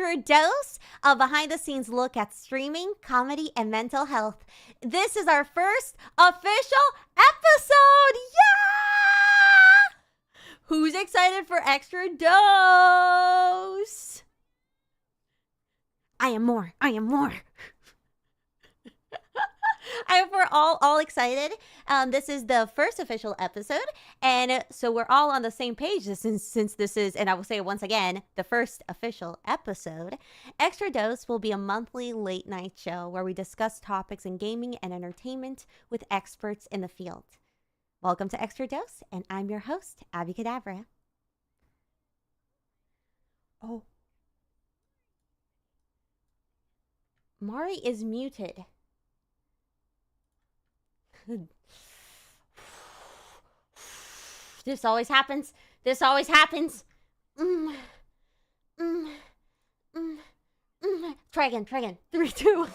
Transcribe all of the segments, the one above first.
extra dose of behind-the-scenes look at streaming, comedy, and mental health. This is our first official episode! Yeah! Who's excited for extra dose? I am more. I hope we're all excited. This is the first official episode, and so we're all on the same page since this is, and I will say it once again, the first official episode. Extra Dose will be a monthly late night show where we discuss topics in gaming and entertainment with experts in the field. Welcome to Extra Dose, and I'm your host, Abi Kadabura. Oh. Mari is muted. This always happens. Try again. 3, 2.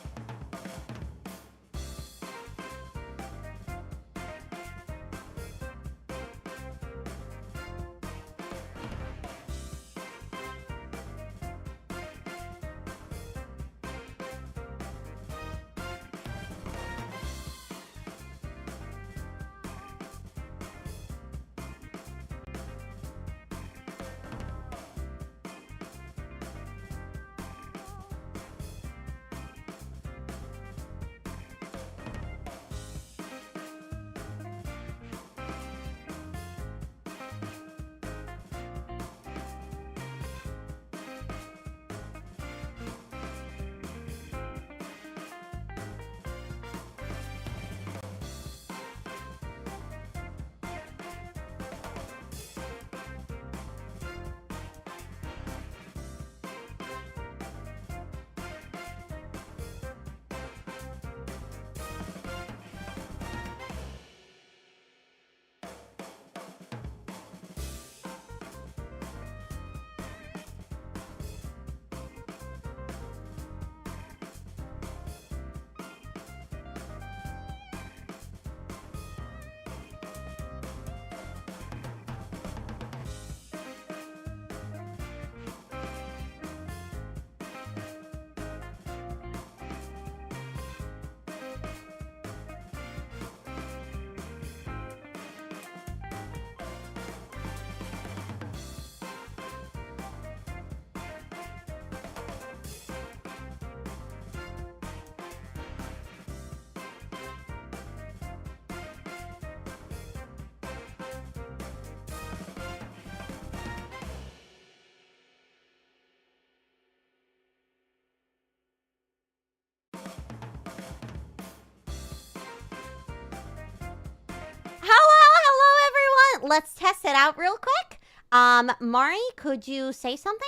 Let's test it out real quick. Mari, could you say something?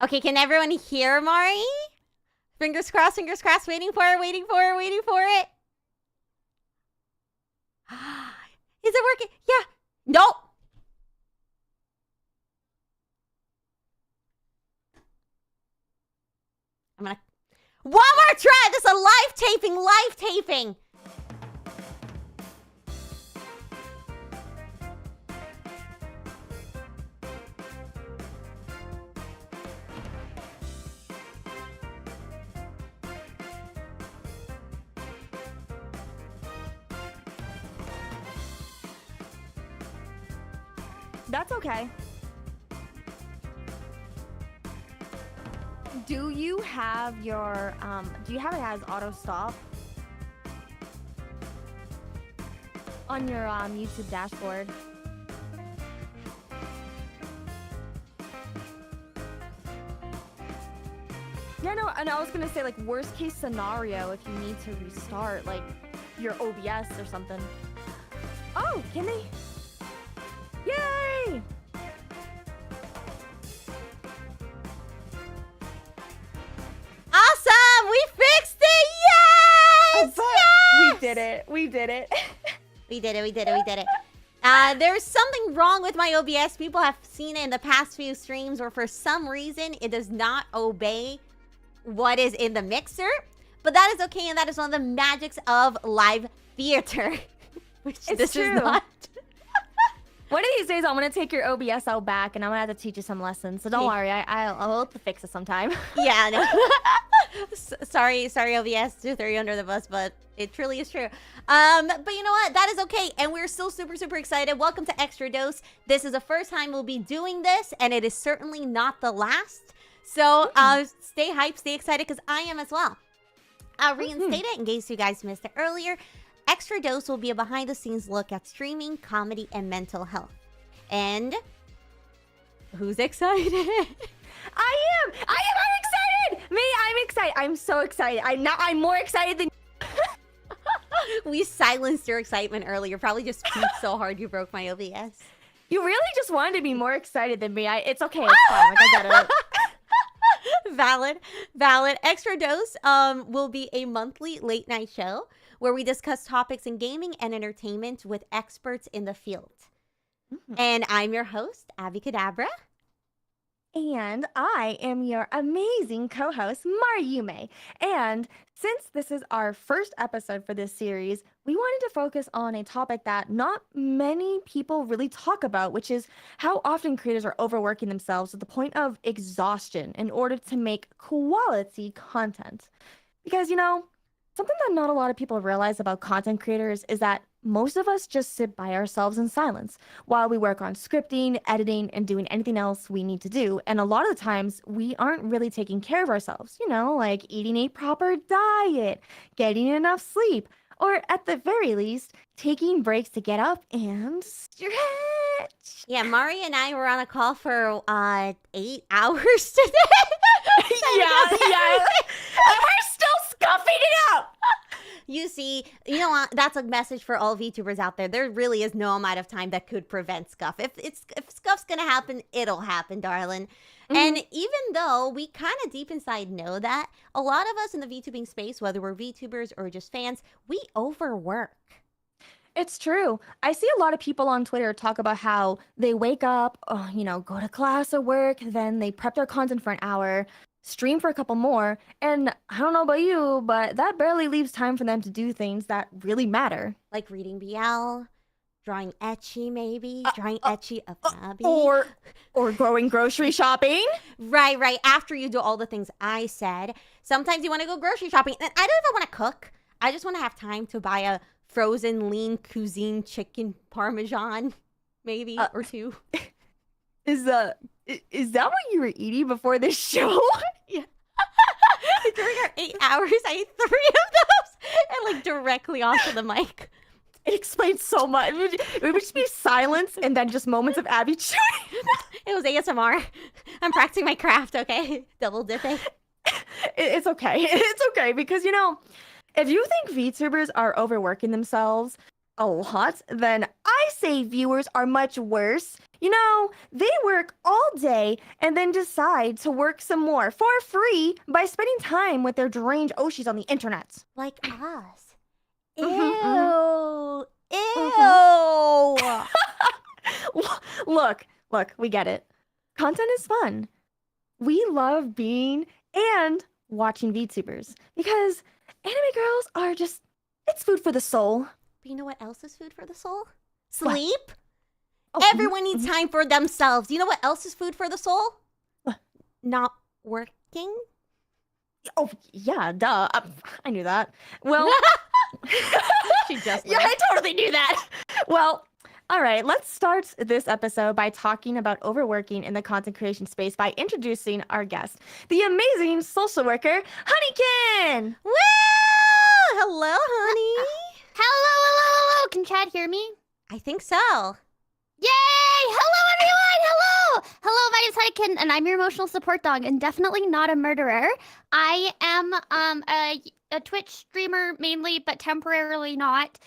Okay, can everyone hear Mari? Fingers crossed, waiting for it. Is it working? Yeah. Nope. I'm gonna... One more try! This is a live taping! That's okay. Do you have your, do you have it as auto stop? On your, YouTube dashboard? Yeah, no, and I was gonna say, like, worst case scenario, if you need to restart, like, your OBS or something. Oh, can they? Yay! Awesome! We fixed it! Yes! We did it. We did it. We did it. There's something wrong with my OBS. People have seen it in the past few streams where for some reason it does not obey what is in the mixer. But that is okay, and that is one of the magics of live theater. Which It's this true. is not. One of these days, I'm gonna take your OBS out back, and I'm gonna have to teach you some lessons. So don't worry, I'll hope to fix it sometime. Yeah, no. Sorry, OBS to throw you under the bus, but it truly is true. But you know what? That is okay, and we're still super excited. Welcome to Extra Dose. This is the first time we'll be doing this, and it is certainly not the last. So stay hyped, stay excited, because I am as well. I'll reinstate it in case you guys missed it earlier. Extra Dose will be a behind-the-scenes look at streaming, comedy, and mental health. And who's excited? I am. I'm excited. I'm excited. I'm so excited. I'm more excited than. We silenced your excitement earlier. Probably just peaked so hard you broke my OBS. You really just wanted to be more excited than me. It's okay. It's fine. Like, I get it. Valid. Extra Dose will be a monthly late night show where we discuss topics in gaming and entertainment with experts in the field. And I'm your host, Abi Kadabura. And I am your amazing co-host, Mariume. And since this is our first episode for this series, we wanted to focus on a topic that not many people really talk about, which is how often creators are overworking themselves to the point of exhaustion in order to make quality content. Because, you know, something that not a lot of people realize about content creators is that most of us just sit by ourselves in silence while we work on scripting, editing, and doing anything else we need to do. And a lot of the times, we aren't really taking care of ourselves, you know, like eating a proper diet, getting enough sleep, or at the very least, taking breaks to get up and stretch. Yeah, Mari and I were on a call for 8 hours today. yeah. And we're still scuffing it up. You see, you know what? That's a message for all VTubers out there. There really is no amount of time that could prevent scuff. If scuff's gonna happen, it'll happen, darling. And even though we kind of deep inside know that, a lot of us in the VTubing space, whether we're VTubers or just fans, we overwork. It's true. I see a lot of people on Twitter talk about how they wake up, go to class or work, then they prep their content for an hour, stream for a couple more, and I don't know about you, but that barely leaves time for them to do things that really matter. Like reading BL, drawing ecchi maybe, drawing ecchi of Abi. Or going grocery shopping. Right. After you do all the things I said, sometimes you want to go grocery shopping. And I don't even want to cook. I just want to have time to buy a frozen lean cuisine chicken parmesan, maybe, or two. Is that what you were eating before this show? Yeah. During our 8 hours, I ate 3 of those and like directly onto the mic. It explains so much. It would just be silence and then just moments of Abby chewing. It was ASMR. I'm practicing my craft, okay? Double dipping. It's okay. It's okay because, you know, if you think VTubers are overworking themselves a lot, then I say viewers are much worse. You know, they work all day and then decide to work some more for free by spending time with their deranged Oshis on the internet. Like us. Mhm, Ew. Look, we get it. Content is fun. We love being and watching VTubers because anime girls are just, it's food for the soul. But you know what else is food for the soul? Sleep. Oh, Everyone needs time for themselves. You know what else is food for the soul? What? Not working. Oh, yeah, duh. I knew that. Well, She just yeah, I totally knew that. Well, all right, let's start this episode by talking about overworking in the content creation space by introducing our guest, the amazing social worker, Honeykin. Woo! Hello, honey. Hello. Can Chad hear me? I think so. Yay! Hello, everyone. Hello, my name's Heiken, and I'm your emotional support dog, and definitely not a murderer. I am a Twitch streamer mainly, but temporarily not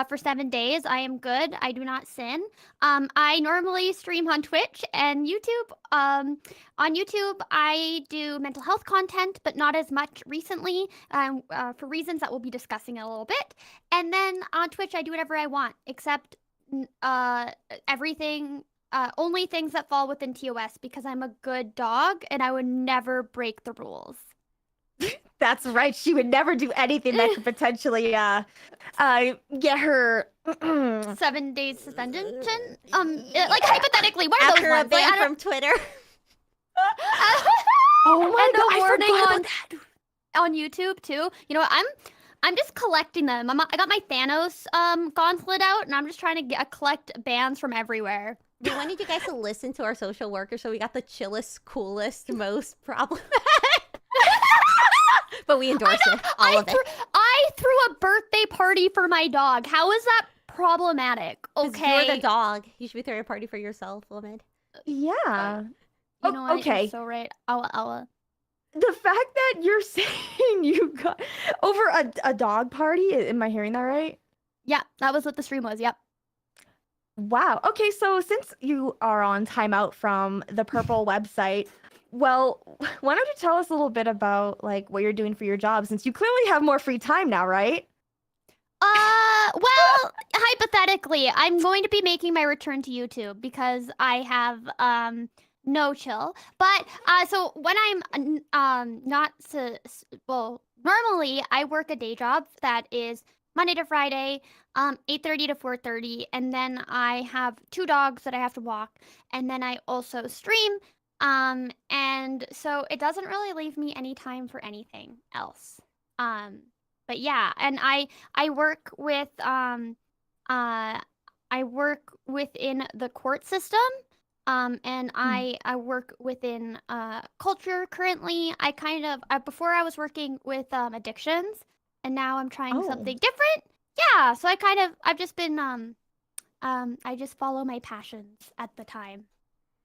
for 7 days. I am good. I do not sin. I normally stream on Twitch and YouTube. On YouTube, I do mental health content, but not as much recently for reasons that we'll be discussing in a little bit. And then on Twitch, I do whatever I want, except everything, only things that fall within TOS because I'm a good dog and I would never break the rules. That's right. She would never do anything that could potentially get her 7 days suspension. Like hypothetically, one of those After a ones. Like, ban I don't- from Twitter. Oh my And the god, I warning forgot on- about that. on YouTube too. You know what? I'm just collecting them. I got my Thanos gauntlet out, and I'm just trying to collect bans from everywhere. We wanted you guys to listen to our social worker, so we got the chillest, coolest, most problematic. But we endorse it, all of it. I threw a birthday party for my dog. How is that problematic? 'Cause Okay. You're the dog. You should be throwing a party for yourself, woman. Yeah. You know what? Okay. You're so right. Awa. The fact that you're saying you got over a dog party, am I hearing that right? Yeah, that was what the stream was. Yep. Wow. Okay, so since you are on timeout from the Purple website, well, why don't you tell us a little bit about like what you're doing for your job since you clearly have more free time now, right? Well, hypothetically, I'm going to be making my return to YouTube because I have no chill. But so when I'm not well, normally I work a day job that is Monday to Friday, 8:30 to 4:30, and then I have 2 dogs that I have to walk, and then I also stream. And so it doesn't really leave me any time for anything else. But yeah, and I work with I work within the court system. And I work within culture currently. I kind of before I was working with addictions, and now I'm trying Oh. something different. Yeah, so I've just been I just follow my passions at the time.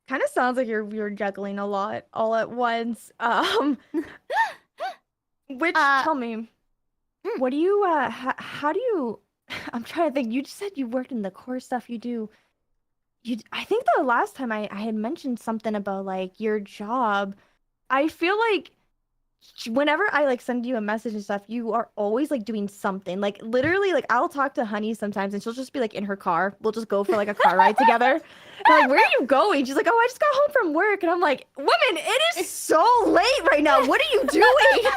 Kind of sounds like you're juggling a lot all at once. Which tell me, what do you how do you I'm trying to think. You just said you worked in the core stuff you do. I think the last time I had mentioned something about like your job. I feel like whenever I like send you a message and stuff, you are always like doing something. Like literally, like I'll talk to Honey sometimes and she'll just be like in her car. We'll just go for like a car ride together. And I'm like, where are you going? She's like, oh, I just got home from work. And I'm like, woman, it is so late right now. What are you doing?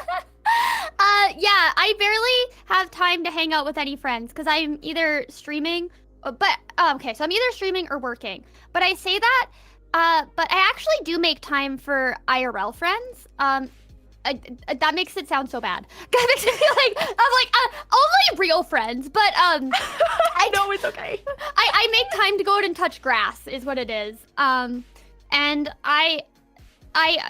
Yeah, I barely have time to hang out with any friends because I'm either streaming, but okay, so I'm either streaming or working. But I say that, but I actually do make time for IRL friends. That makes it sound so bad. That makes it feel like I'm like only real friends, but I know it's okay. I make time to go out and touch grass is what it is. And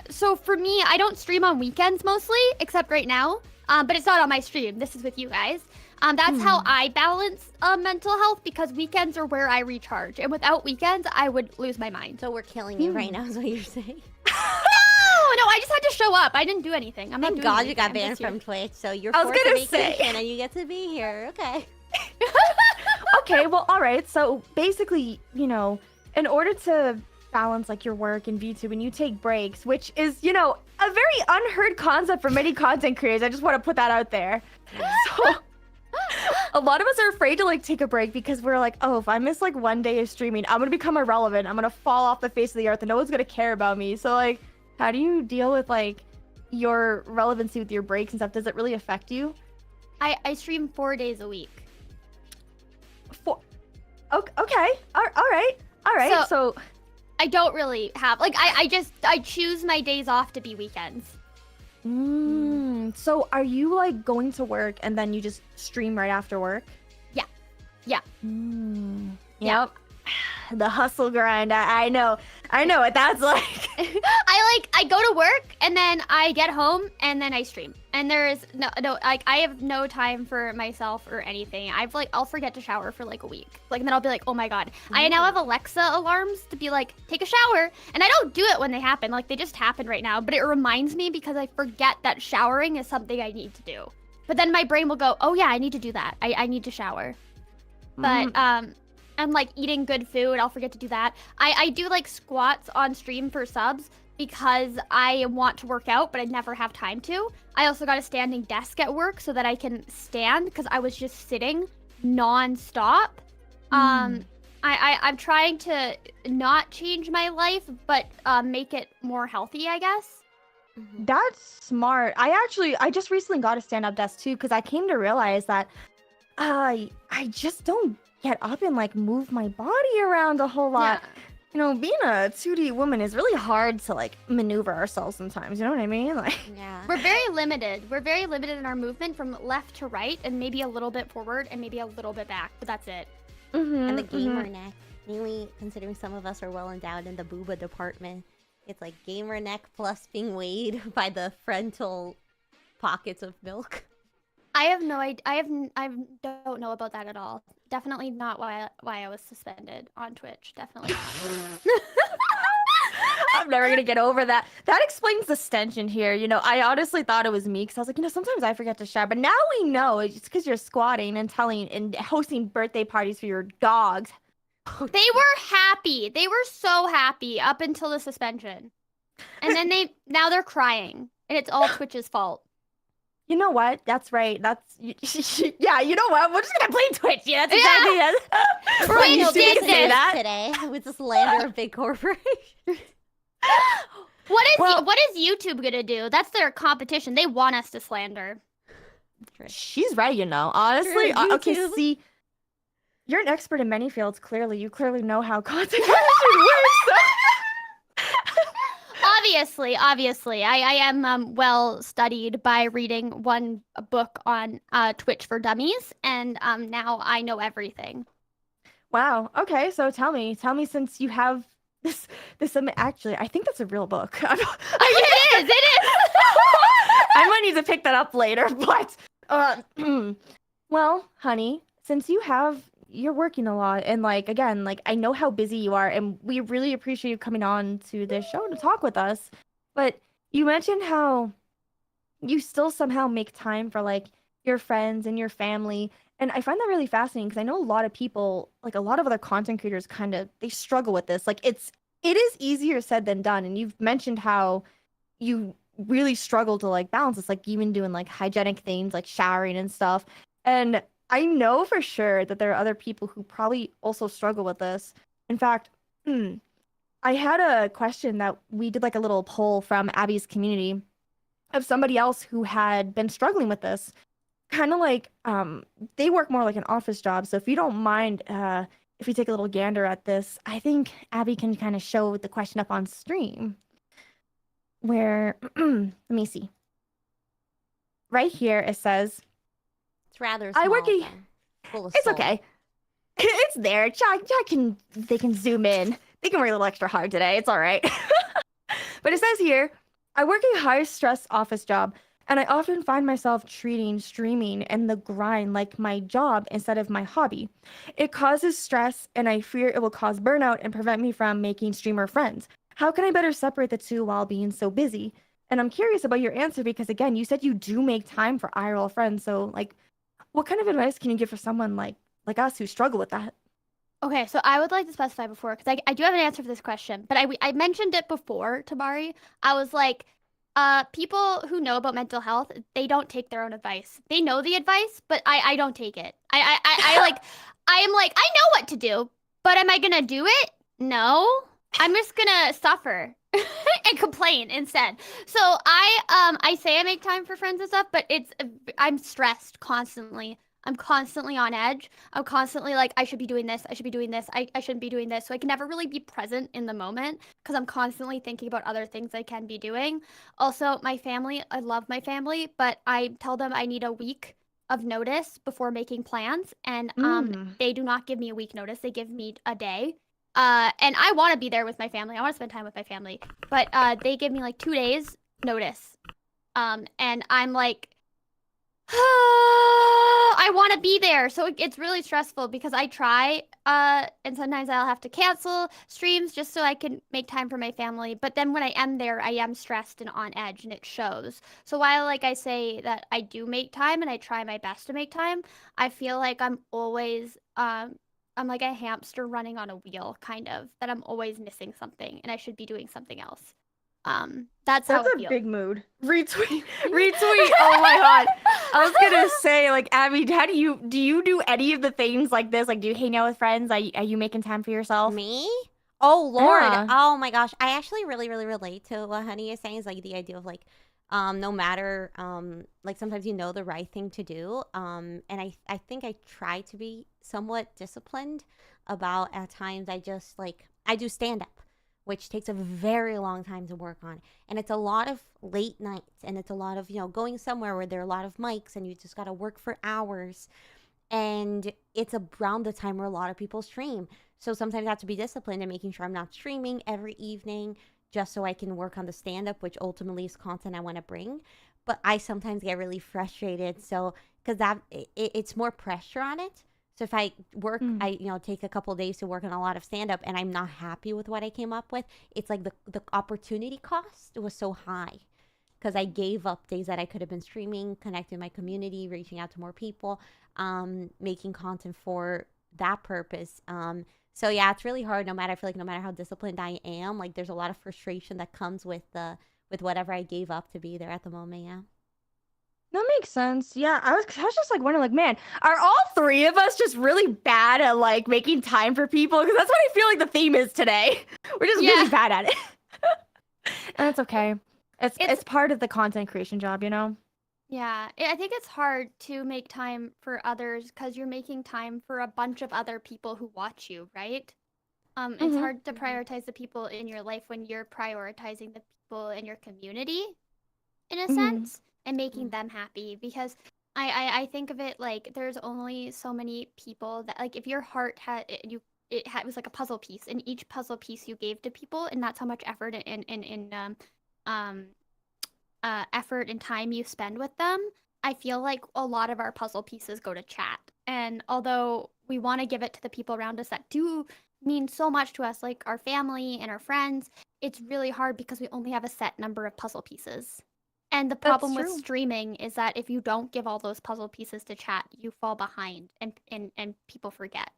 so for me, I don't stream on weekends mostly, except right now. But it's not on my stream. This is with you guys. That's how I balance mental health because weekends are where I recharge. And without weekends, I would lose my mind. So we're killing you right now, is what you're saying. No, I just had to show up. I didn't do anything. I'm not Thank doing God anything. you got I'm banned just here. from Twitch, so you're I was forced to gonna say. vacation and you get to be here. Okay. Okay, well, all right. So basically, in order to balance like your work and VTube and you take breaks, which is, a very unheard concept for many content creators. I just want to put that out there. So a lot of us are afraid to like take a break because we're like, oh, if I miss like one day of streaming, I'm going to become irrelevant. I'm going to fall off the face of the earth and no one's going to care about me. So like, how do you deal with like your relevancy with your breaks and stuff? Does it really affect you? I stream 4 days a week. Okay. All right. So I don't really have like I choose my days off to be weekends. So are you like going to work and then you just stream right after work? Yeah. Yep. The hustle grind. I know what that's like. I go to work and then I get home and then I stream. And there is no like I have no time for myself or anything. I'll forget to shower for like a week. Like and then I'll be like, "Oh my god." I now have Alexa alarms to be like, "Take a shower." And I don't do it when they happen. Like they just happen right now, but it reminds me because I forget that showering is something I need to do. But then my brain will go, "Oh yeah, I need to do that. I need to shower." But I'm like eating good food. I'll forget to do that. I do like squats on stream for subs because I want to work out, but I never have time to. I also got a standing desk at work so that I can stand because I was just sitting non-stop. I'm trying to not change my life, but make it more healthy, I guess. That's smart. I just recently got a stand-up desk too because I came to realize that I just don't get up and like move my body around a whole lot. Yeah. You know, being a 2D woman is really hard to like maneuver ourselves sometimes. You know what I mean? Like, Yeah. We're very limited. We're very limited in our movement from left to right and maybe a little bit forward and maybe a little bit back, but that's it. And the gamer neck, mainly considering some of us are well endowed in the booba department. It's like gamer neck plus being weighed by the frontal pockets of milk. I have no idea. I don't know about that at all. Definitely not why I was suspended on Twitch. Definitely not. I'm never gonna get over that. That explains the stench in here. You know, I honestly thought it was me because I was like, you know, sometimes I forget to shower, but now we know it's because you're squatting and telling and hosting birthday parties for your dogs. They were happy. They were so happy up until the suspension. And then now they're crying. And it's all Twitch's fault. You know what? That's right. Yeah. You know what? We're just gonna play Twitch. Yeah, that's exactly it. Twitch You did should say this that. Today with this slander of big corporations. What is YouTube gonna do? That's their competition. They want us to slander. She's right, you know. Honestly, True, okay. YouTube. See, you're an expert in many fields. Clearly, you clearly know how content creation works. Obviously, I am well studied by reading one book on Twitch for Dummies, and now I know everything. Wow. Okay. So tell me, since you have this. Actually, I think that's a real book. It is. I might need to pick that up later. But, well, honey, since you're working a lot, and like again, like I know how busy you are, and we really appreciate you coming on to this show to talk with us. But you mentioned how you still somehow make time for like your friends and your family. And I find that really fascinating because I know a lot of people, like a lot of other content creators they struggle with this. Like it is easier said than done. And you've mentioned how you really struggle to like balance this, like even doing like hygienic things like showering and stuff. And I know for sure that there are other people who probably also struggle with this. In fact, I had a question that we did like a little poll from Abby's community of somebody else who had been struggling with this. Kind of like they work more like an office job. So if you don't mind, if we take a little gander at this, I think Abby can kind of show the question up on stream. Where let me see. Right here it says, It's rather small. I work though. Full of it's soul. okay. It's there. They can zoom in. They can work a little extra hard today. It's all right. But it says here, I work a high stress office job, and I often find myself treating streaming and the grind like my job instead of my hobby. It causes stress, and I fear it will cause burnout and prevent me from making streamer friends. How can I better separate the two while being so busy? And I'm curious about your answer because, again, you said you do make time for IRL friends. So, like, what kind of advice can you give for someone like us who struggle with that? Okay, so I would like to specify before, because I do have an answer for this question, but I mentioned it before to Bari. I was like, people who know about mental health, they don't take their own advice. They know the advice, but I don't take it. I am like, I know what to do, but am I gonna do it? No. I'm just gonna suffer and complain instead. So I say I make time for friends and stuff, but I'm stressed constantly. I'm constantly on edge. I'm constantly like, I should be doing this. I should be doing this. I shouldn't be doing this. So I can never really be present in the moment because I'm constantly thinking about other things I can be doing. Also, my family, I love my family, but I tell them I need a week of notice before making plans. And they do not give me a week notice. They give me a day. And I want to be there with my family. I want to spend time with my family. But they give me like 2 days notice. And I'm like, I want to be there. So it's really stressful because I try, and sometimes I'll have to cancel streams just so I can make time for my family. But then when I am there, I am stressed and on edge, and it shows. So while like I say that I do make time and I try my best to make time, I feel like I'm always I'm like a hamster running on a wheel, kind of, that I'm always missing something and I should be doing something else. That's how I a feel. big mood. Retweet. Oh my god. I was gonna say, like, Abby, do you do any of the things like this? Like, do you hang out with friends? Are you making time for yourself? Me? Oh Lord. Yeah. Oh my gosh. I actually really, really relate to what Honey is saying. Is like the idea of like no matter like sometimes you know the right thing to do. And I think I try to be somewhat disciplined about at times I just like I do stand up, which takes a very long time to work on. And it's a lot of late nights and it's a lot of, going somewhere where there are a lot of mics and you just got to work for hours. And it's around the time where a lot of people stream. So sometimes I have to be disciplined in making sure I'm not streaming every evening just so I can work on the stand up, which ultimately is content I want to bring. But I sometimes get really frustrated. So, because it's more pressure on it. So if I work, I take a couple days to work on a lot of stand up and I'm not happy with what I came up with, it's like the opportunity cost was so high because I gave up days that I could have been streaming, connecting my community, reaching out to more people, making content for that purpose. So yeah, it's really hard. I feel like no matter how disciplined I am, like there's a lot of frustration that comes with whatever I gave up to be there at the moment. Yeah. That makes sense. Yeah, I was just like wondering, like, man, are all three of us just really bad at like making time for people? Because that's what I feel like the theme is today. We're just really bad at it, and it's okay. It's part of the content creation job, Yeah, I think it's hard to make time for others because you're making time for a bunch of other people who watch you, right? It's hard to prioritize the people in your life when you're prioritizing the people in your community, in a sense, and making them happy. Because I think of it like there's only so many people that, like, if your heart had it was like a puzzle piece, and each puzzle piece you gave to people, and that's how much effort effort and time you spend with them. I feel like a lot of our puzzle pieces go to chat. And although we want to give it to the people around us that do mean so much to us, like our family and our friends, it's really hard because we only have a set number of puzzle pieces. And the problem with streaming is that if you don't give all those puzzle pieces to chat, you fall behind and people forget.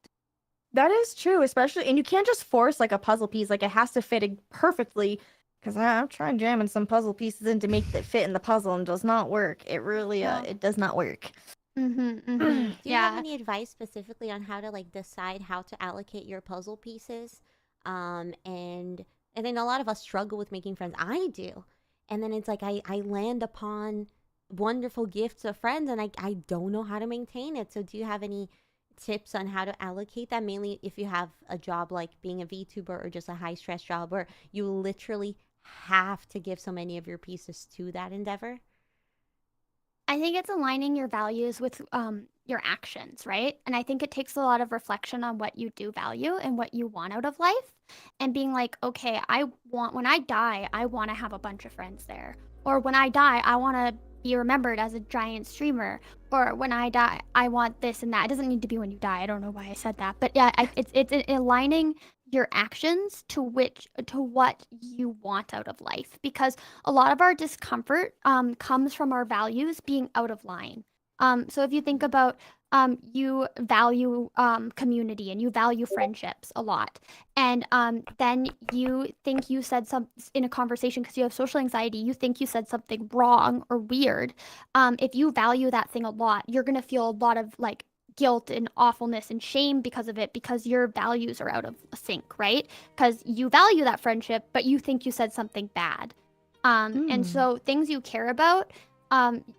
That is true, especially, and you can't just force like a puzzle piece. Like it has to fit perfectly. Because I've tried jamming some puzzle pieces in to make it fit in the puzzle and does not work. It really, it does not work. Do you have any advice specifically on how to like decide how to allocate your puzzle pieces? And then a lot of us struggle with making friends. I do. And then it's like I land upon wonderful gifts of friends and I don't know how to maintain it. So do you have any tips on how to allocate that? Mainly if you have a job like being a VTuber or just a high stress job where you literally have to give so many of your pieces to that endeavor? I think it's aligning your values with your actions, right? And I think it takes a lot of reflection on what you do value and what you want out of life, and being like, okay, when I die, I want to have a bunch of friends there. Or when I die, I want to be remembered as a giant streamer. Or when I die, I want this and that. It doesn't need to be when you die. I don't know why I said that. But yeah, it's aligning your actions to what you want out of life, because a lot of our discomfort comes from our values being out of line. So if you think about you value community and you value friendships a lot, and then you think you said something in a conversation because you have social anxiety, you think you said something wrong or weird. If you value that thing a lot, you're gonna feel a lot of like guilt and awfulness and shame because of it, because your values are out of sync, right? Because you value that friendship, but you think you said something bad. And so things you care about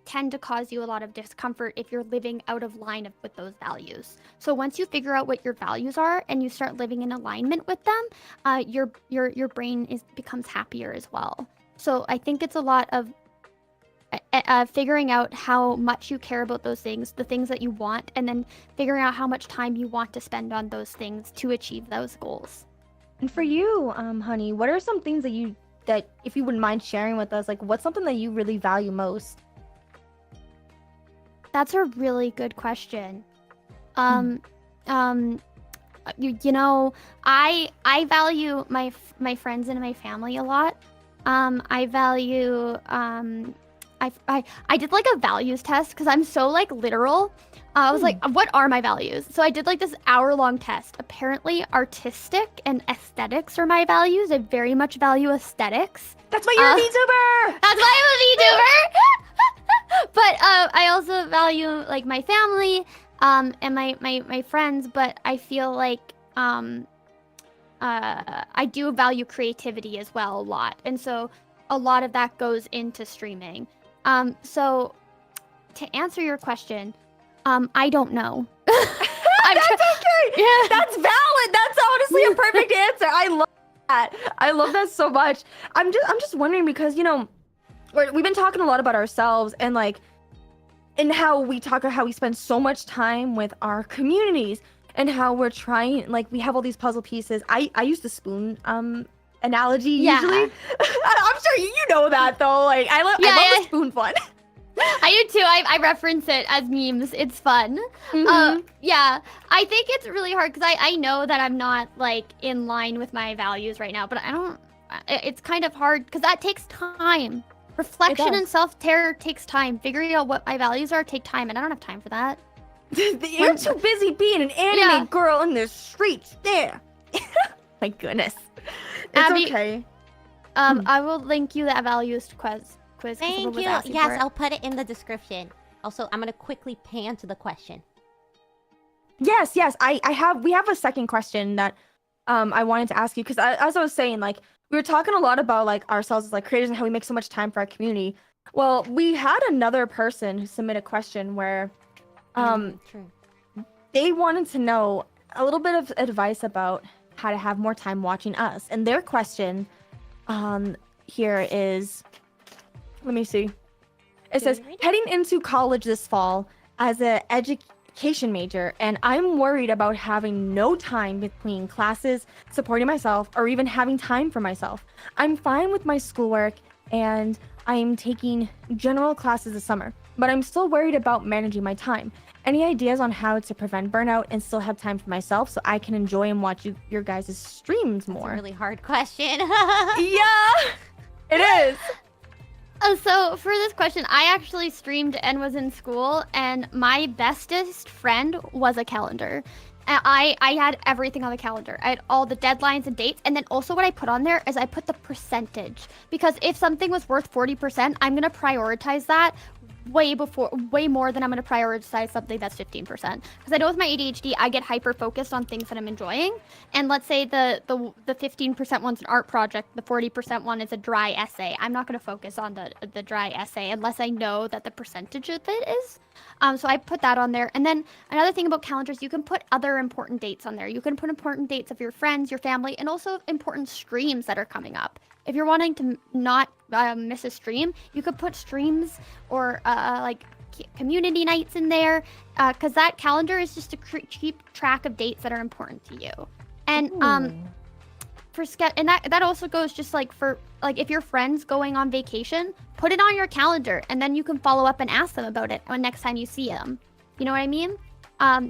tend to cause you a lot of discomfort if you're living out of line with those values. So once you figure out what your values are and you start living in alignment with them, your brain becomes happier as well. So I think it's a lot of figuring out how much you care about those things, the things that you want, and then figuring out how much time you want to spend on those things to achieve those goals. And for you, honey, what are some things that if you wouldn't mind sharing with us, like what's something that you really value most? That's a really good question. You know, I value my friends and my family a lot. I value I did like a values test because I'm so like literal. I was like, what are my values? So I did like this hour-long test. Apparently, artistic and aesthetics are my values. I very much value aesthetics. That's why you're a VTuber! That's why I'm a VTuber! But I also value like my family and my friends, but I feel like I do value creativity as well a lot. And so a lot of that goes into streaming. So to answer your question, I don't know. That's okay. Yeah. That's valid. That's honestly a perfect answer. I love that. I love that so much. I'm just wondering because, you know, we've been talking a lot about ourselves and like and how we spend so much time with our communities and how we're trying, like, we have all these puzzle pieces. I use the spoon analogy usually. I'm sure you know that though. Like I love the spoon fun. I do too. I reference it as memes. It's fun. Yeah, I think it's really hard because I know that I'm not like in line with my values right now, but I don't. It's kind of hard because that takes time. Reflection and self-terror takes time. Figuring out what my values are take time, and I don't have time for that. You're too busy being an anime girl in the streets there. My goodness. It's Abby, okay. I will link you that values quiz. Thank you. Yes, I'll put it in the description. Also, I'm gonna quickly pan to the question. Yes. We have a second question that I wanted to ask you because as I was saying, like we were talking a lot about like ourselves as like creators and how we make so much time for our community. Well, we had another person who submitted a question where True. they wanted to know a little bit of advice about how to have more time watching us. And their question here is, let me see. It says, heading into college this fall as an education major, and I'm worried about having no time between classes, supporting myself, or even having time for myself. I'm fine with my schoolwork, and I'm taking general classes this summer, but I'm still worried about managing my time. Any ideas on how to prevent burnout and still have time for myself so I can enjoy and watch your guys' streams more? That's a really hard question. Yeah, it is. So for this question, I actually streamed and was in school, and my bestest friend was a calendar. I had everything on the calendar. I had all the deadlines and dates, and then also what I put on there is I put the percentage. Because if something was worth 40%, I'm going to prioritize that way more than I'm going to prioritize something that's 15%. Because I know with my ADHD, I get hyper focused on things that I'm enjoying. And let's say the 15% one's an art project, the 40% one is a dry essay. I'm not going to focus on the dry essay unless I know that the percentage of it is. So I put that on there. And then another thing about calendars, you can put other important dates on there. You can put important dates of your friends, your family, and also important streams that are coming up. If you're wanting to not miss a stream, you could put streams or like community nights in there, because that calendar is just to keep track of dates that are important to you. And and that also goes just like for like if your friend's going on vacation, put it on your calendar, and then you can follow up and ask them about it when next time you see them. You know what I mean?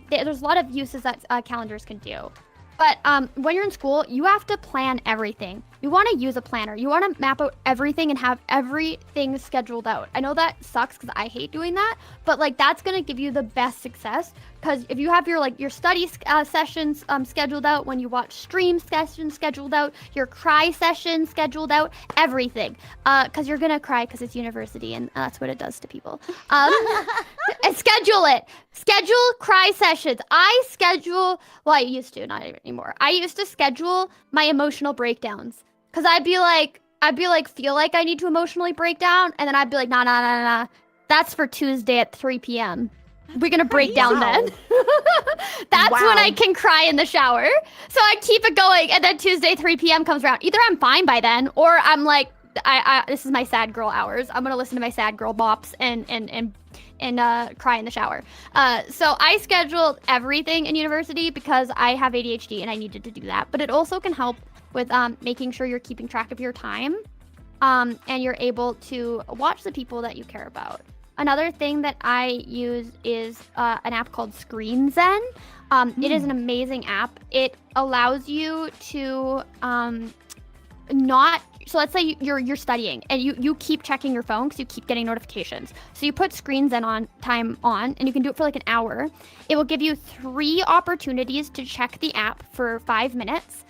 There's a lot of uses that calendars can do. But when you're in school, you have to plan everything. You want to use a planner. You want to map out everything and have everything scheduled out. I know that sucks because I hate doing that, but like that's going to give you the best success. Because if you have your study sessions scheduled out, when you watch stream sessions scheduled out, your cry sessions scheduled out, everything. Because you're going to cry because it's university and that's what it does to people. And schedule it. Schedule cry sessions. I used to, not anymore. I used to schedule my emotional breakdowns. Because I'd be like, feel like I need to emotionally break down. And then I'd be like, nah. That's for Tuesday at 3 p.m. We're going to break down then. That's when I can cry in the shower. So I keep it going. And then Tuesday, 3 p.m. comes around. Either I'm fine by then, or I'm like, this is my sad girl hours. I'm going to listen to my sad girl bops and cry in the shower. So I scheduled everything in university because I have ADHD and I needed to do that. But it also can help with making sure you're keeping track of your time and you're able to watch the people that you care about. Another thing that I use is an app called ScreenZen. It is an amazing app. It allows you to so let's say you're studying and you keep checking your phone because you keep getting notifications. So you put ScreenZen time on and you can do it for like an hour. It will give you 3 opportunities to check the app for 5 minutes.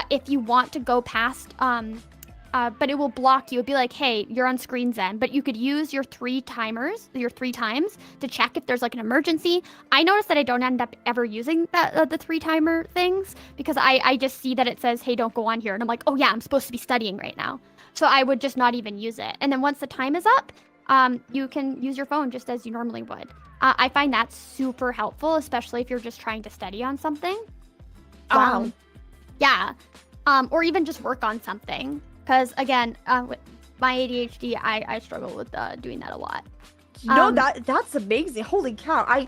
If you want to go past, but it will block you. It'll be like, hey, you're on ScreenZen, but you could use your 3 times to check if there's like an emergency. I noticed that I don't end up ever using the 3 timer things because I just see that it says, hey, don't go on here. And I'm like, oh yeah, I'm supposed to be studying right now. So I would just not even use it. And then once the time is up, you can use your phone just as you normally would. I find that super helpful, especially if you're just trying to study on something. Wow. Yeah. Or even just work on something. Because again, with my ADHD, I struggle with doing that a lot. No, that's amazing. Holy cow.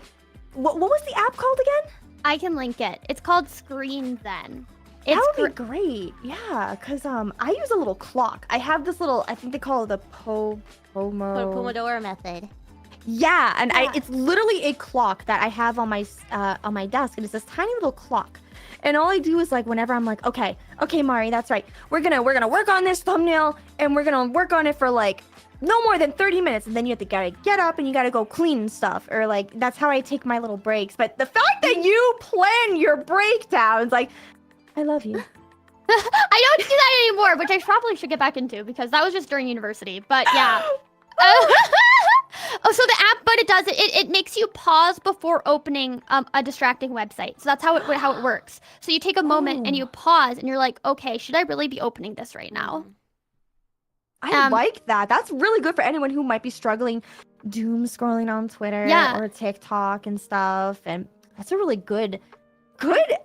What was the app called again? I can link it. It's called Screen Zen. That would be great. Yeah, because I use a little clock. I have this little, I think they call it the Pomodoro method. Yeah, and it's literally a clock that I have on my desk, and it's this tiny little clock. And all I do is like whenever I'm like, okay, Mari, that's right. We're gonna work on this thumbnail, and we're gonna work on it for like no more than 30 minutes, and then you have to gotta get up and you gotta go clean and stuff, or like that's how I take my little breaks. But the fact that you plan your breakdowns, like, I love you. I don't do that anymore, which I probably should get back into because that was just during university. But yeah. Oh, so the app, but it makes you pause before opening a distracting website. So that's how it works. So you take a moment and you pause and you're like, okay, should I really be opening this right now? I like that. That's really good for anyone who might be struggling doom scrolling on Twitter or TikTok and stuff. And that's a really good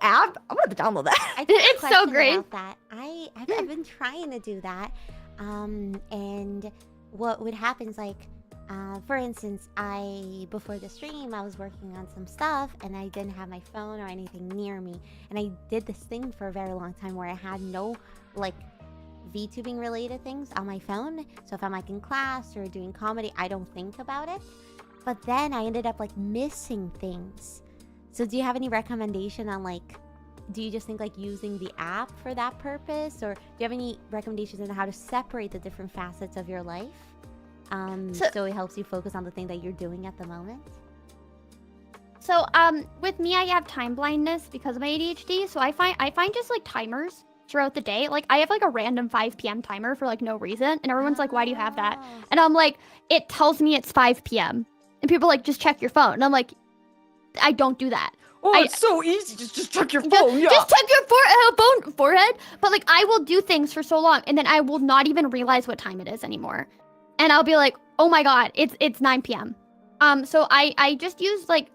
app. I'm gonna download that. It's so great. About that. I've been trying to do that. And what would happen is like, for instance, before the stream, I was working on some stuff and I didn't have my phone or anything near me. And I did this thing for a very long time where I had no like VTubing related things on my phone. So if I'm like in class or doing comedy, I don't think about it. But then I ended up like missing things. So do you have any recommendation on like, do you just think like using the app for that purpose? Or do you have any recommendations on how to separate the different facets of your life? So it helps you focus on the thing that you're doing at the moment? So with me, I have time blindness because of my ADHD. So I find just like timers throughout the day. Like I have like a random 5 p.m. timer for like no reason. And everyone's like, why do you have that? And I'm like, it tells me it's 5 p.m. And people are like, just check your phone. And I'm like, I don't do that. Oh, it's so easy. Just check your phone. Just check your forehead. But like, I will do things for so long, and then I will not even realize what time it is anymore. And I'll be like, oh my god, it's 9 p.m. So I just use like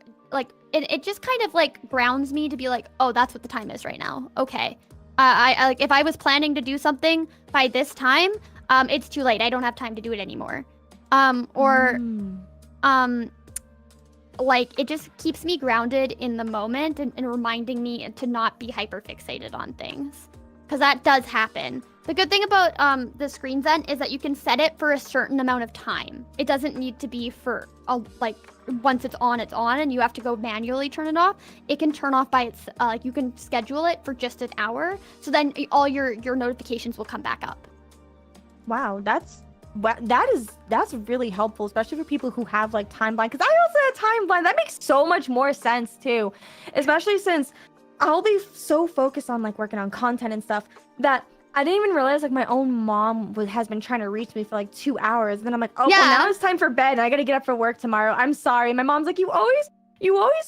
it just kind of like grounds me to be like, oh, that's what the time is right now. Okay. I like if I was planning to do something by this time, it's too late. I don't have time to do it anymore. Like it just keeps me grounded in the moment and reminding me to not be hyper fixated on things, because that does happen. The good thing about the Screen Zen is that you can set it for a certain amount of time. It doesn't need to be for like once it's on, and you have to go manually turn it off. It can turn off by its like you can schedule it for just an hour, so then all your notifications will come back up. Wow, that's really helpful, especially for people who have like time blind, because I also have time blind. That makes so much more sense too, especially since I'll be so focused on like working on content and stuff that I didn't even realize like my own mom has been trying to reach me for like 2 hours. And then I'm like, oh, well, now it's time for bed and I gotta get up for work tomorrow. I'm sorry. My mom's like, you always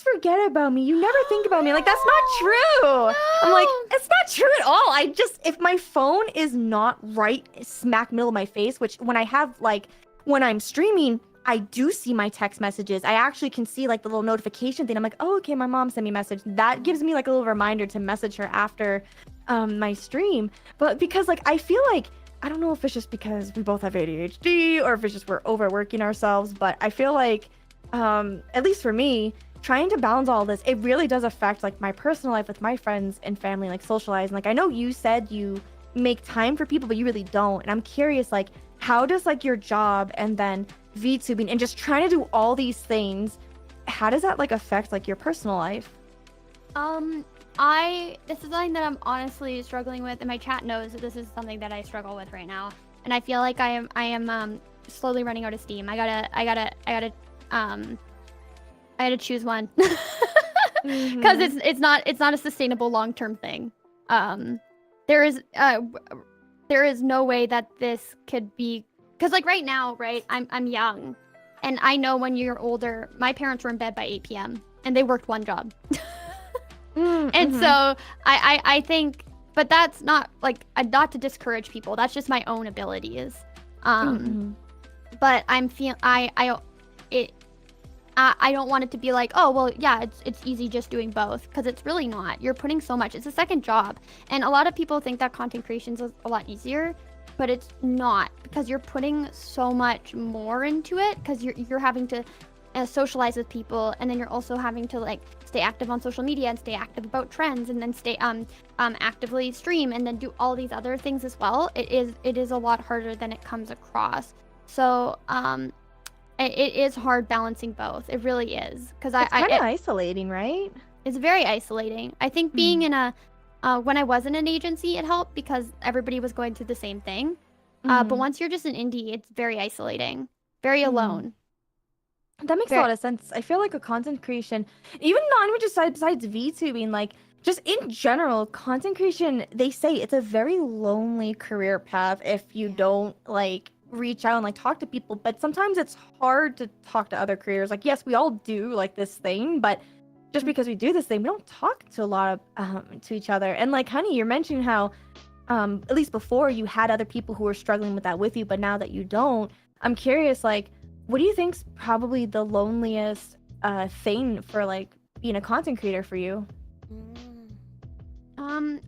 forget about me. You never think about me. Like, that's not true. No. I'm like, it's not true at all. If my phone is not right smack middle of my face, which when I'm streaming, I do see my text messages. I actually can see like the little notification thing. I'm like, oh, okay, my mom sent me a message. That gives me like a little reminder to message her after my stream. But because like, I feel like, I don't know if it's just because we both have ADHD or if it's just we're overworking ourselves, but I feel like, at least for me, trying to balance all this, it really does affect like my personal life with my friends and family, like socializing. Like I know you said you make time for people, but you really don't. And I'm curious, like, how does like your job and then VTubing and just trying to do all these things, how does that like affect like your personal life? This is something that I'm honestly struggling with, and my chat knows that this is something that I struggle with right now. And I feel like I am slowly running out of steam. I gotta choose one because it's not a sustainable long-term thing. There is no way that this could be, because like right now, right, I'm young, and I know when you're older, my parents were in bed by 8 p.m. and they worked one job. And so I think but that's not like not to discourage people. That's just my own abilities. But I'm I don't want it to be like, oh well, yeah, it's easy just doing both, because it's really not. You're putting so much. It's a second job, and a lot of people think that content creation is a lot easier, but it's not, because you're putting so much more into it, because you're having to socialize with people, and then you're also having to like stay active on social media and stay active about trends, and then stay actively stream, and then do all these other things as well. It is a lot harder than it comes across. So it is hard balancing both. It really is, because It's kind of isolating, right? it's very isolating. I think being in a when I was in an agency, it helped because everybody was going through the same thing. But once you're just an indie, it's very isolating, very alone. That makes a lot of sense. I feel like a content creation, even not even just besides VTubing, like just in general, content creation, they say it's a very lonely career path if you don't like reach out and like talk to people. But sometimes it's hard to talk to other creators. Like, yes, we all do like this thing, but just because we do this thing, we don't talk to a lot of to each other. And like, honey, you're mentioning how at least before you had other people who were struggling with that with you, but now that you don't, I'm curious, like, what do you think's probably the loneliest thing for like being a content creator for you?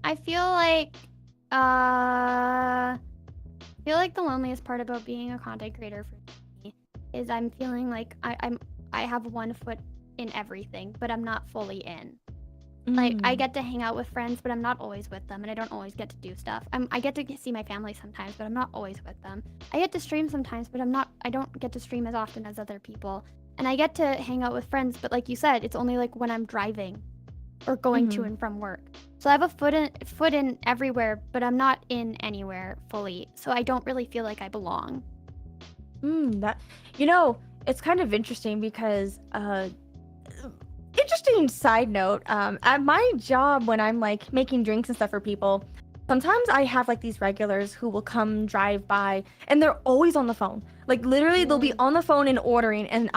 I feel like the loneliest part about being a content creator for me is I'm feeling like I have one foot in everything, but I'm not fully in. Like, I get to hang out with friends, but I'm not always with them, and I don't always get to do stuff. I get to see my family sometimes, but I'm not always with them. I get to stream sometimes, but I don't get to stream as often as other people. And I get to hang out with friends, but like you said, it's only like when I'm driving or going to and from work. So I have a foot in everywhere, but I'm not in anywhere fully. So I don't really feel like I belong. That, you know, it's kind of interesting because interesting side note, at my job, when I'm like making drinks and stuff for people, sometimes I have like these regulars who will come drive by and they're always on the phone. Like literally they'll be on the phone and ordering, and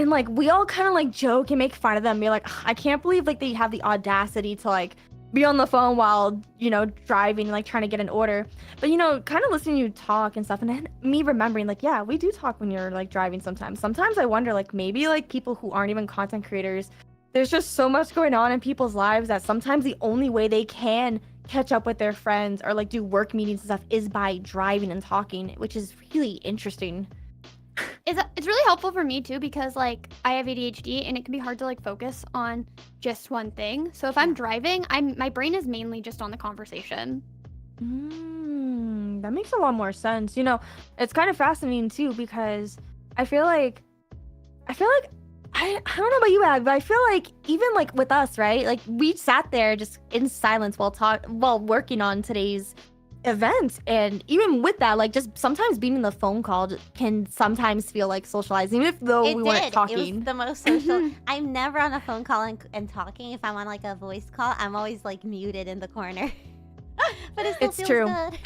like we all kind of like joke and make fun of them, be like, I can't believe like they have the audacity to like be on the phone while, you know, driving, like trying to get an order. But, you know, kind of listening to you talk and stuff, and then me remembering like, yeah, we do talk when you're like driving sometimes I wonder like maybe like people who aren't even content creators, there's just so much going on in people's lives that sometimes the only way they can catch up with their friends or like do work meetings and stuff is by driving and talking, which is really interesting. It's really helpful for me too, because like I have ADHD and it can be hard to like focus on just one thing. So if I'm driving, my brain is mainly just on the conversation. That makes a lot more sense. You know, it's kind of fascinating too, because I feel like I don't know about you, Ab, but I feel like even like with us, right? Like we sat there just in silence while working on today's event, and even with that, like just sometimes being in the phone call can sometimes feel like socializing, even if though we weren't talking. It was the most social. I'm never on a phone call and talking. If I'm on like a voice call, I'm always like muted in the corner. But it still It's feels true. good.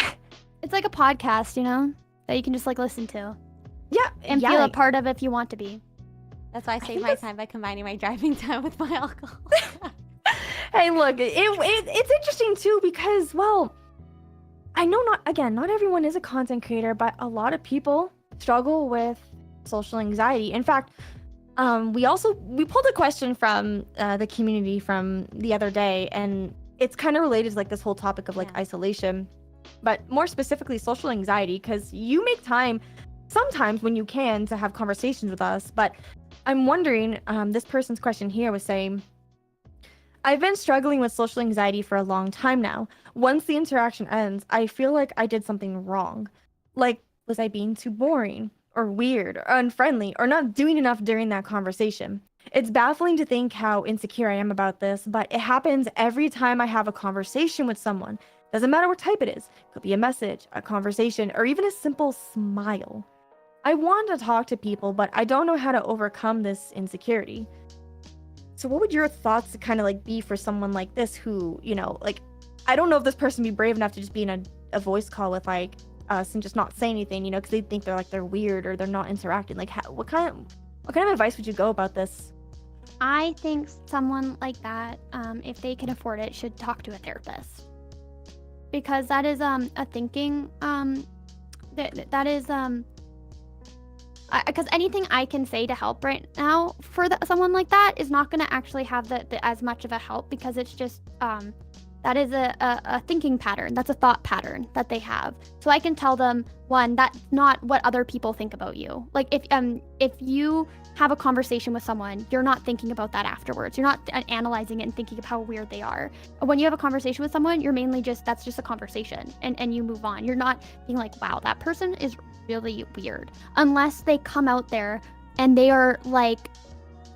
It's like a podcast, you know, that you can just like listen to. Yeah, and feel a part of if you want to be. That's why I save my time by combining my driving time with my alcohol. Hey, look, it's interesting too, because, well, I know not everyone is a content creator, but a lot of people struggle with social anxiety. In fact, we pulled a question from the community from the other day, and it's kind of related to like this whole topic of like isolation, but more specifically social anxiety, because you make time sometimes when you can to have conversations with us. But I'm wondering, this person's question here was saying, I've been struggling with social anxiety for a long time now. Once the interaction ends, I feel like I did something wrong. Like, was I being too boring or weird or unfriendly or not doing enough during that conversation? It's baffling to think how insecure I am about this, but it happens every time I have a conversation with someone. Doesn't matter what type it is. Could be a message, a conversation, or even a simple smile. I want to talk to people, but I don't know how to overcome this insecurity. So what would your thoughts kind of like be for someone like this who, you know, like, I don't know if this person would be brave enough to just be in a voice call with like us and just not say anything, you know, because they think they're weird or they're not interacting. Like, what kind of advice would you go about this? I think someone like that, if they can afford it, should talk to a therapist. because that is a thinking that is because anything I can say to help right now for someone like that is not going to actually have the as much of a help, because it's just that is a thinking pattern. That's a thought pattern that they have. So I can tell them, one, that's not what other people think about you. Like if you have a conversation with someone, you're not thinking about that afterwards. You're not analyzing it and thinking of how weird they are. When you have a conversation with someone, you're mainly that's just a conversation, and you move on. You're not being like, wow, that person is really weird, unless they come out there and they are like,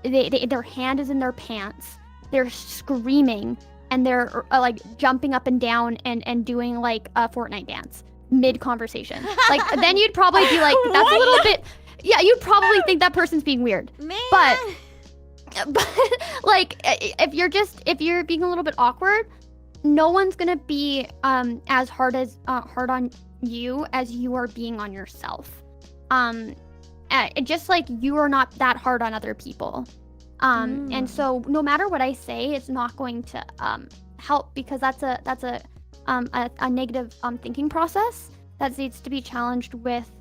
their hand is in their pants, they're screaming, and they're like jumping up and down and doing like a Fortnite dance mid conversation. Like then you'd probably be like, that's a little bit, yeah, you'd probably think that person's being weird. Man. But like if you're being a little bit awkward, no one's gonna be as hard on you as you are being on yourself. Just like you are not that hard on other people. And so no matter what I say, it's not going to help, because that's a negative thinking process that needs to be challenged with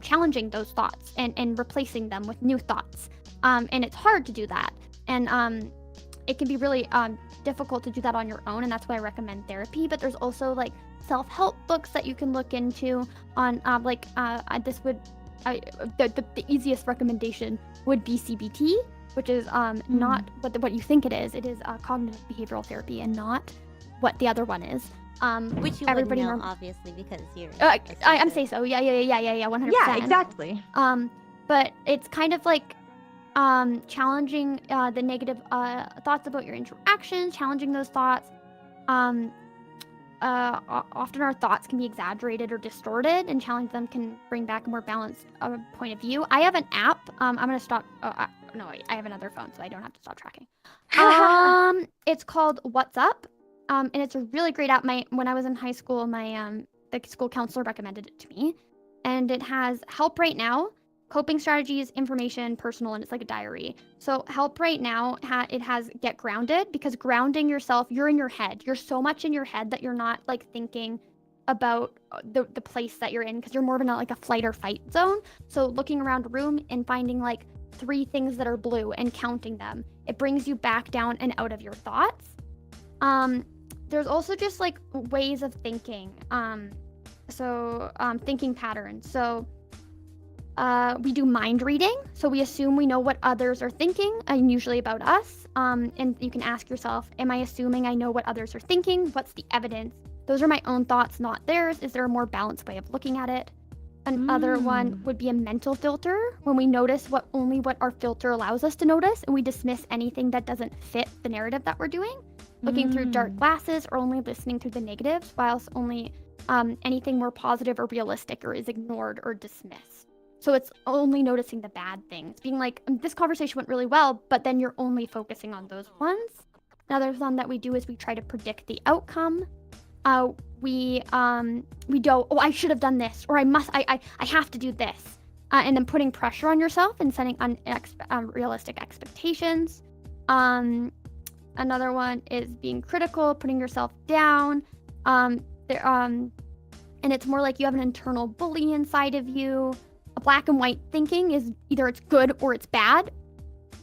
challenging those thoughts and replacing them with new thoughts. And it's hard to do that. And it can be really difficult to do that on your own, and that's why I recommend therapy. But there's also like self-help books that you can look into on the easiest recommendation would be CBT, which is not what you think it is. It is cognitive behavioral therapy, and not what the other one is. Which you everybody wouldn't know, obviously, because you're. I'm say so. Yeah, 100%. Yeah, exactly. But it's kind of like challenging the negative thoughts about your interactions, challenging those thoughts. Often our thoughts can be exaggerated or distorted, and challenge them can bring back a more balanced point of view. I have an app. I'm gonna stop. No, wait, I have another phone, so I don't have to stop tracking. It's called What's Up, and it's a really great app. When I was in high school, the school counselor recommended it to me, and it has Help Right Now, coping strategies, information, personal, and it's like a diary. So Help Right Now, it has Get Grounded, because grounding yourself, you're in your head. You're so much in your head that you're not like thinking about the place that you're in, because you're more of in like a flight or fight zone. So looking around a room and finding like 3 things that are blue and counting them, it brings you back down and out of your thoughts. There's also just like ways of thinking. Thinking patterns. So we do mind reading. So we assume we know what others are thinking, and usually about us. And you can ask yourself, am I assuming I know what others are thinking? What's the evidence? Those are my own thoughts, not theirs. Is there a more balanced way of looking at it? Another one would be a mental filter, when we notice only what our filter allows us to notice, and we dismiss anything that doesn't fit the narrative that we're doing. Looking through dark glasses, or only listening through the negatives, whilst only anything more positive or realistic or is ignored or dismissed. So it's only noticing the bad things, being like, this conversation went really well, but then you're only focusing on those ones. Another one that we do is we try to predict the outcome. We do, I should have done this, or I have to do this. And then putting pressure on yourself and setting unrealistic expectations. Another one is being critical, putting yourself down. And it's more like you have an internal bully inside of you. A black and white thinking is either it's good or it's bad.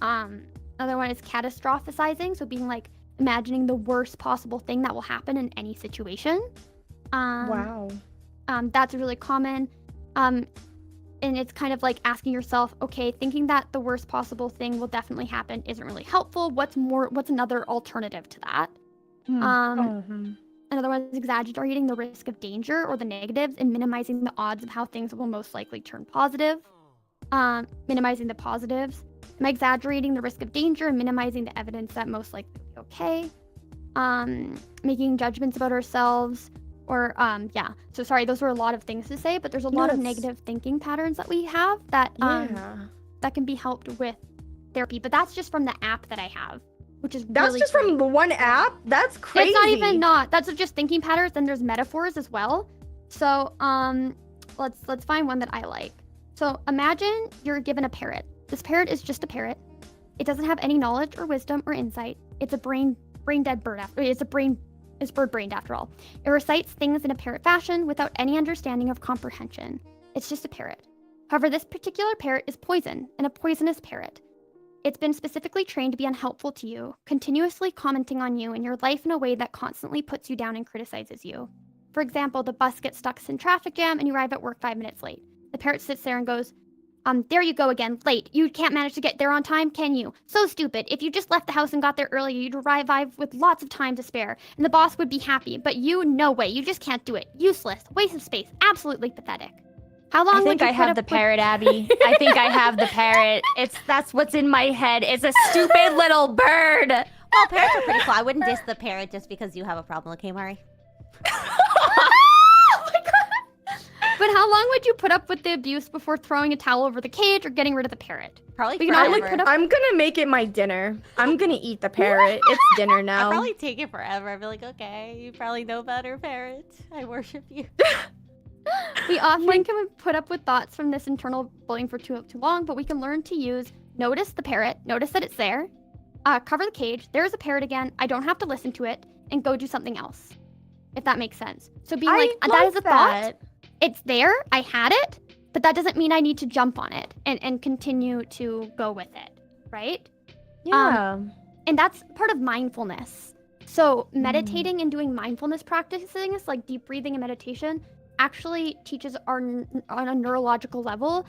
Another one is catastrophizing, so being like imagining the worst possible thing that will happen in any situation. Wow. That's really common. And it's kind of like asking yourself, okay, thinking that the worst possible thing will definitely happen isn't really helpful. What's another alternative to that? Another one is exaggerating the risk of danger or the negatives and minimizing the odds of how things will most likely turn positive. Minimizing the positives. Am I exaggerating the risk of danger and minimizing the evidence that most likely will be okay? Making judgments about ourselves. Or, so sorry, those were a lot of things to say, but there's a lot of negative thinking patterns that we have that that can be helped with therapy. But that's just from the app that I have, which is that's really just great. from the one app? That's crazy. It's not even that's just thinking patterns, and there's metaphors as well. So let's find one that I like. So imagine you're given a parrot. This parrot is just a parrot. It doesn't have any knowledge or wisdom or insight. It's a brain dead bird. It's a brain is bird-brained after all. It recites things in a parrot fashion without any understanding of comprehension. It's just a parrot. However, this particular parrot is poison, and a poisonous parrot. It's been specifically trained to be unhelpful to you, continuously commenting on you and your life in a way that constantly puts you down and criticizes you. For example, the bus gets stuck in traffic jam and you arrive at work 5 minutes late. The parrot sits there and goes, there you go again, late. You can't manage to get there on time, can you? So stupid. If you just left the house and got there earlier, you'd arrive with lots of time to spare, and the boss would be happy. But you, no way. You just can't do it. Useless. Waste of space. Absolutely pathetic. How long I would think you I put have up the with- parrot, Abby. I think I have the parrot. That's what's in my head. It's a stupid little bird. Well, parrots are pretty cool. I wouldn't diss the parrot just because you have a problem, okay, Mari? But how long would you put up with the abuse before throwing a towel over the cage or getting rid of the parrot? Probably We can forever. always put up- I'm gonna make it my dinner. I'm gonna eat the parrot. It's dinner I'd now. probably take it forever. I'd be like, okay, you probably know better, parrot. I worship you. We often can put up with thoughts from this internal bullying for too long, but we can learn to use notice the parrot, notice that it's there, cover the cage, there's a parrot again, I don't have to listen to it, and go do something else. If that makes sense. So being like, that is a thought, it's there, I had it, but that doesn't mean I need to jump on it and continue to go with it, right? Yeah. And that's part of mindfulness. So meditating and doing mindfulness practices like deep breathing and meditation actually teaches on a neurological level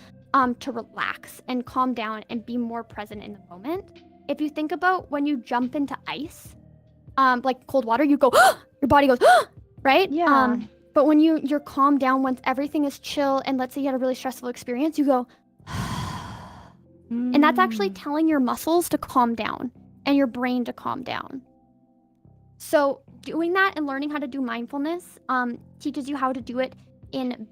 to relax and calm down and be more present in the moment. If you think about when you jump into ice, like cold water, you go, your body goes, right? Yeah. But when you're calmed down, once everything is chill, and let's say you had a really stressful experience, you go, and that's actually telling your muscles to calm down and your brain to calm down. So doing that and learning how to do mindfulness teaches you how to do it in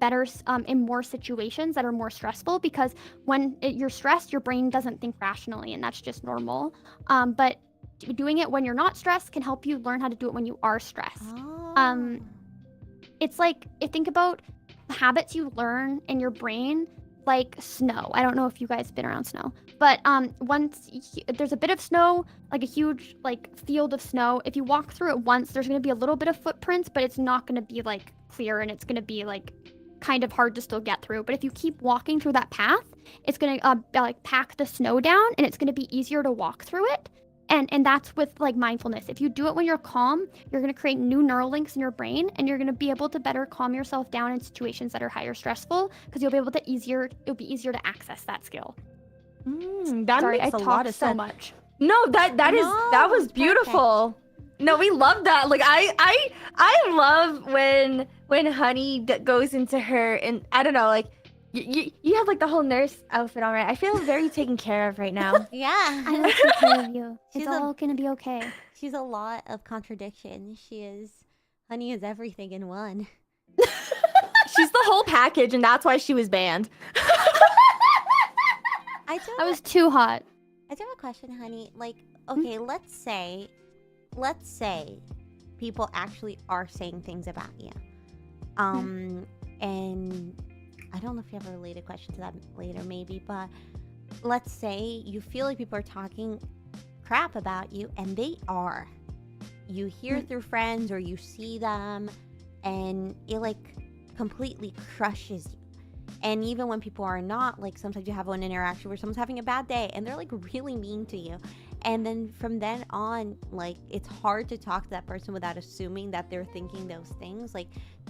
more situations that are more stressful, because when you're stressed, your brain doesn't think rationally, and that's just normal. But doing it when you're not stressed can help you learn how to do it when you are stressed. Oh. It's like, think about the habits you learn in your brain, like snow. I don't know if you guys have been around snow, but once there's a bit of snow, like a huge field of snow, if you walk through it once, there's going to be a little bit of footprints, but it's not going to be clear, and it's going to be kind of hard to still get through. But if you keep walking through that path, it's going to pack the snow down, and it's going to be easier to walk through it. And that's with mindfulness. If you do it when you're calm, you're going to create new neural links in your brain, and you're going to be able to better calm yourself down in situations that are higher stressful, because it'll be easier to access that skill. That Sorry, makes I a lot talked of so sense. much. No, that was beautiful. No, we love that. I love when Honey goes into her, and I don't know, you have the whole nurse outfit on, right? I feel very taken care of right now. Yeah. I will take care of you. She's It's a- all going to be okay. She's a lot of contradiction. Honey is everything in one. She's the whole package, and that's why she was banned. I was too hot. I do have a question, Honey. Okay, let's say people actually are saying things about you. And I don't know if you have a related question to that later, maybe, but let's say you feel like people are talking crap about you, and they are. You hear through friends, or you see them, and it completely crushes you. And even when people are not, sometimes you have one interaction where someone's having a bad day and they're really mean to you. And then from then on, it's hard to talk to that person without assuming that they're thinking those things.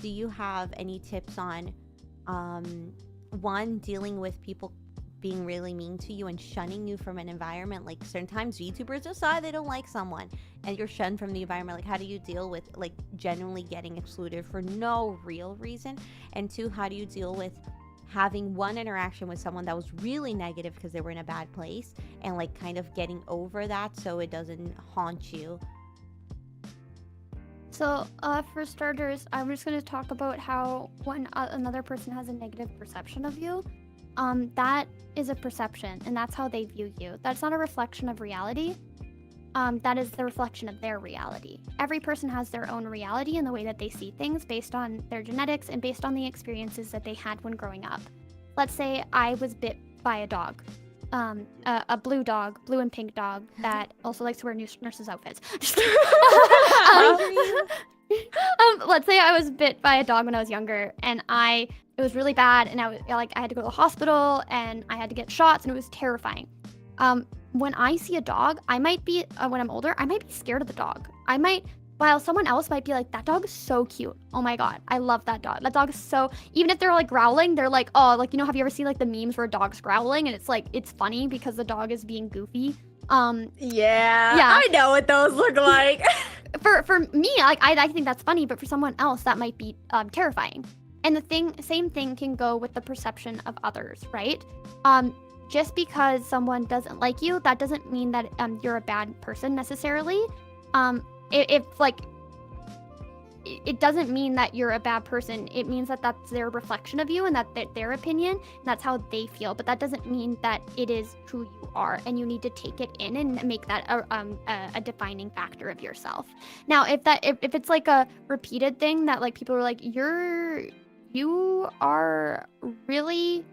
Do you have any tips on, one, dealing with people being really mean to you and shunning you from an environment? Certain times VTubers decide they don't like someone and you're shunned from the environment. How do you deal with genuinely getting excluded for no real reason? And two, how do you deal with having one interaction with someone that was really negative because they were in a bad place, and kind of getting over that so it doesn't haunt you? So, for starters, I'm just going to talk about how when another person has a negative perception of you, that is a perception, and that's how they view you. That's not a reflection of reality. That is the reflection of their reality. Every person has their own reality and the way that they see things based on their genetics and based on the experiences that they had when growing up. Let's say I was bit by a dog. A blue blue and pink dog that also likes to wear nurses' outfits. Let's say I was bit by a dog when I was younger, and it was really bad, and I had to go to the hospital, and I had to get shots, and it was terrifying. When I see a dog, I might be when I'm older, I might be scared of the dog. While someone else might be like, that dog is so cute. Oh my god, I love that dog. That dog is so. Even if they're like growling, they're like, oh, like have you ever seen like the memes where a dog's growling and it's like it's funny because the dog is being goofy. Yeah, Yeah. I know what those look like. For me, like I think that's funny, but for someone else that might be terrifying. And same thing can go with the perception of others, right? Just because someone doesn't like you, that doesn't mean that you're a bad person necessarily. It doesn't mean that you're a bad person. It means that that's their reflection of you and that their opinion, and that's how they feel. But that doesn't mean that it is who you are, and you need to take it in and make that a defining factor of yourself. Now, if it's like a repeated thing that like people are like, you are really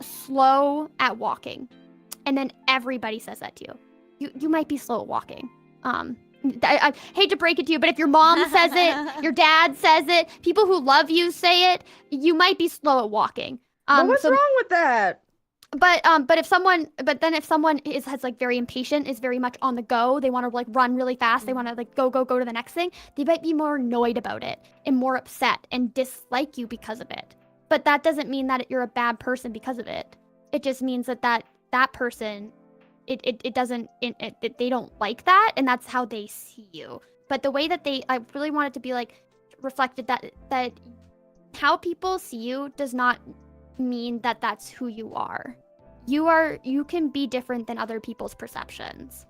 slow at walking, and then everybody says that to you. You might be slow at walking. I hate to break it to you, but if your mom says it, your dad says it, people who love you say it, you might be slow at walking. But what's wrong with that? But if someone has like very impatient, is very much on the go, they want to like run really fast, they want to like go to the next thing, they might be more annoyed about it and more upset and dislike you because of it. But that doesn't mean that you're a bad person because of it. It just means that person, they don't like that, and that's how they see you. But the way that I really want it to be like reflected that how people see you does not mean that that's who you are. You can be different than other people's perceptions.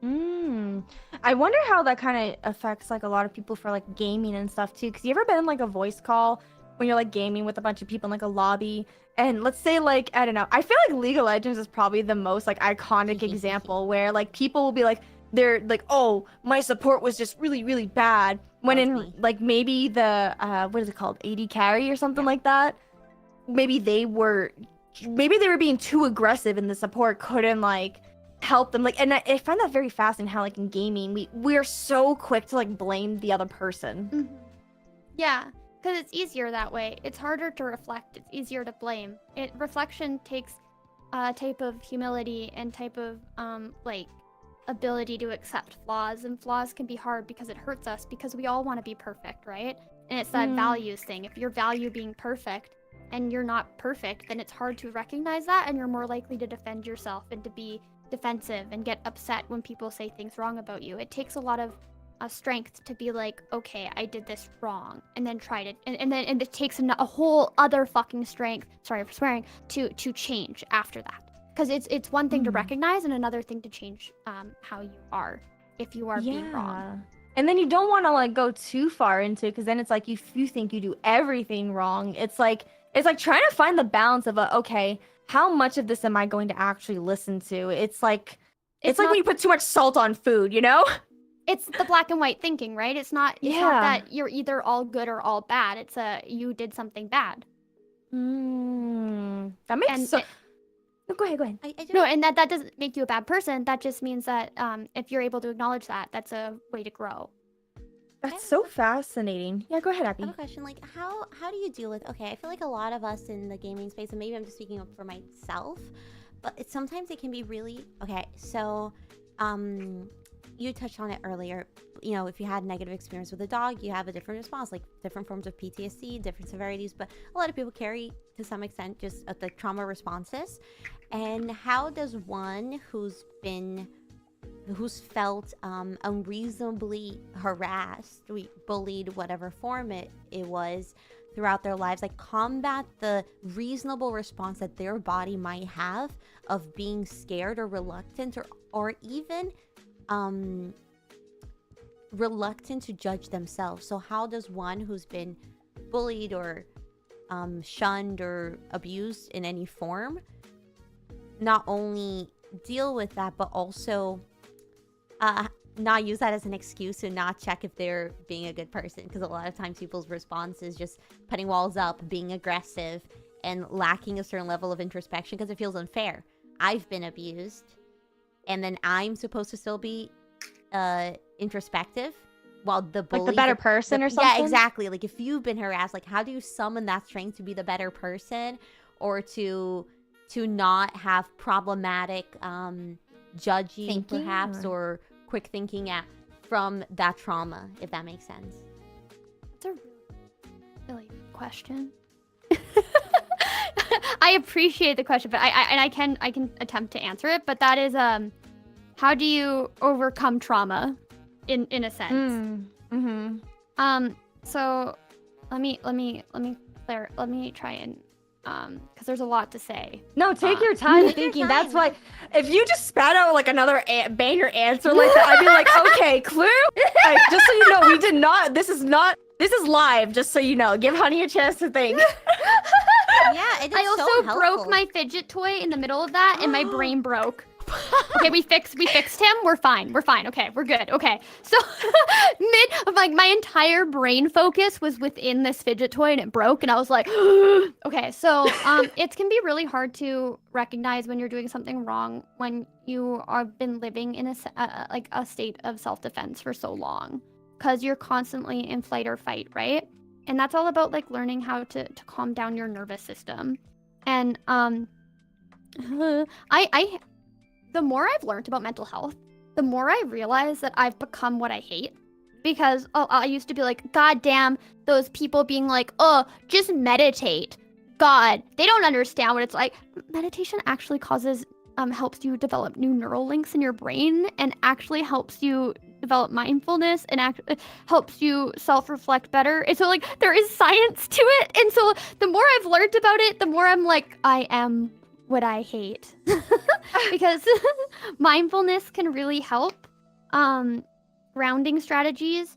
I wonder how that kind of affects like a lot of people for like gaming and stuff too. Because you ever been in like a voice call when you're like gaming with a bunch of people in like a lobby, and let's say like, I don't know, I feel like League of Legends is probably the most like iconic example where like people will be like, they're like, oh, my support was just really, really bad, when in like maybe the what is it called, AD carry or something like that, maybe they were being too aggressive and the support couldn't like help them. Like, and I find that very fascinating how like in gaming we're so quick to like blame the other person. Yeah, because it's easier that way. It's harder to reflect. It's easier to blame. Reflection takes a type of humility and type of like ability to accept flaws, and flaws can be hard because it hurts us, because we all want to be perfect, right? And it's that values thing. If you value being perfect and you're not perfect, then it's hard to recognize that, and you're more likely to defend yourself and to be defensive and get upset when people say things wrong about you. It takes a lot of strength to be like, okay, I did this wrong, and then try to, and it takes a whole other fucking strength, sorry for swearing, to change after that. Because it's one thing to recognize and another thing to change how you are if you are being wrong. And then you don't want to like go too far into it, because then it's like if you think you do everything wrong, it's like trying to find the balance of okay, how much of this am I going to actually listen to? It's like when you put too much salt on food, you know? It's the black and white thinking, right? It's not that you're either all good or all bad. It's you did something bad. That makes sense. No, go ahead. No, and that doesn't make you a bad person. That just means that if you're able to acknowledge that, that's a way to grow. That's so fascinating. Yeah, go ahead, Abby. I have a question. Like, how do you deal with? Okay, I feel like a lot of us in the gaming space, and maybe I'm just speaking up for myself, but sometimes it can be really okay. So, you touched on it earlier. You know, if you had negative experience with a dog, you have a different response, like different forms of PTSD, different severities. But a lot of people carry, to some extent, just the trauma responses. And how does one who's felt unreasonably harassed, bullied, whatever form it was, throughout their lives, like combat the reasonable response that their body might have of being scared or reluctant, or even reluctant to judge themselves? So how does one who's been bullied or shunned or abused in any form not only deal with that, but also not use that as an excuse to not check if they're being a good person? Because a lot of times people's response is just putting walls up, being aggressive, and lacking a certain level of introspection because it feels unfair. I've been abused, and then I'm supposed to still be introspective well, the bully, Like the better person or something? Yeah, exactly. Like if you've been harassed, like how do you summon that strength to be the better person, or to not have problematic judging Thinking, perhaps, or quick thinking from that trauma, if that makes sense. It's a really good question. I appreciate the question, but I can attempt to answer it. But that is how do you overcome trauma in a sense? So let me try and because there's a lot to say. No, take your time thinking. That's why if you just spat out like another banger answer like that, I'd be like, okay, clue. Like, just so you know, we did not. This is live. Just so you know, give Honey a chance to think. Yeah, it is I also so broke helpful. my fidget toy in the middle of that, and my brain broke. Okay, we fixed him. We're fine. Okay, we're good. Okay, so my entire brain focus was within this fidget toy, and it broke, and I was like, okay. So it can be really hard to recognize when you're doing something wrong when you have been living in a state of self-defense for so long, because you're constantly in flight or fight, right? And that's all about like learning how to calm down your nervous system. And the more I've learned about mental health, the more I realize that I've become what I hate. Because I used to be like, God damn, those people being like, oh, just meditate. God, they don't understand what it's like. Meditation actually helps you develop new neural links in your brain, and actually helps you develop mindfulness, and helps you self-reflect better. And so like there is science to it. And so the more I've learned about it, the more I'm like, I am what I hate. Because mindfulness can really help. Grounding strategies,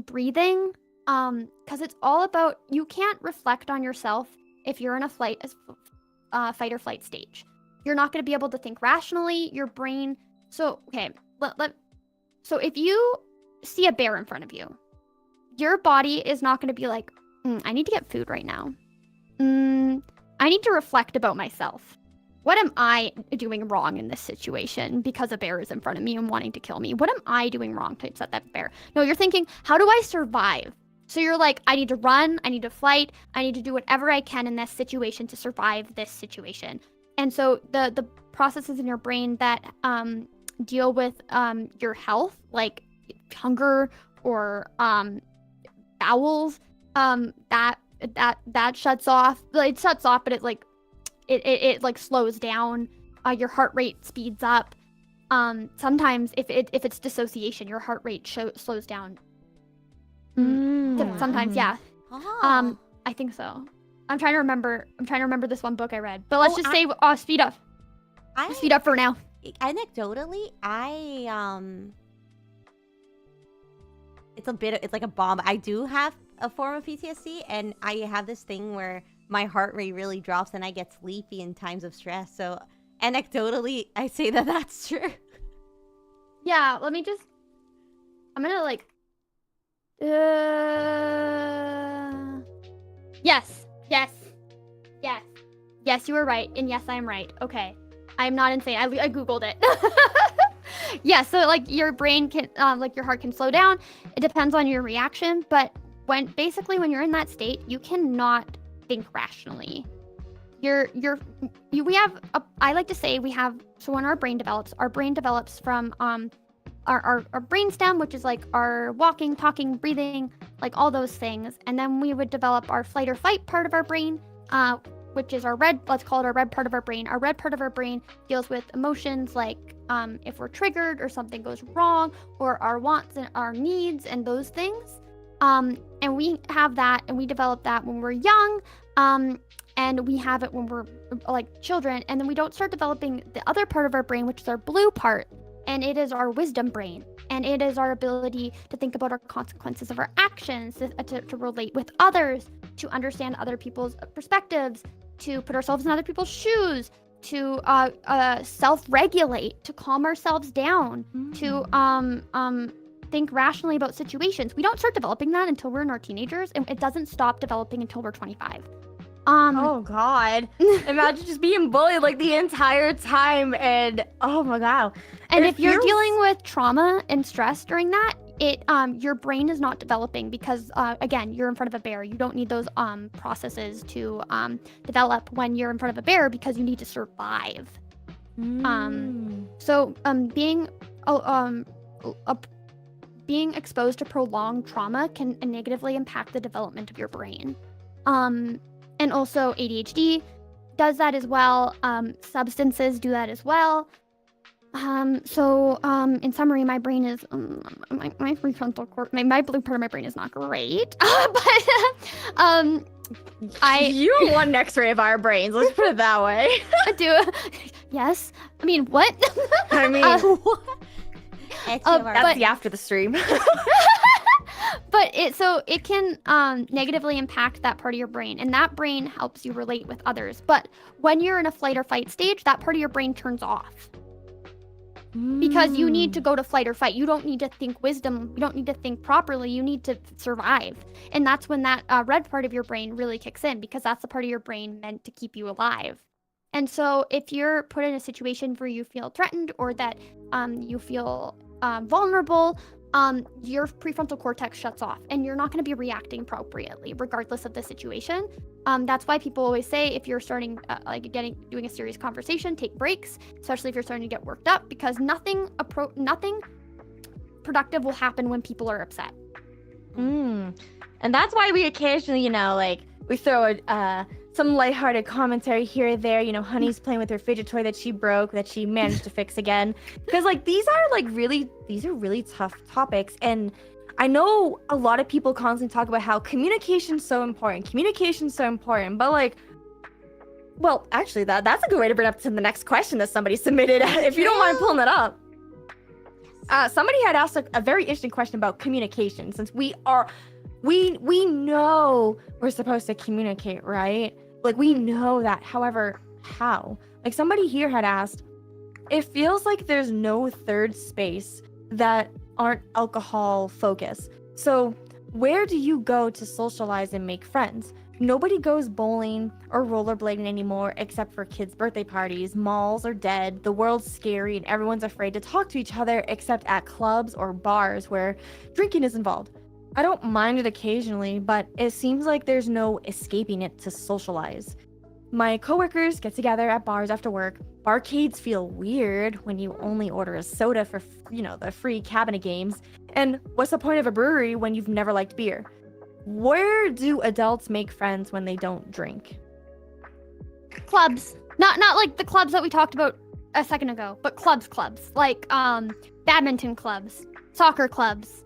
breathing, because it's all about, you can't reflect on yourself if you're in a fight or flight stage. You're not going to be able to think rationally. Your brain. So okay, so if you see a bear in front of you, your body is not going to be like, I need to get food right now. I need to reflect about myself. What am I doing wrong in this situation because a bear is in front of me and wanting to kill me? What am I doing wrong to upset that bear? No, you're thinking, how do I survive? So you're like, I need to run, I need to fight, I need to do whatever I can in this situation to survive this situation. And so the processes in your brain that deal with your health, like hunger or bowels, that shuts off. It shuts off, but it like slows down. Your heart rate speeds up. Sometimes if it's dissociation, your heart rate slows down. Sometimes, yeah. Oh. I think so. I'm trying to remember this one book I read. But let's just say speed up. Speed up for now. Anecdotally, it's like a bomb. I do have a form of PTSD, and I have this thing where my heart rate really drops and I get sleepy in times of stress. So anecdotally, I say that that's true. Yeah, I'm gonna like, yes, you were right, and yes, I'm right. Okay, I'm not insane. I Googled it. Yeah, so like your brain can, like your heart can slow down. It depends on your reaction, but when you're in that state, you cannot think rationally. I like to say so when our brain develops from our brainstem, which is like our walking, talking, breathing, like all those things, and then we would develop our flight or fight part of our brain, which is let's call it our red part of our brain. Our red part of our brain deals with emotions, like if we're triggered or something goes wrong, or our wants and our needs and those things. And we have that, and we develop that when we're young, and we have it when we're like children, and then we don't start developing the other part of our brain, which is our blue part, and it is our wisdom brain, and it is our ability to think about our consequences of our actions, to relate with others, to understand other people's perspectives, to put ourselves in other people's shoes, to self-regulate, to calm ourselves down, to think rationally about situations. We don't start developing that until we're in our teenagers, and it doesn't stop developing until we're 25. Oh God! Imagine just being bullied like the entire time, and oh my God! And if you're dealing with trauma and stress during that, your brain is not developing because again, you're in front of a bear. You don't need those processes to develop when you're in front of a bear because you need to survive. So being exposed to prolonged trauma can negatively impact the development of your brain. And also ADHD does that as well. Substances do that as well. So in summary, my brain is my prefrontal cortex, my blue part of my brain is not great. But you don't want an X-ray of our brains. Let's put it that way. I do. Yes. I mean, what? I mean, that's the after the stream. But it can negatively impact that part of your brain, and that brain helps you relate with others. But when you're in a flight or fight stage, that part of your brain turns off. Because you need to go to flight or fight. You don't need to think wisdom. You don't need to think properly. You need to survive. And that's when that red part of your brain really kicks in, because that's the part of your brain meant to keep you alive. And so if you're put in a situation where you feel threatened or that you feel vulnerable, your prefrontal cortex shuts off and you're not going to be reacting appropriately regardless of the situation. That's why people always say if you're starting doing a serious conversation, take breaks, especially if you're starting to get worked up, because nothing productive will happen when people are upset. And that's why we occasionally, we throw some lighthearted commentary here or there. Honey's playing with her fidget toy that she broke, that she managed to fix again. Because these are really tough topics. And I know a lot of people constantly talk about how communication's so important. But well, actually, that's a good way to bring up to the next question that somebody submitted. If you don't mind pulling that up. Somebody had asked a very interesting question about communication, since we know we're supposed to communicate, right? We know that. However, how? Somebody here had asked, it feels like there's no third space that aren't alcohol focused. So where do you go to socialize and make friends? Nobody goes bowling or rollerblading anymore except for kids' birthday parties. Malls are dead. The world's scary and everyone's afraid to talk to each other except at clubs or bars where drinking is involved. I don't mind it occasionally, but it seems like there's no escaping it to socialize. My coworkers get together at bars after work. Barcades feel weird when you only order a soda for, the free cabinet games. And what's the point of a brewery when you've never liked beer? Where do adults make friends when they don't drink? Clubs. Not like the clubs that we talked about a second ago, but clubs. Like badminton clubs, soccer clubs.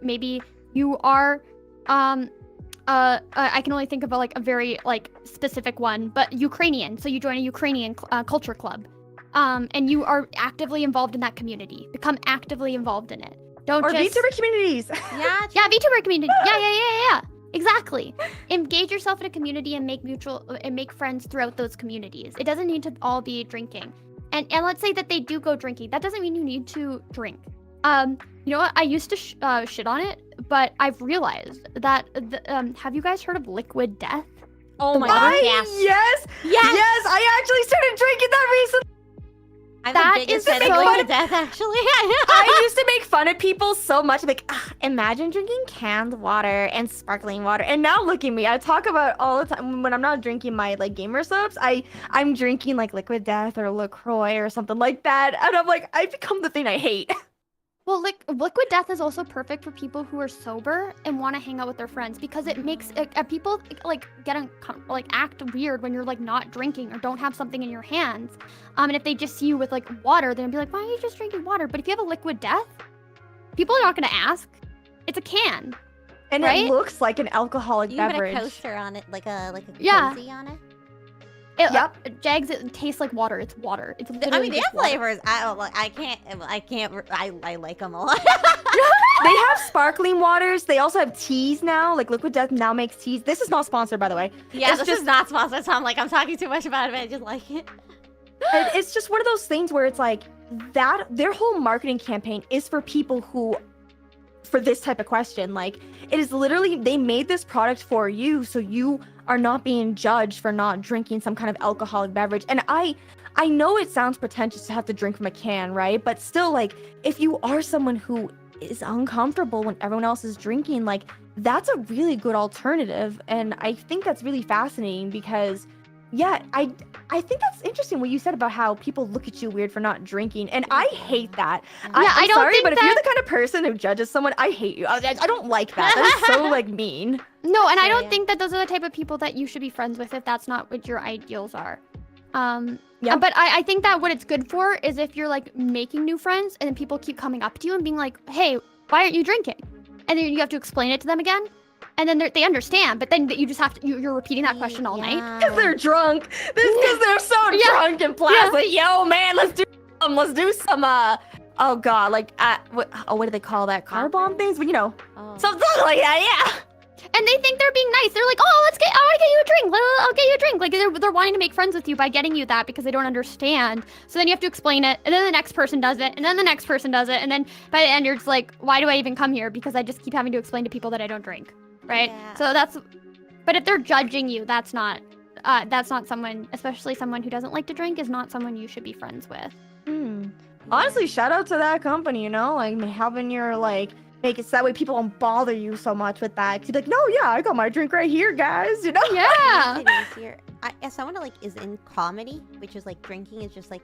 Maybe you are I can only think of a very specific one, but Ukrainian. So you join a Ukrainian culture club, and you are actively involved in that community. Become actively involved in it. Or VTuber communities. Yeah, VTuber community. Yeah. Exactly. Engage yourself in a community and make friends throughout those communities. It doesn't need to all be drinking. And let's say that they do go drinking. That doesn't mean you need to drink. You know what? I used to shit on it, but I've realized that have you guys heard of liquid death? Oh my god, yes. Yes, I actually started drinking that recently. I'm the biggest fan of liquid death, actually. I used to make fun of people so much. Imagine drinking canned water and sparkling water. And now look at me. I talk about all the time when I'm not drinking my gamer subs. I'm drinking liquid death or LaCroix or something like that. And I'm I've become the thing I hate. Well, liquid death is also perfect for people who are sober and want to hang out with their friends, because it makes people act weird when you're not drinking or don't have something in your hands. And if they just see you with water, they'll be like, "Why are you just drinking water?" But if you have a liquid death, people are not going to ask. It's a can, and right? It looks like an alcoholic beverage. Even a coaster on it, like a yeah. cozy on it. Jags, it tastes like water. It's water. It's literally they have flavors. I like them a lot. They have sparkling waters. They also have teas now. Liquid death now makes teas. This is not sponsored, by the way. Yeah, this is not sponsored. So I'm talking too much about it, but I just like it. It's just one of those things where it's that their whole marketing campaign is for people who, for this type of question. It is literally, they made this product for you, so you are not being judged for not drinking some kind of alcoholic beverage. And I I know it sounds pretentious to have to drink from a can, right? But still, like, if you are someone who is uncomfortable when everyone else is drinking, like, that's a really good alternative. And I think that's really fascinating because, yeah, I think that's interesting what you said about how people look at you weird for not drinking. And I hate that. Yeah, I'm I don't sorry, think but if you're that- the kind of person who judges someone, I hate you. I don't like that. That is so, like, mean. No, and I don't Yeah. think that those are the type of people that you should be friends with if that's not what your ideals are. Yeah. But I think that what it's good for is if you're like making new friends and then people keep coming up to you and being like, hey, why aren't you drinking? And then you have to explain it to them again. And then they understand, but then you just have to, you're repeating that question all night. Because they're drunk. This because they're so drunk and placid. Yo, man, let's do some oh god, like what do they call that? Car bomb things? But you know, something like that, yeah. And they think they're being nice. They're like, oh, I want to get you a drink. I'll get you a drink. Like they're wanting to make friends with you by getting you that because they don't understand. So then you have to explain it, and then the next person does it, and then the next person does it, and then by the end you're just like, why do I even come here? Because I just keep having to explain to people that I don't drink, right? Yeah. So but if they're judging you, that's not someone, especially someone who doesn't like to drink, is not someone you should be friends with. Honestly, shout out to that company, you know, like having your like make it so that way people don't bother you so much with that. 'Cause you're like, no, yeah, I got my drink right here, guys. You know? Yeah. It is here. As someone who like is in comedy, which is like drinking is just like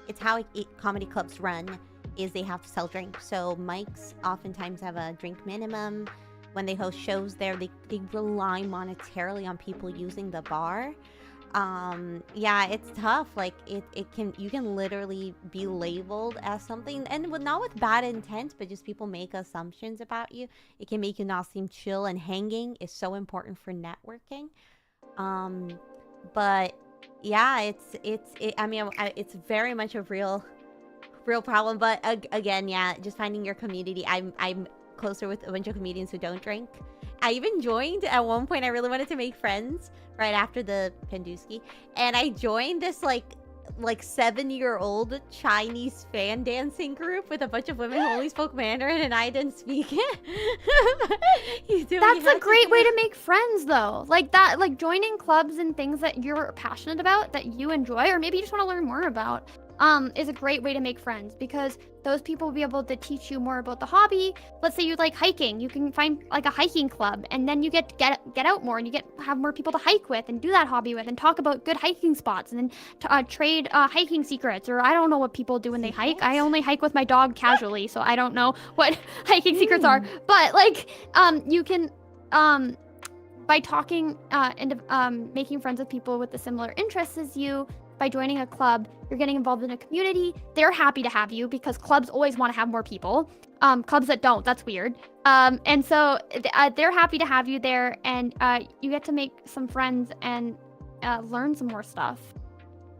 it's how comedy clubs run, is they have to sell drinks. So mics oftentimes have a drink minimum. When they host shows there, they rely monetarily on people using the bar. Yeah, it's tough. Like you can literally be labeled as something, and not with bad intent, but just people make assumptions about you. It can make you not seem chill, and hanging is so important for networking. But yeah, it's very much a real problem. But again, yeah, just finding your community. I'm closer with a bunch of comedians who don't drink. I even joined at one point. I really wanted to make friends right after the Penduski, and I joined this like 7-year-old Chinese fan dancing group with a bunch of women who only spoke Mandarin, and I didn't speak it. That's a great way to make friends, though. Like that, like joining clubs and things that you're passionate about, that you enjoy, or maybe you just want to learn more about, is a great way to make friends, because those people will be able to teach you more about the hobby. Let's say you like hiking, you can find like a hiking club, and then you get out more, and you have more people to hike with and do that hobby with, and talk about good hiking spots, and then trade hiking secrets, or I don't know what people do when they hike. I only hike with my dog casually, so I don't know what hiking secrets are. But like, you can by talking and making friends with people with the similar interests as you. By joining a club, you're getting involved in a community. They're happy to have you because clubs always want to have more people. Clubs that don't, that's weird. And so they're happy to have you there, and you get to make some friends and learn some more stuff.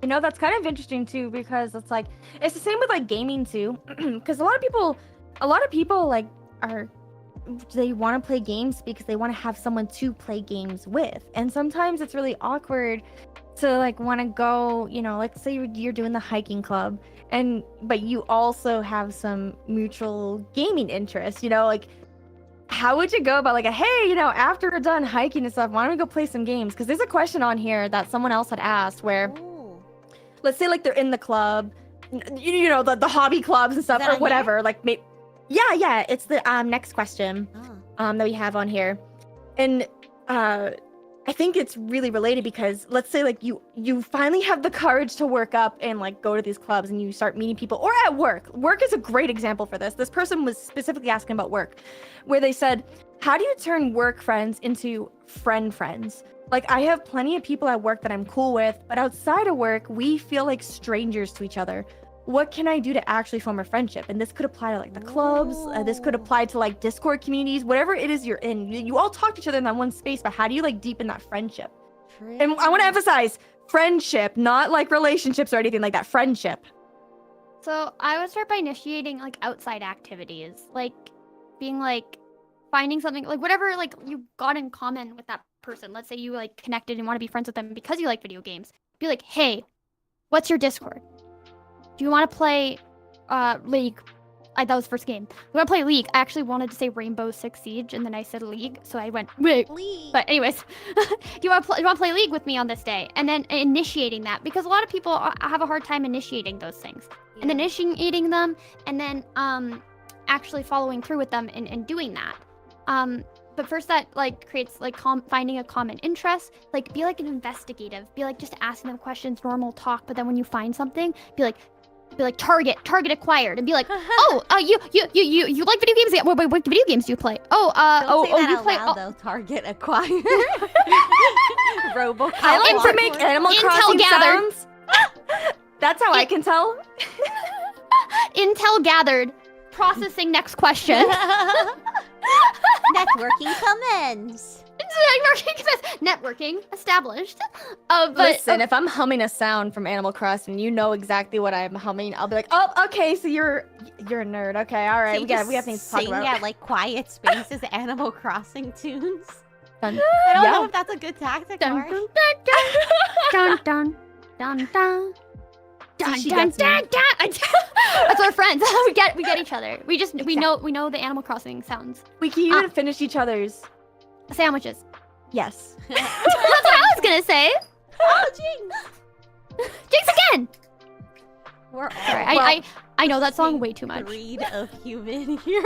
You know, that's kind of interesting too, because it's like, it's the same with like gaming too. Because a lot of people like they want to play games because they want to have someone to play games with. And sometimes it's really awkward to like want to go, you know, like say you're doing the hiking club, but you also have some mutual gaming interests, you know, like how would you go about like hey, you know, after we're done hiking and stuff, why don't we go play some games? Because there's a question on here that someone else had asked where let's say like they're in the club, you know, the hobby clubs and stuff or whatever, like yeah, it's the next question that we have on here. And I think it's really related because let's say like you finally have the courage to work up and like go to these clubs and you start meeting people, or at work. Work is a great example for this. This person was specifically asking about work, where they said, how do you turn work friends into friends? Like I have plenty of people at work that I'm cool with, but outside of work, we feel like strangers to each other. What can I do to actually form a friendship? And this could apply to like the clubs. This could apply to like Discord communities, whatever it is you're in. You all talk to each other in that one space, but how do you like deepen that friendship? And I want to emphasize friendship, not like relationships or anything like that. Friendship. So I would start by initiating like outside activities, like being like finding something like whatever like you got in common with that person. Let's say you like connected and want to be friends with them because you like video games. Be like, hey, what's your Discord? Do you want to play League? that was first game. We want to play League. I actually wanted to say Rainbow Six Siege, and then I said League, so I went wait. League. But anyways, do you want to play League with me on this day? And then initiating that, because a lot of people have a hard time initiating those things, and then initiating them, and then actually following through with them and doing that. But first that like creates like finding a common interest, like be like an investigative, be like just asking them questions, normal talk. But then when you find something, be like target acquired, and be like, oh, you like video games? What video games do you play? Don't say that you out play loud, though. Target acquired. Robocop. I like to make Animal Crossing gathered. sounds. That's how I can tell. Intel gathered. Processing next question. Networking commence. Networking established. But Listen, if I'm humming a sound from Animal Crossing, you know exactly what I'm humming. I'll be like, oh, okay, so you're a nerd. Okay, all right, So we you got just things to talk sing about. at like quiet spaces, Animal Crossing tunes. Dun, I don't yeah. know if that's a good tactic. dun Mark. dun dun dun dun. Dun, she dun, gets me. dun, dun. That's our friends. we get each other. We know the Animal Crossing sounds. We can even finish each other's. Sandwiches. Yes. That's what I was gonna say. Oh, jinx. Jinx again. We're all Sorry, I know that song way too much. breed of human here.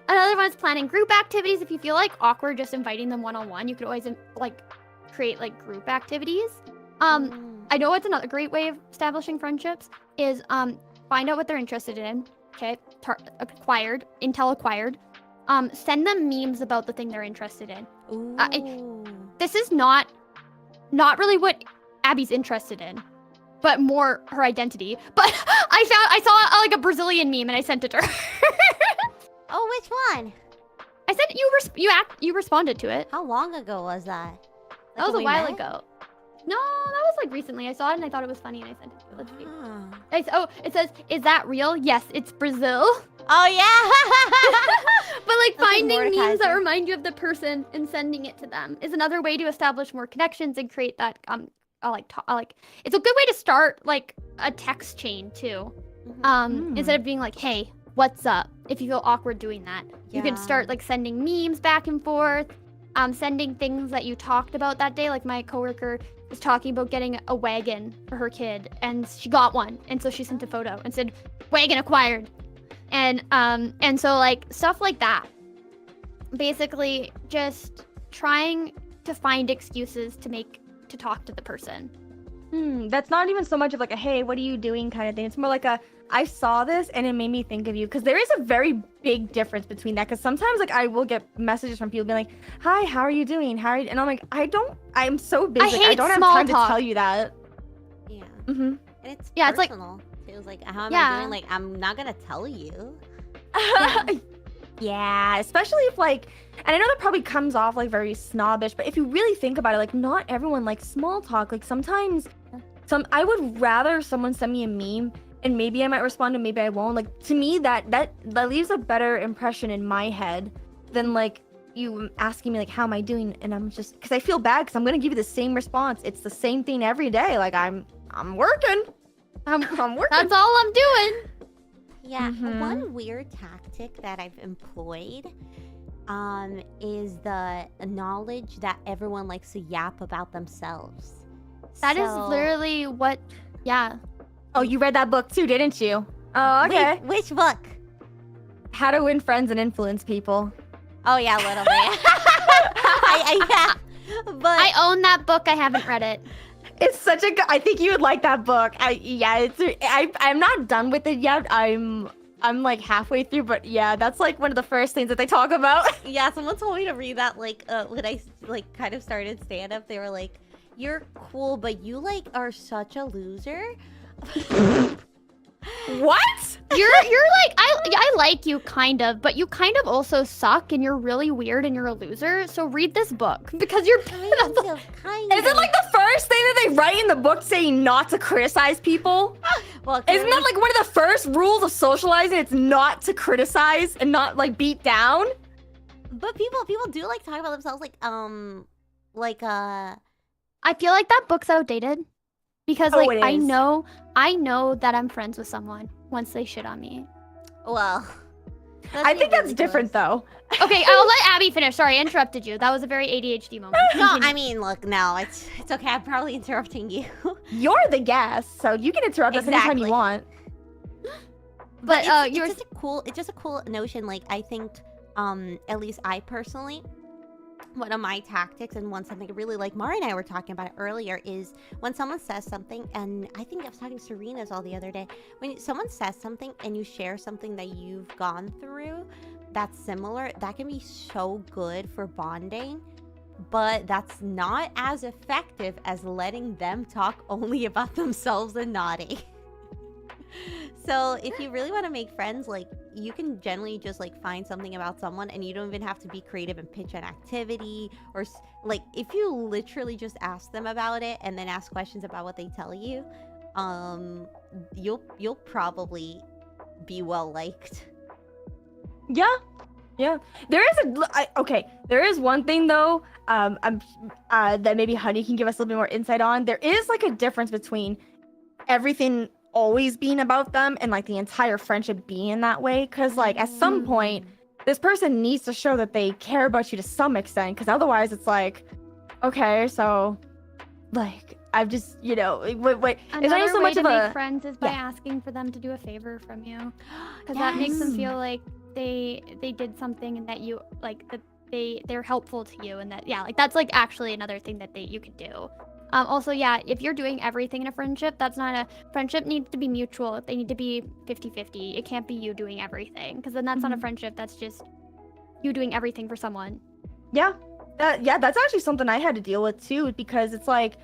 Another one's planning group activities. If you feel like awkward just inviting them one-on-one, you could always like create like group activities. I know it's another great way of establishing friendships is find out what they're interested in. Okay, intel acquired. Send them memes about the thing they're interested in. Ooh. This is not really what Abby's interested in, but more her identity. But I saw like a Brazilian meme and I sent it to her. Oh, which one? I said you responded to it. How long ago was that? That was when a we while met? ago. No, that was like recently. I saw it and I thought it was funny and I sent it to her. Let's see. Ah. It says, "Is that real?" Yes, it's Brazil. Oh yeah. But like That's finding memes that Mordekaiser. remind you of the person and sending it to them is another way to establish more connections and create that it's a good way to start like a text chain too. Instead of being like, "Hey, what's up?" If you feel awkward doing that, you can Yeah. start like sending memes back and forth, sending things that you talked about that day. Like my coworker was talking about getting a wagon for her kid, and she got one, and so she sent a photo and said, "Wagon acquired," and so like stuff like that. Basically, just trying to find excuses to talk to the person. That's not even so much of like a hey, what are you doing kind of thing. It's more like a I saw this and it made me think of you, because there is a very big difference between that. Because sometimes like I will get messages from people being like, hi, how are you doing? And I'm like, I'm so busy. hate I don't have small time talk. to tell you that. Yeah. Mm-hmm. And it's Yeah, it's like- personal. It was like, how am I Yeah. doing? Like, I'm not gonna tell you. Yeah, especially if like, and I know that probably comes off like very snobbish, but if you really think about it, like not everyone likes small talk. Like sometimes, I would rather someone send me a meme and maybe I might respond and maybe I won't. Like to me, that leaves a better impression in my head than like you asking me like how am I doing, and I'm just because I feel bad because I'm gonna give you the same response. It's the same thing every day. Like I'm working. I'm working. That's all I'm doing. Yeah, Mhm. one weird tactic that I've employed is the knowledge that everyone likes to yap about themselves. That is So- literally what. Yeah. Oh, you read that book too, didn't you? Oh, okay. Which book? How to Win Friends and Influence People. Oh yeah, a little bit. yeah, but I own that book. I haven't read it. It's such a good. I think you would like that book. I'm not done with it yet. I'm like halfway through, but yeah, that's like one of the first things that they talk about. yeah, someone told me to read that like when I like kind of started stand up. They were like, "You're cool, but you like are such a loser." What? You're like I like you kind of, but you kind of also suck and you're really weird and you're a loser. So read this book because you're. Kind of. Is it like the first thing that they write in the book saying not to criticize people? Well, Isn't that like one of the first rules of socializing? It's not to criticize and not like beat down. But people do like talk about themselves like I feel like that book's outdated because Oh, like it I is. know that I'm friends with someone once they shit on me. Well, I think that's different though. Okay, I'll let Abby finish. Sorry, I interrupted you. That was a very ADHD moment. No, I mean, look, no, it's okay. I'm probably interrupting you. You're the guest, so you can interrupt us anytime you Exactly. want. But it's just a cool notion. Like, I think, at least I personally, one of my tactics and something really like Mari and I were talking about it earlier is when someone says something, and I think I was talking to Serena's all the other day, when someone says something and you share something that you've gone through that's similar, that can be so good for bonding, but that's not as effective as letting them talk only about themselves and nodding. So if you really want to make friends, like, you can generally just like find something about someone, and you don't even have to be creative and pitch an activity, or like, if you literally just ask them about it and then ask questions about what they tell you, you'll probably be well liked. Yeah. There is one thing though, that maybe Honey can give us a little bit more insight on. There is like a difference between everything always being about them and like the entire friendship being that way, because like at some point this person needs to show that they care about you to some extent, because otherwise it's like, okay, so like I've just, you know, wait it's not Another so way much to of make a friends is by asking for them to do a favor from you, because that makes them feel like they did something and that you like that they're helpful to you, and that like that's like actually another thing that you could do. Also, if you're doing everything in a friendship, that's not a friendship. Needs to be mutual. They need to be 50-50. It can't be you doing everything, because then that's not a friendship. That's just you doing everything for someone. That's actually something I had to deal with too, because it's like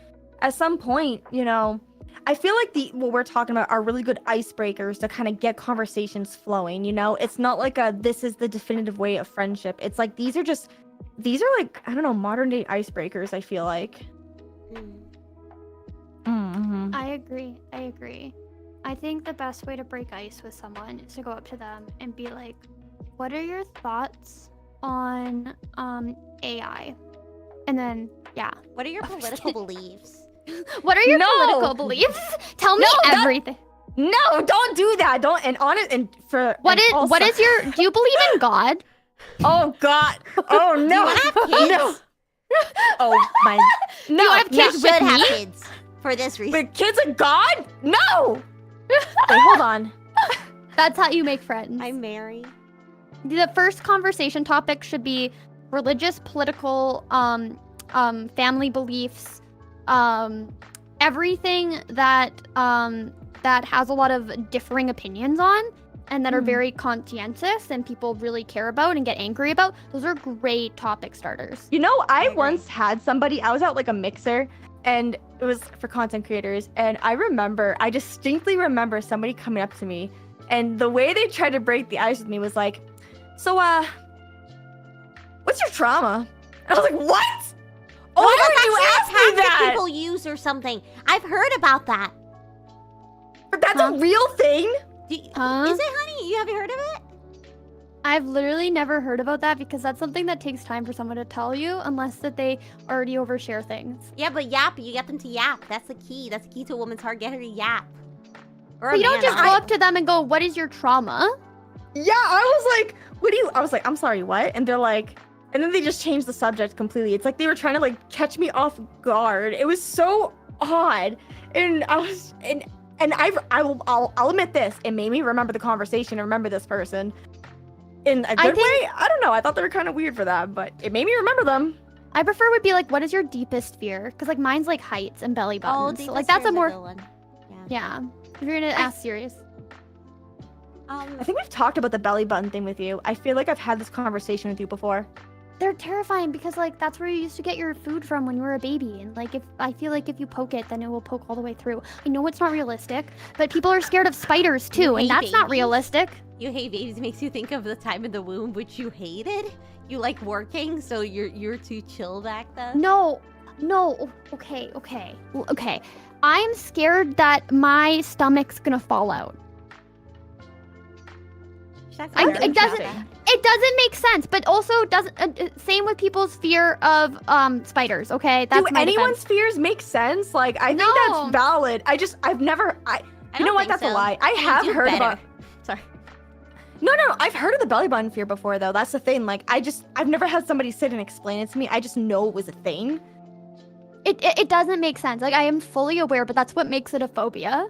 at some point, you know, I feel like what we're talking about are really good icebreakers to kind of get conversations flowing, you know? It's not like this is the definitive way of friendship. It's like these are like, I don't know, modern day icebreakers, I feel like. I agree. I think the best way to break ice with someone is to go up to them and be like, what are your thoughts on AI? And then What are your political beliefs? What are your political beliefs? Tell me everything. No, don't do that. Don't. And on it. And for what is your? Do you believe in God? Oh God. Oh no. Do you want to have kids? No. Oh my. No. Do you have kids should with have me? kids for this reason. With kids of God? No. Wait, hold on. That's how you make friends. I'm married. The first conversation topic should be religious, political, family beliefs, everything that has a lot of differing opinions on, and that are very conscientious and people really care about and get angry about. Those are great topic starters. You know, I once had somebody, I was at like a mixer, and it was for content creators, and I distinctly remember somebody coming up to me, and the way they tried to break the ice with me was like, so what's your trauma? And I was like, what? Oh, Why that's would you ask actually a me tactic that? people use or something. I've heard about that. But that's a real thing. Is it, honey? You haven't heard of it? I've literally never heard about that, because that's something that takes time for someone to tell you, unless that they already overshare things. Yeah, but yap, you get them to yap. That's the key. That's the key to a woman's heart. Get her to yap. Or But you don't just go up to them and go, what is your trauma? Yeah, I was like, I was like, I'm sorry, what? And they're like, and then they just changed the subject completely. It's like they were trying to like catch me off guard. It was so odd. And I was, and I'll admit this, it made me remember the conversation and remember this person in a good way. I don't know. I thought they were kind of weird for that, but it made me remember them. I prefer would be like, what is your deepest fear? Because like mine's like heights and belly buttons. Oh, So, like that's a more one. yeah. If you're gonna ask serious. I think we've talked about the belly button thing with you. I feel like I've had this conversation with you before. They're terrifying because like that's where you used to get your food from when you were a baby, and like I feel like if you poke it, then it will poke all the way through. I know it's not realistic, but people are scared of spiders too, and that's not realistic. You hate babies makes you think of the time in the womb which you hated. You like working, so you're too chill back then. No. Okay. I'm scared that my stomach's gonna fall out. It doesn't make sense, but also doesn't. Same with people's fear of spiders. Okay, that's do my anyone's defense. fears make sense? Like I think that's valid. I've never I You know don't what? think That's a so. lie. I You have do heard better. about. Sorry. No, I've heard of the belly button fear before, though. That's the thing. Like, I've never had somebody sit and explain it to me. I just know it was a thing. It doesn't make sense. Like, I am fully aware, but that's what makes it a phobia.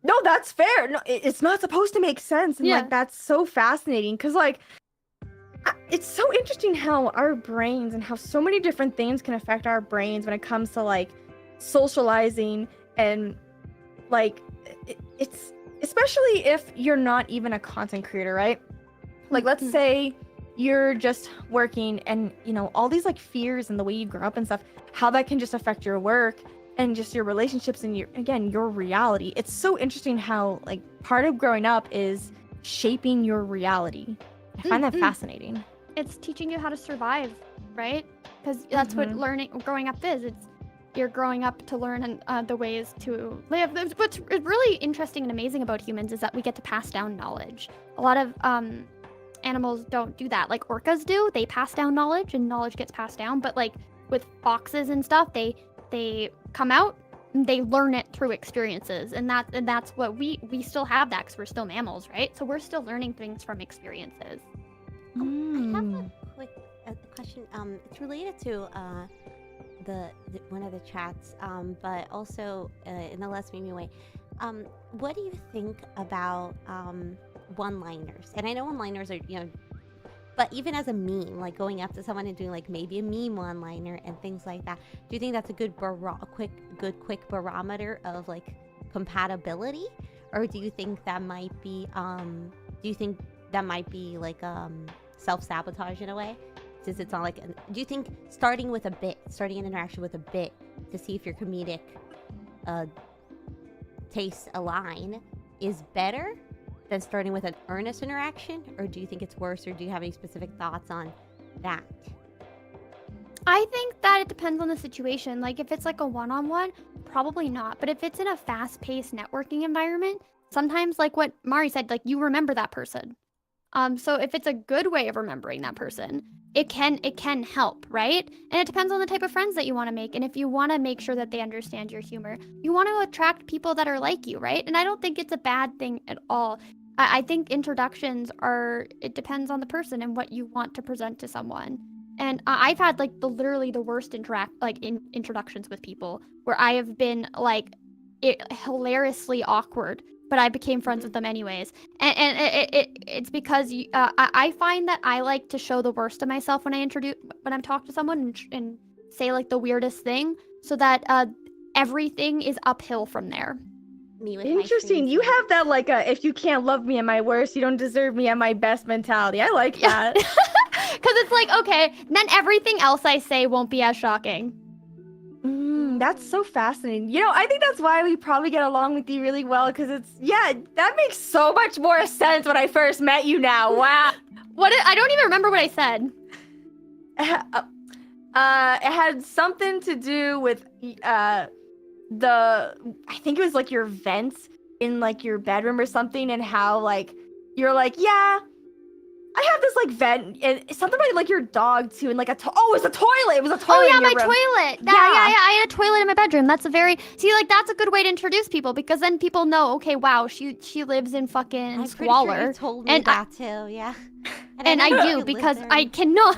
No, that's fair. No, it's not supposed to make sense, and Yeah. like that's so fascinating because like it's so interesting how our brains and how so many different things can affect our brains when it comes to like socializing and like it's especially if you're not even a content creator, right? Like let's say you're just working and you know all these like fears and the way you grow up and stuff, how that can just affect your work and just your relationships and your reality. It's so interesting how like part of growing up is shaping your reality. I find that fascinating. It's teaching you how to survive, right? Because that's what growing up is. You're growing up to learn the ways to live. What's really interesting and amazing about humans is that we get to pass down knowledge. A lot of animals don't do that. Like orcas do. They pass down knowledge and knowledge gets passed down. But like with foxes and stuff, they come out and they learn it through experiences. And that's what we still have that because we're still mammals, right? So we're still learning things from experiences. I have a quick question. It's related to the one of the chats, but also in a less memey way. What do you think about one-liners? And I know one-liners are, you know, but even as a meme, like going up to someone and doing like maybe a meme one-liner and things like that, do you think that's a good quick barometer of like compatibility, or do you think that might be like self-sabotage in a way, since it's not like do you think starting an interaction with a bit to see if your comedic tastes align is better than starting with an earnest interaction, or do you think it's worse, or do you have any specific thoughts on that? I think that it depends on the situation. Like if it's like a one-on-one, probably not. But if it's in a fast-paced networking environment, sometimes like what Mari said, like you remember that person. So if it's a good way of remembering that person, it can help, right? And it depends on the type of friends that you want to make. And if you want to make sure that they understand your humor, you want to attract people that are like you, right? And I don't think it's a bad thing at all. I think introductions it depends on the person and what you want to present to someone. And I've had like literally the worst introductions with people where I have been like hilariously awkward, but I became friends with them anyways. And it's because I find that I like to show the worst of myself when I'm talking to someone and say like the weirdest thing, so that everything is uphill from there. Me with Interesting. You have that like if you can't love me at my worst, you don't deserve me at my best mentality. I like that. Because it's like, okay, then everything else I say won't be as shocking. That's so fascinating. You know, I think that's why we probably get along with you really well, because that makes so much more sense when I first met you now. Wow. I don't even remember what I said. It had something to do with I think it was like your vents in like your bedroom or something, and how like you're like, yeah, I have this like vent, and something about like your dog too, and like it was a toilet. It was a toilet. Oh yeah, in your my room. toilet. Yeah. I had a toilet in my bedroom. That's that's a good way to introduce people, because then people know, okay, wow, she lives in fucking squalor. Sure you told me that too, yeah. And I do, because I cannot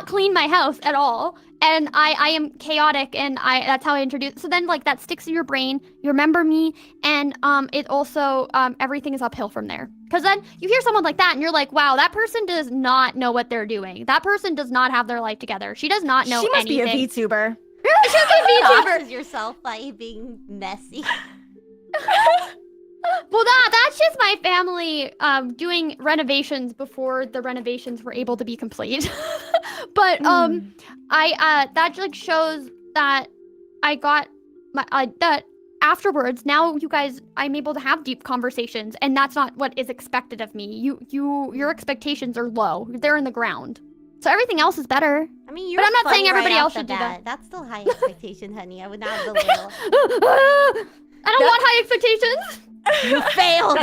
clean my house at all. And I am chaotic, and that's how I introduce. So then like that sticks in your brain. You remember me, and it also everything is uphill from there. Because then you hear someone like that, and you're like, wow, that person does not know what they're doing. That person does not have their life together. She does not know anything. She must be a VTuber. She must be a VTuber. Sauces yourself by being messy. Well, that's just my family doing renovations before the renovations were able to be complete. But that like shows that I got that afterwards. Now you guys, I'm able to have deep conversations, and that's not what is expected of me. Your expectations are low. They're in the ground. So everything else is better. I mean, but I'm not saying everybody else should should do that. That's still high expectation, honey. I would not belittle. I don't want high expectations. You failed.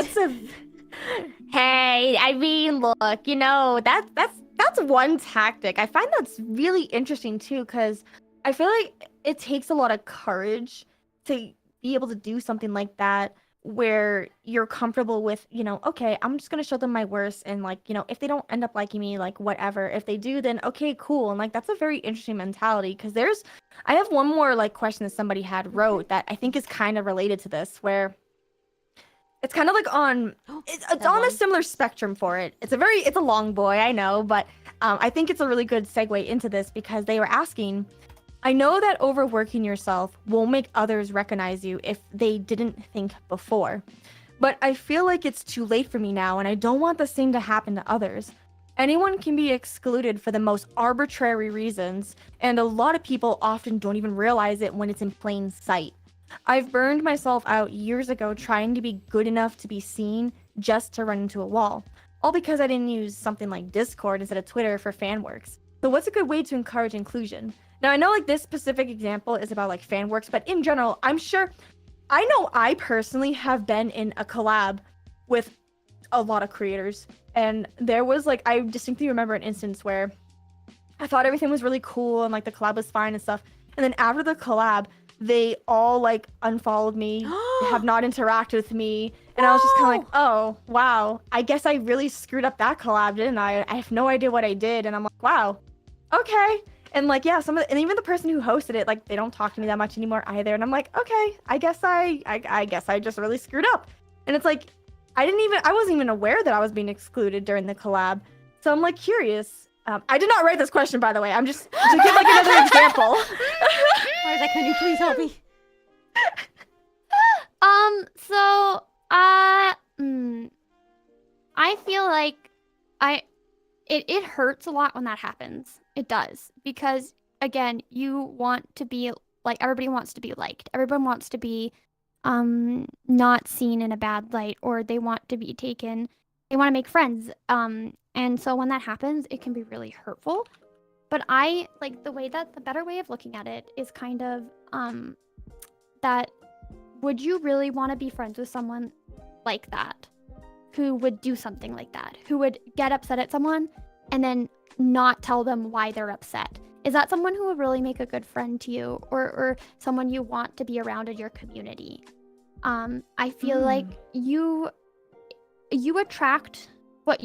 Hey, I mean, look, you know, that's one tactic. I find that's really interesting too, because I feel like it takes a lot of courage to be able to do something like that where you're comfortable with, okay, I'm just gonna show them my worst, and like, if they don't end up liking me, like whatever. If they do, then okay, cool. And like that's a very interesting mentality, because I have one more like question that somebody had wrote that I think is kind of related to this, where it's kind of like it's on a similar spectrum for it. It's a long boy, I know, but I think it's a really good segue into this, because they were asking, I know that overworking yourself will make others recognize you if they didn't think before, but I feel like it's too late for me now, and I don't want the same to happen to others. Anyone can be excluded for the most arbitrary reasons, and a lot of people often don't even realize it when it's in plain sight. I've burned myself out years ago trying to be good enough to be seen just to run into a wall, all because I didn't use something like Discord instead of Twitter for fan works. So what's a good way to encourage inclusion? Now, I know like this specific example is about like fan works, but in general, I know I personally have been in a collab with a lot of creators, and there was like, I distinctly remember an instance where I thought everything was really cool and like the collab was fine and stuff. And then after the collab, they all like unfollowed me, have not interacted with me. And I was just kind of like, oh, wow, I guess I really screwed up that collab, didn't I? I have no idea what I did. And I'm like, wow, okay. And like, yeah, and even the person who hosted it, like, they don't talk to me that much anymore either. And I'm like, okay, I guess I just really screwed up. And it's like, I wasn't even aware that I was being excluded during the collab. So I'm like curious. I did not write this question, by the way. I'm just to give like another example. Marza, can you please help me? So, I feel like it hurts a lot when that happens. It does, because again, you want to be like, everybody wants to be liked. Everyone wants to be not seen in a bad light, or they want to be taken. They want to make friends. And so when that happens, it can be really hurtful. But I like the better way of looking at it is kind of that, would you really want to be friends with someone like that, who would do something like that, who would get upset at someone and then not tell them why they're upset? Is that someone who would really make a good friend to you, or someone you want to be around in your community? I feel like you attract what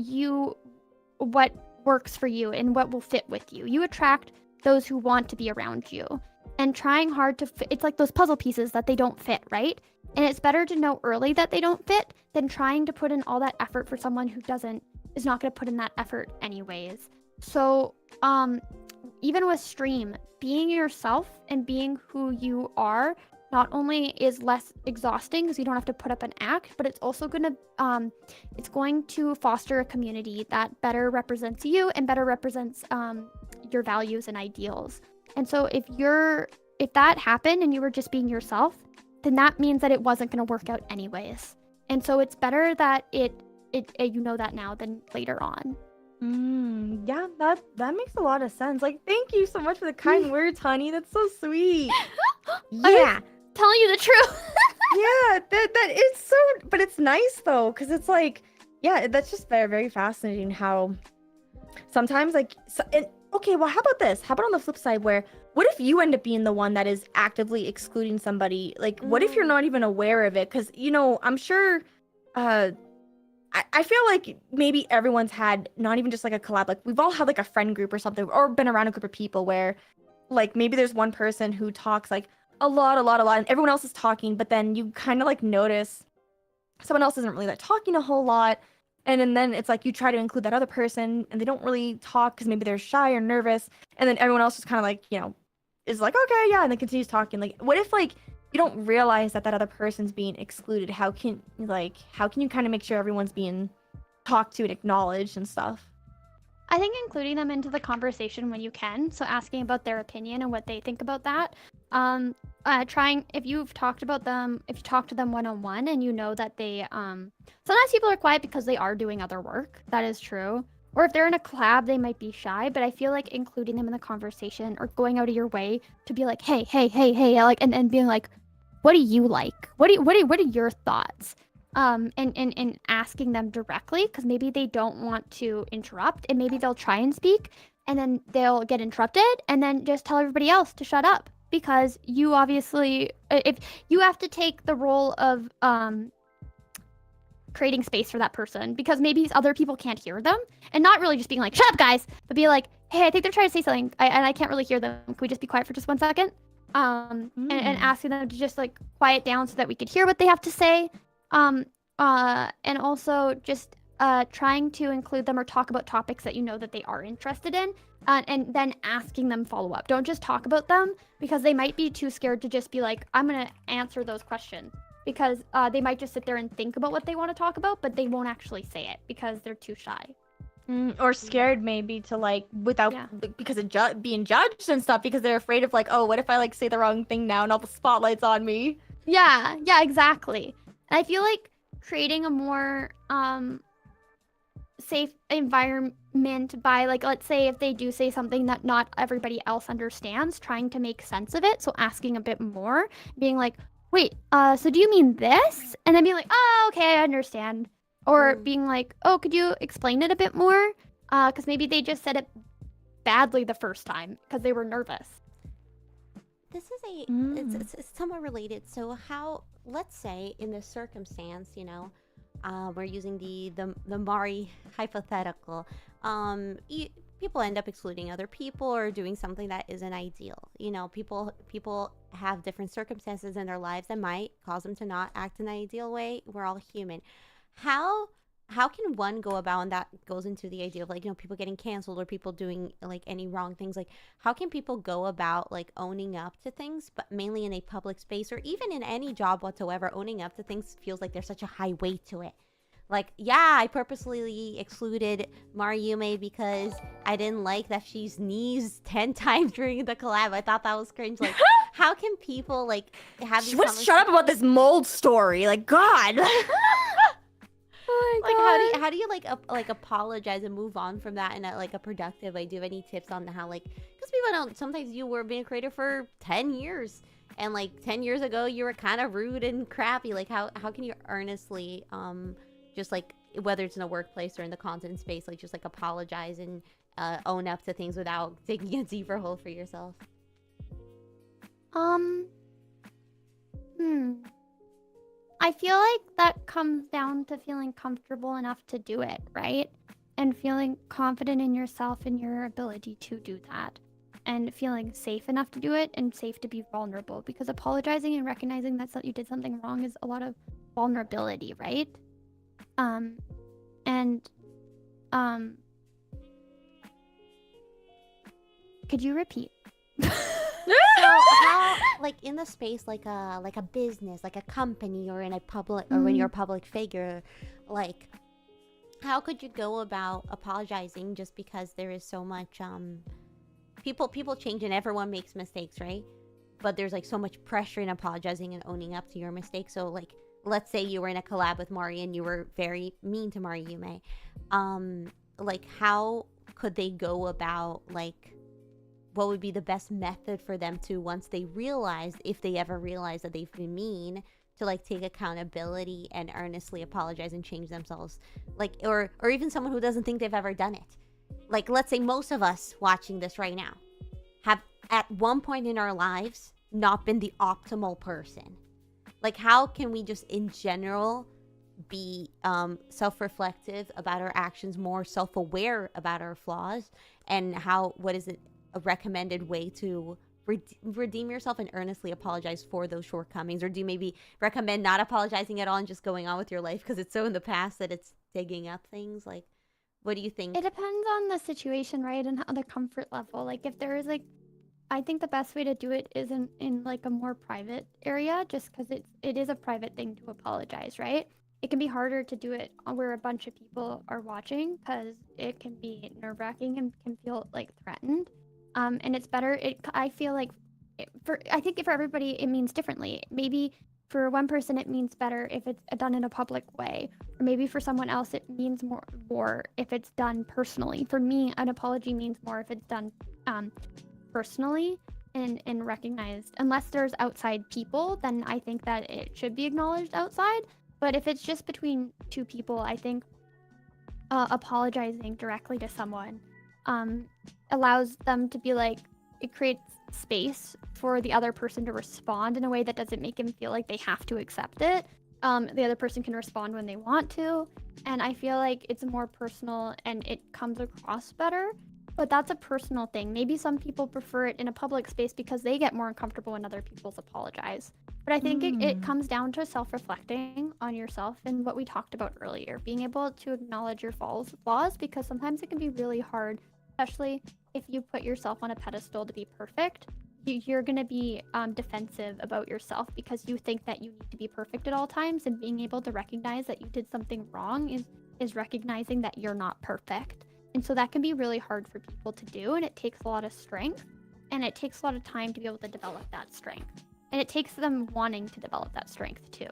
works for you and what will fit with you. You attract those who want to be around you, and trying hard to fit, it's like those puzzle pieces that they don't fit, right? And it's better to know early that they don't fit than trying to put in all that effort for someone who is not going to put in that effort anyways. So even with stream, being yourself and being who you are not only is less exhausting because you don't have to put up an act, but it's also going to foster a community that better represents you and better represents your values and ideals. And so if that happened and you were just being yourself, then that means that it wasn't going to work out anyways. And so it's better that you know that now than later on. Yeah, that makes a lot of sense. Like, thank you so much for the kind words, honey. That's so sweet. Yeah. Telling you the truth. Yeah, that is so, but it's nice though, because it's like, yeah, that's just very, very fascinating how sometimes like, okay, well, how about this? How about on the flip side, what if you end up being the one that is actively excluding somebody? Like, what if you're not even aware of it? Because, I'm sure, I feel like maybe everyone's had not even just like a collab, like we've all had like a friend group or something, or been around a group of people where like maybe there's one person who talks like a lot, and everyone else is talking, but then you kind of like notice someone else isn't really like talking a whole lot. And then it's like you try to include that other person and they don't really talk because maybe they're shy or nervous. And then everyone else just kind of like, is like, okay, yeah, and then continues talking. Like, what if like you don't realize that other person's being excluded? How can you kind of make sure everyone's being talked to and acknowledged and stuff? I think including them into the conversation when you can, so asking about their opinion and what they think about that. If you talk to them one-on-one and you know that they sometimes people are quiet because they are doing other work. That is true. Or if they're in a collab, they might be shy, but I feel like including them in the conversation or going out of your way to be like, hey, like, and being like, what do you like? What are your thoughts? And asking them directly, because maybe they don't want to interrupt, and maybe they'll try and speak and then they'll get interrupted, and then just tell everybody else to shut up, because you obviously, if you have to take the role of creating space for that person because maybe other people can't hear them, and not really just being like, shut up guys, but be like, hey, I think they're trying to say something, and I can't really hear them. Can we just be quiet for just 1 second? And asking them to just like quiet down so that we could hear what they have to say. And also just trying to include them or talk about topics that you know that they are interested in, and then asking them follow up. Don't just talk about them because they might be too scared to just be like, I'm gonna answer those questions, because they might just sit there and think about what they want to talk about, but they won't actually say it because they're too shy. Or scared maybe to like because of being judged and stuff, because they're afraid of like, oh, what if I like say the wrong thing now and all the spotlight's on me? Yeah, exactly. And I feel like creating a more safe environment by, like, let's say if they do say something that not everybody else understands, trying to make sense of it. So asking a bit more, being like, wait, so do you mean this? And then being like, oh, okay, I understand. Or being like, oh, could you explain it a bit more? Because maybe they just said it badly the first time because they were nervous. This is it's somewhat related. So how, let's say in this circumstance, you know, we're using the Mari hypothetical. People end up excluding other people or doing something that isn't ideal. You know, people have different circumstances in their lives that might cause them to not act in an ideal way. We're all human. How can one go about, and that goes into the idea of like, you know, people getting canceled or people doing like any wrong things, like how can people go about like owning up to things, but mainly in a public space or even in any job whatsoever? Owning up to things feels like there's such a high weight to it. Like, yeah, I purposely excluded Mariume because I didn't like that she sneezed 10 times during the collab. I thought that was cringe. Like, how can people like have these Shut up about this mold story. Like, God. Oh my like God. how do you like apologize and move on from that in a productive way? Do you have any tips on how, like, because people don't, sometimes you were being a creator for 10 years and like 10 years ago you were kind of rude and crappy. Like how can you earnestly just like, whether it's in a workplace or in the content space, like just like apologize and own up to things without digging a deeper hole for yourself? I feel like that comes down to feeling comfortable enough to do it, right? And feeling confident in yourself and your ability to do that. And feeling safe enough to do it and safe to be vulnerable. Because apologizing and recognizing that you did something wrong is a lot of vulnerability, right? Could you repeat? So how, like in the space, like a business, like a company, or in a public, or when you're a public figure, like how could you go about apologizing just because there is so much people change and everyone makes mistakes, right? But there's like so much pressure in apologizing and owning up to your mistakes. So like, let's say you were in a collab with Mari and you were very mean to Mariume. Like how could they go about, like, what would be the best method for them to, once they realize, if they ever realize that they've been mean, to like take accountability and earnestly apologize and change themselves? Like, or even someone who doesn't think they've ever done it. Like, let's say most of us watching this right now have at one point in our lives not been the optimal person. Like, how can we just in general be self-reflective about our actions, more self-aware about our flaws, and what is it, a recommended way to redeem yourself and earnestly apologize for those shortcomings? Or do you maybe recommend not apologizing at all and just going on with your life because it's so in the past that it's digging up things? Like, what do you think? It depends on the situation, right? And how the comfort level. Like if there is like, I think the best way to do it is in like a more private area, just because it is a private thing to apologize, right? It can be harder to do it where a bunch of people are watching because it can be nerve-wracking and can feel like threatened. And it's better. I feel like I think for everybody it means differently. Maybe for one person it means better if it's done in a public way, or maybe for someone else it means more if it's done personally. For me, an apology means more if it's done personally and recognized. Unless there's outside people, then I think that it should be acknowledged outside. But if it's just between two people, I think apologizing directly to someone allows them to be like, it creates space for the other person to respond in a way that doesn't make them feel like they have to accept it. The other person can respond when they want to. And I feel like it's more personal and it comes across better. But that's a personal thing. Maybe some people prefer it in a public space because they get more uncomfortable when other people's apologize. But I think it comes down to self-reflecting on yourself and what we talked about earlier. Being able to acknowledge your flaws, because sometimes it can be really hard, especially if you put yourself on a pedestal to be perfect. You're going to be defensive about yourself because you think that you need to be perfect at all times, and being able to recognize that you did something wrong is recognizing that you're not perfect. And so that can be really hard for people to do, and it takes a lot of strength, and it takes a lot of time to be able to develop that strength. And it takes them wanting to develop that strength too.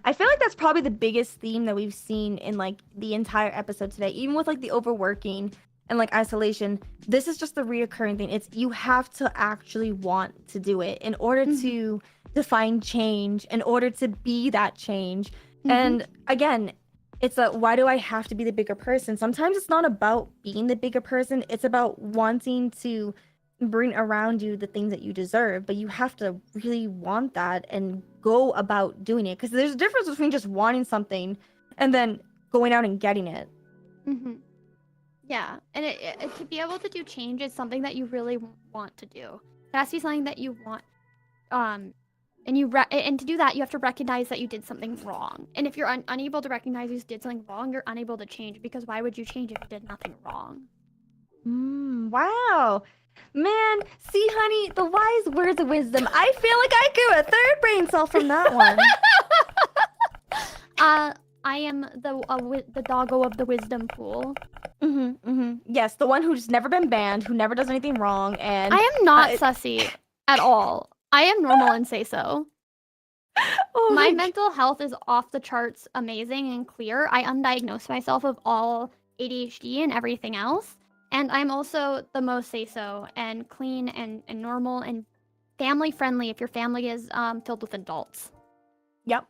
I feel like that's probably the biggest theme that we've seen in like the entire episode today, even with like the overworking and like isolation. This is just the reoccurring thing. It's you have to actually want to do it in order to define change, in order to be that change. And again, it's a why do I have to be the bigger person? Sometimes it's not about being the bigger person. It's about wanting to bring around you the things that you deserve, but you have to really want that and go about doing it, because there's a difference between just wanting something and then going out and getting it. Yeah, and it to be able to do change is something that you really want to do. It has to be something that you want, and to do that you have to recognize that you did something wrong. And if you're unable to recognize you did something wrong, you're unable to change, because why would you change if you did nothing wrong? Wow. Man, see, honey, the wise words of wisdom. I feel like I grew a third brain cell from that one. I am the doggo of the wisdom pool. Yes, the one who's never been banned, who never does anything wrong, and I am not sussy at all. I am normal and say so. My mental health is off the charts, amazing and clear. I undiagnosed myself of all ADHD and everything else. And I'm also the most say-so and clean and normal and family-friendly if your family is filled with adults. Yep,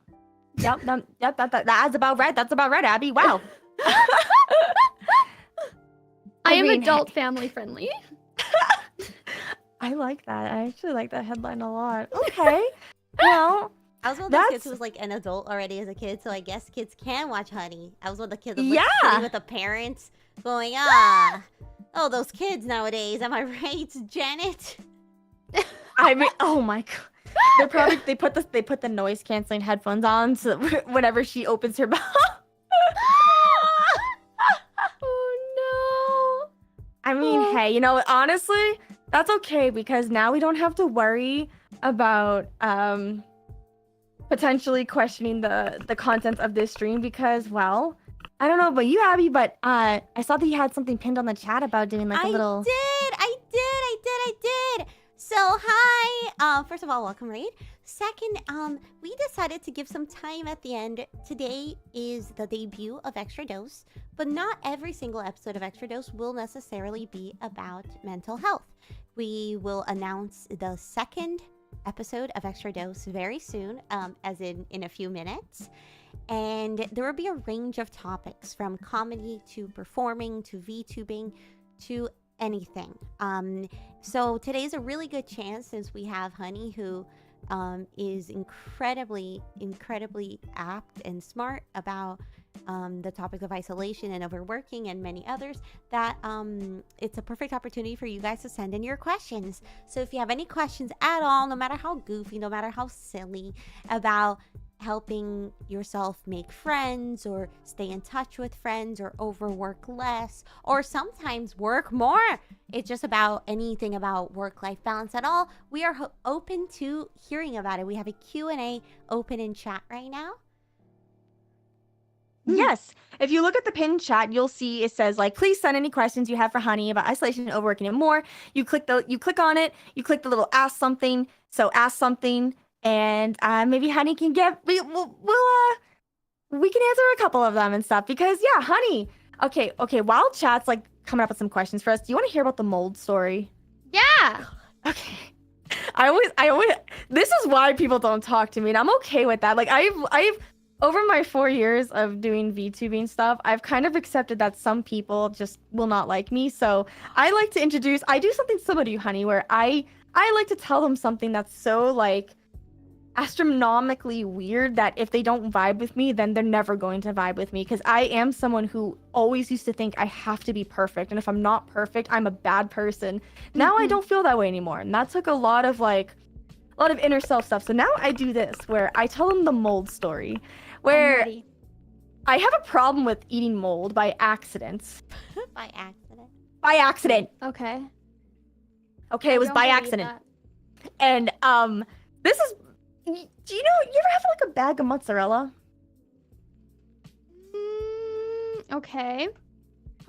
that's about right. That's about right, Abby. Wow. I am adult family-friendly. I like that. I actually like that headline a lot. Okay. Well, I was one of those kids who was like an adult already as a kid, so I guess kids can watch Honey. I was one of the kids that was like, sitting with the parents going, oh, those kids nowadays. Am I right, Janet? I mean, oh my god. They put the noise canceling headphones on so whenever she opens her mouth. Oh no. I mean, hey, you know, honestly, that's okay, because now we don't have to worry about potentially questioning the contents of this stream, because, well, I don't know about you, Abby, but I saw that you had something pinned on the chat about doing like a little... I did. So, hi. First of all, welcome, Raid. Second, we decided to give some time at the end. Today is the debut of Extra Dose, but not every single episode of Extra Dose will necessarily be about mental health. We will announce the second episode of Extra Dose very soon, as in a few minutes. And there will be a range of topics, from comedy to performing to VTubing to anything. So today's a really good chance, since we have Honey, who is incredibly apt and smart about the topic of isolation and overworking and many others, that it's a perfect opportunity for you guys to send in your questions. So if you have any questions at all, no matter how goofy, no matter how silly, about helping yourself make friends or stay in touch with friends or overwork less or sometimes work more, it's just about anything about work-life balance at all, we are open to hearing about it. We have a Q&A open in chat right now. Yes. If you look at the pinned chat, you'll see it says like, please send any questions you have for Honey about isolation and overworking and more. You click on it, you click the little ask something. So ask something, and maybe Honey can we can answer a couple of them and stuff, because yeah, Honey. Okay. While chat's like coming up with some questions for us, do you want to hear about the mold story? Yeah. Okay. I always this is why people don't talk to me, and I'm okay with that. Like I've over my 4 years of doing VTubing stuff, I've kind of accepted that some people just will not like me. So I like to I do something similar to you, Honey, where I like to tell them something that's so like astronomically weird that if they don't vibe with me, then they're never going to vibe with me, because I am someone who always used to think I have to be perfect, and if I'm not perfect, I'm a bad person. Now I don't feel that way anymore, and that took a lot of inner self stuff. So now I do this where I tell them the mold story, where I have a problem with eating mold by accident. By accident. By accident. Okay. Okay, it was Don't by believe accident. that. And this is, do you ever have like a bag of mozzarella? Okay.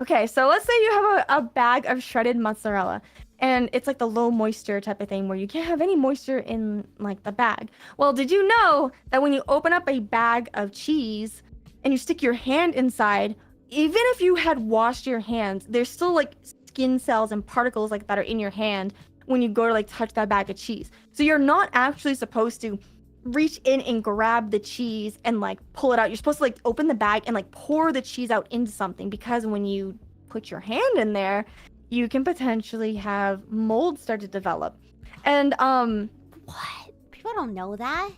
Okay, so let's say you have a bag of shredded mozzarella, and it's like the low moisture type of thing where you can't have any moisture in like the bag. Well, did you know that when you open up a bag of cheese and you stick your hand inside, even if you had washed your hands, there's still like skin cells and particles like that are in your hand when you go to like touch that bag of cheese. So you're not actually supposed to reach in and grab the cheese and like pull it out. You're supposed to like open the bag and like pour the cheese out into something, because when you put your hand in there, you can potentially have mold start to develop. And What? People don't know that?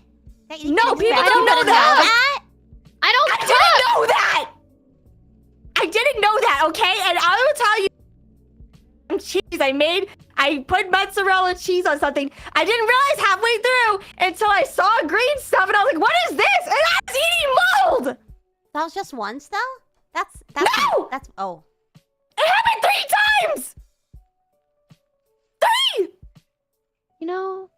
no, people don't know that. I didn't know that. I didn't know that, okay? And I will tell you, cheese I put mozzarella cheese on something. I didn't realize halfway through until I saw green stuff, and I was like, what is this? And I was eating mold. That was just once, though? That's No! oh. It happened 3 times. 3. You know,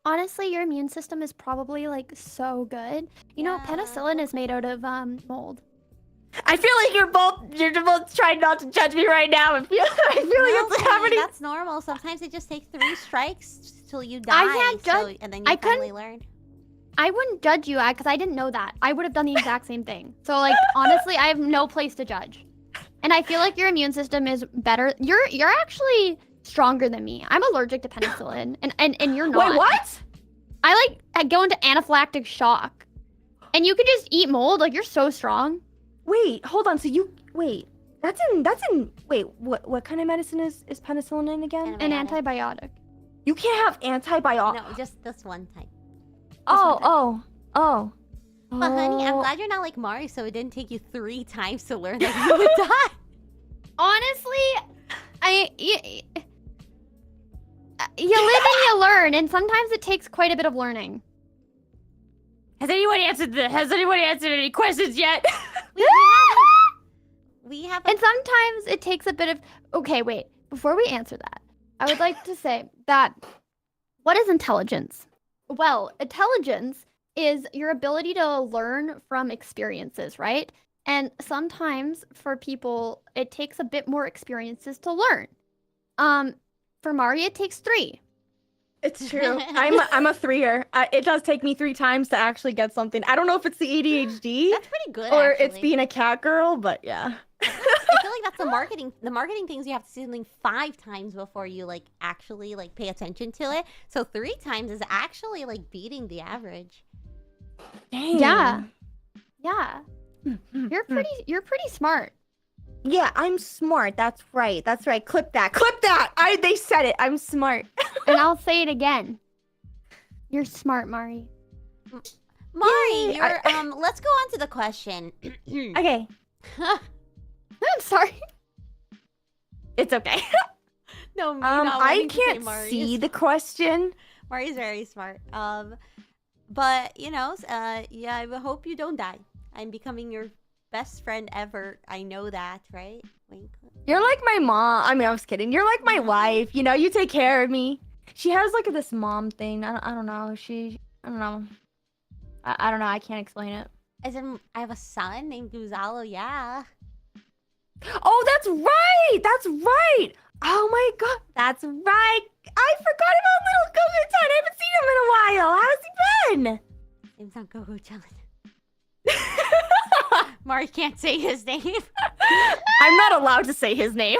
honestly, your immune system is probably like so good. You know, Yeah. penicillin is made out of mold. I feel like you're both trying not to judge me right now. I feel like it's No, happening. that's normal. Sometimes it just takes 3 strikes till you die. I can't judge- and then I you couldn't- finally learn. I wouldn't judge you because I didn't know that. I would have done the exact same thing. So like honestly, I have no place to judge. And I feel like your immune system is better. You're actually stronger than me. I'm allergic to penicillin, and you're not. Wait, what? I go into anaphylactic shock, and you can just eat mold. Like you're so strong. Wait, hold on. So that's in wait, what kind of medicine is penicillin in again? An Antibiotic. antibiotic. You can't have antibiotic. No, just this one type. Oh. But honey, I'm glad you're not like Mari, so it didn't take you 3 times to learn that you would die. Honestly, you live and you learn, and sometimes it takes quite a bit of learning. Has anyone answered any questions yet? We have And sometimes it takes a bit of... Okay, wait. Before we answer that, I would like to say that... What is intelligence? Well, intelligence is your ability to learn from experiences, right? And sometimes for people, it takes a bit more experiences to learn. For Mari, it takes 3. It's true. I'm a 3er. It does take me 3 times to actually get something. I don't know if it's the ADHD That's pretty good, or actually. it's being a cat girl, but yeah. I feel like that's the marketing things you have to see something 5 times before you like actually like pay attention to it. So 3 times is actually like beating the average. Dang. Yeah. You're pretty smart. Yeah, I'm smart. That's right. Clip that. They said it. I'm smart. And I'll say it again. You're smart, Mari. Mari, Yay, you're let's go on to the question. Okay. I'm sorry. It's okay. No, me not I wanting to say can't Mari see is- the question. Mari's very smart. But you know, yeah, I hope you don't die. I'm becoming your best friend ever. I know that, right? Wink. You're like my mom. I mean, I was kidding. You're like my wife. You know, you take care of me. She has like this mom thing. I don't know. I don't know. I don't know. I can't explain it. As in, I have a son named Guzalo. Yeah. Oh, that's right. Oh my god, that's right. I forgot about little Gogutan. I haven't seen him in a while. How's he been? Name's not Gogo Challenge. Mari can't say his name. I'm not allowed to say his name.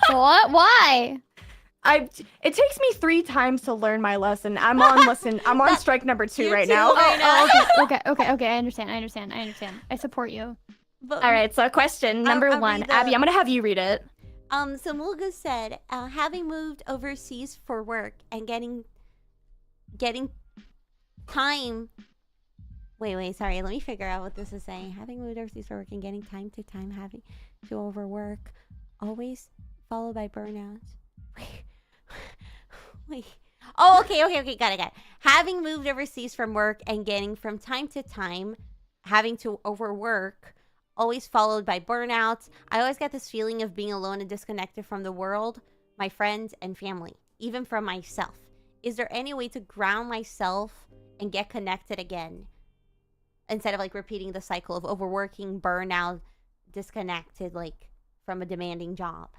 What? Why? It takes me 3 times to learn my lesson. I'm on strike number 2 you right too, now. right now. Okay. I understand. I support you. But, All right, so question number I'll 1. read the- Abby, I'm gonna have you read it. So Mulga said, having moved overseas for work and getting time. Wait, sorry. Let me figure out what this is saying. Having moved overseas for work and getting time to time, having to overwork, always followed by burnout. Wait. Oh, okay. Got it. Having moved overseas from work and getting from time to time, having to overwork, always followed by burnout. I always get this feeling of being alone and disconnected from the world, my friends, and family, even from myself. Is there any way to ground myself and get connected again? Instead of like repeating the cycle of overworking, burnout, disconnected like from a demanding job.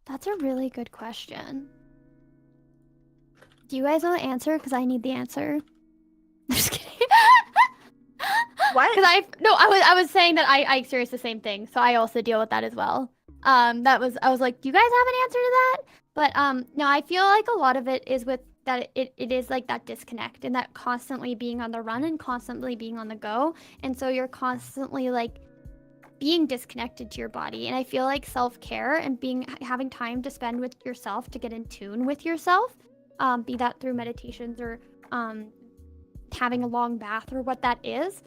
That's a really good question. Do you guys know the answer? Because I need the answer. I'm just kidding. What? Because I was saying that I experience the same thing, so I also deal with that as well. I was like, do you guys have an answer to that? But no, I feel like a lot of it is with that it is like that disconnect and that constantly being on the run and constantly being on the go, and so you're constantly like being disconnected to your body. And I feel like self-care and having time to spend with yourself to get in tune with yourself, be that through meditations or having a long bath or what that is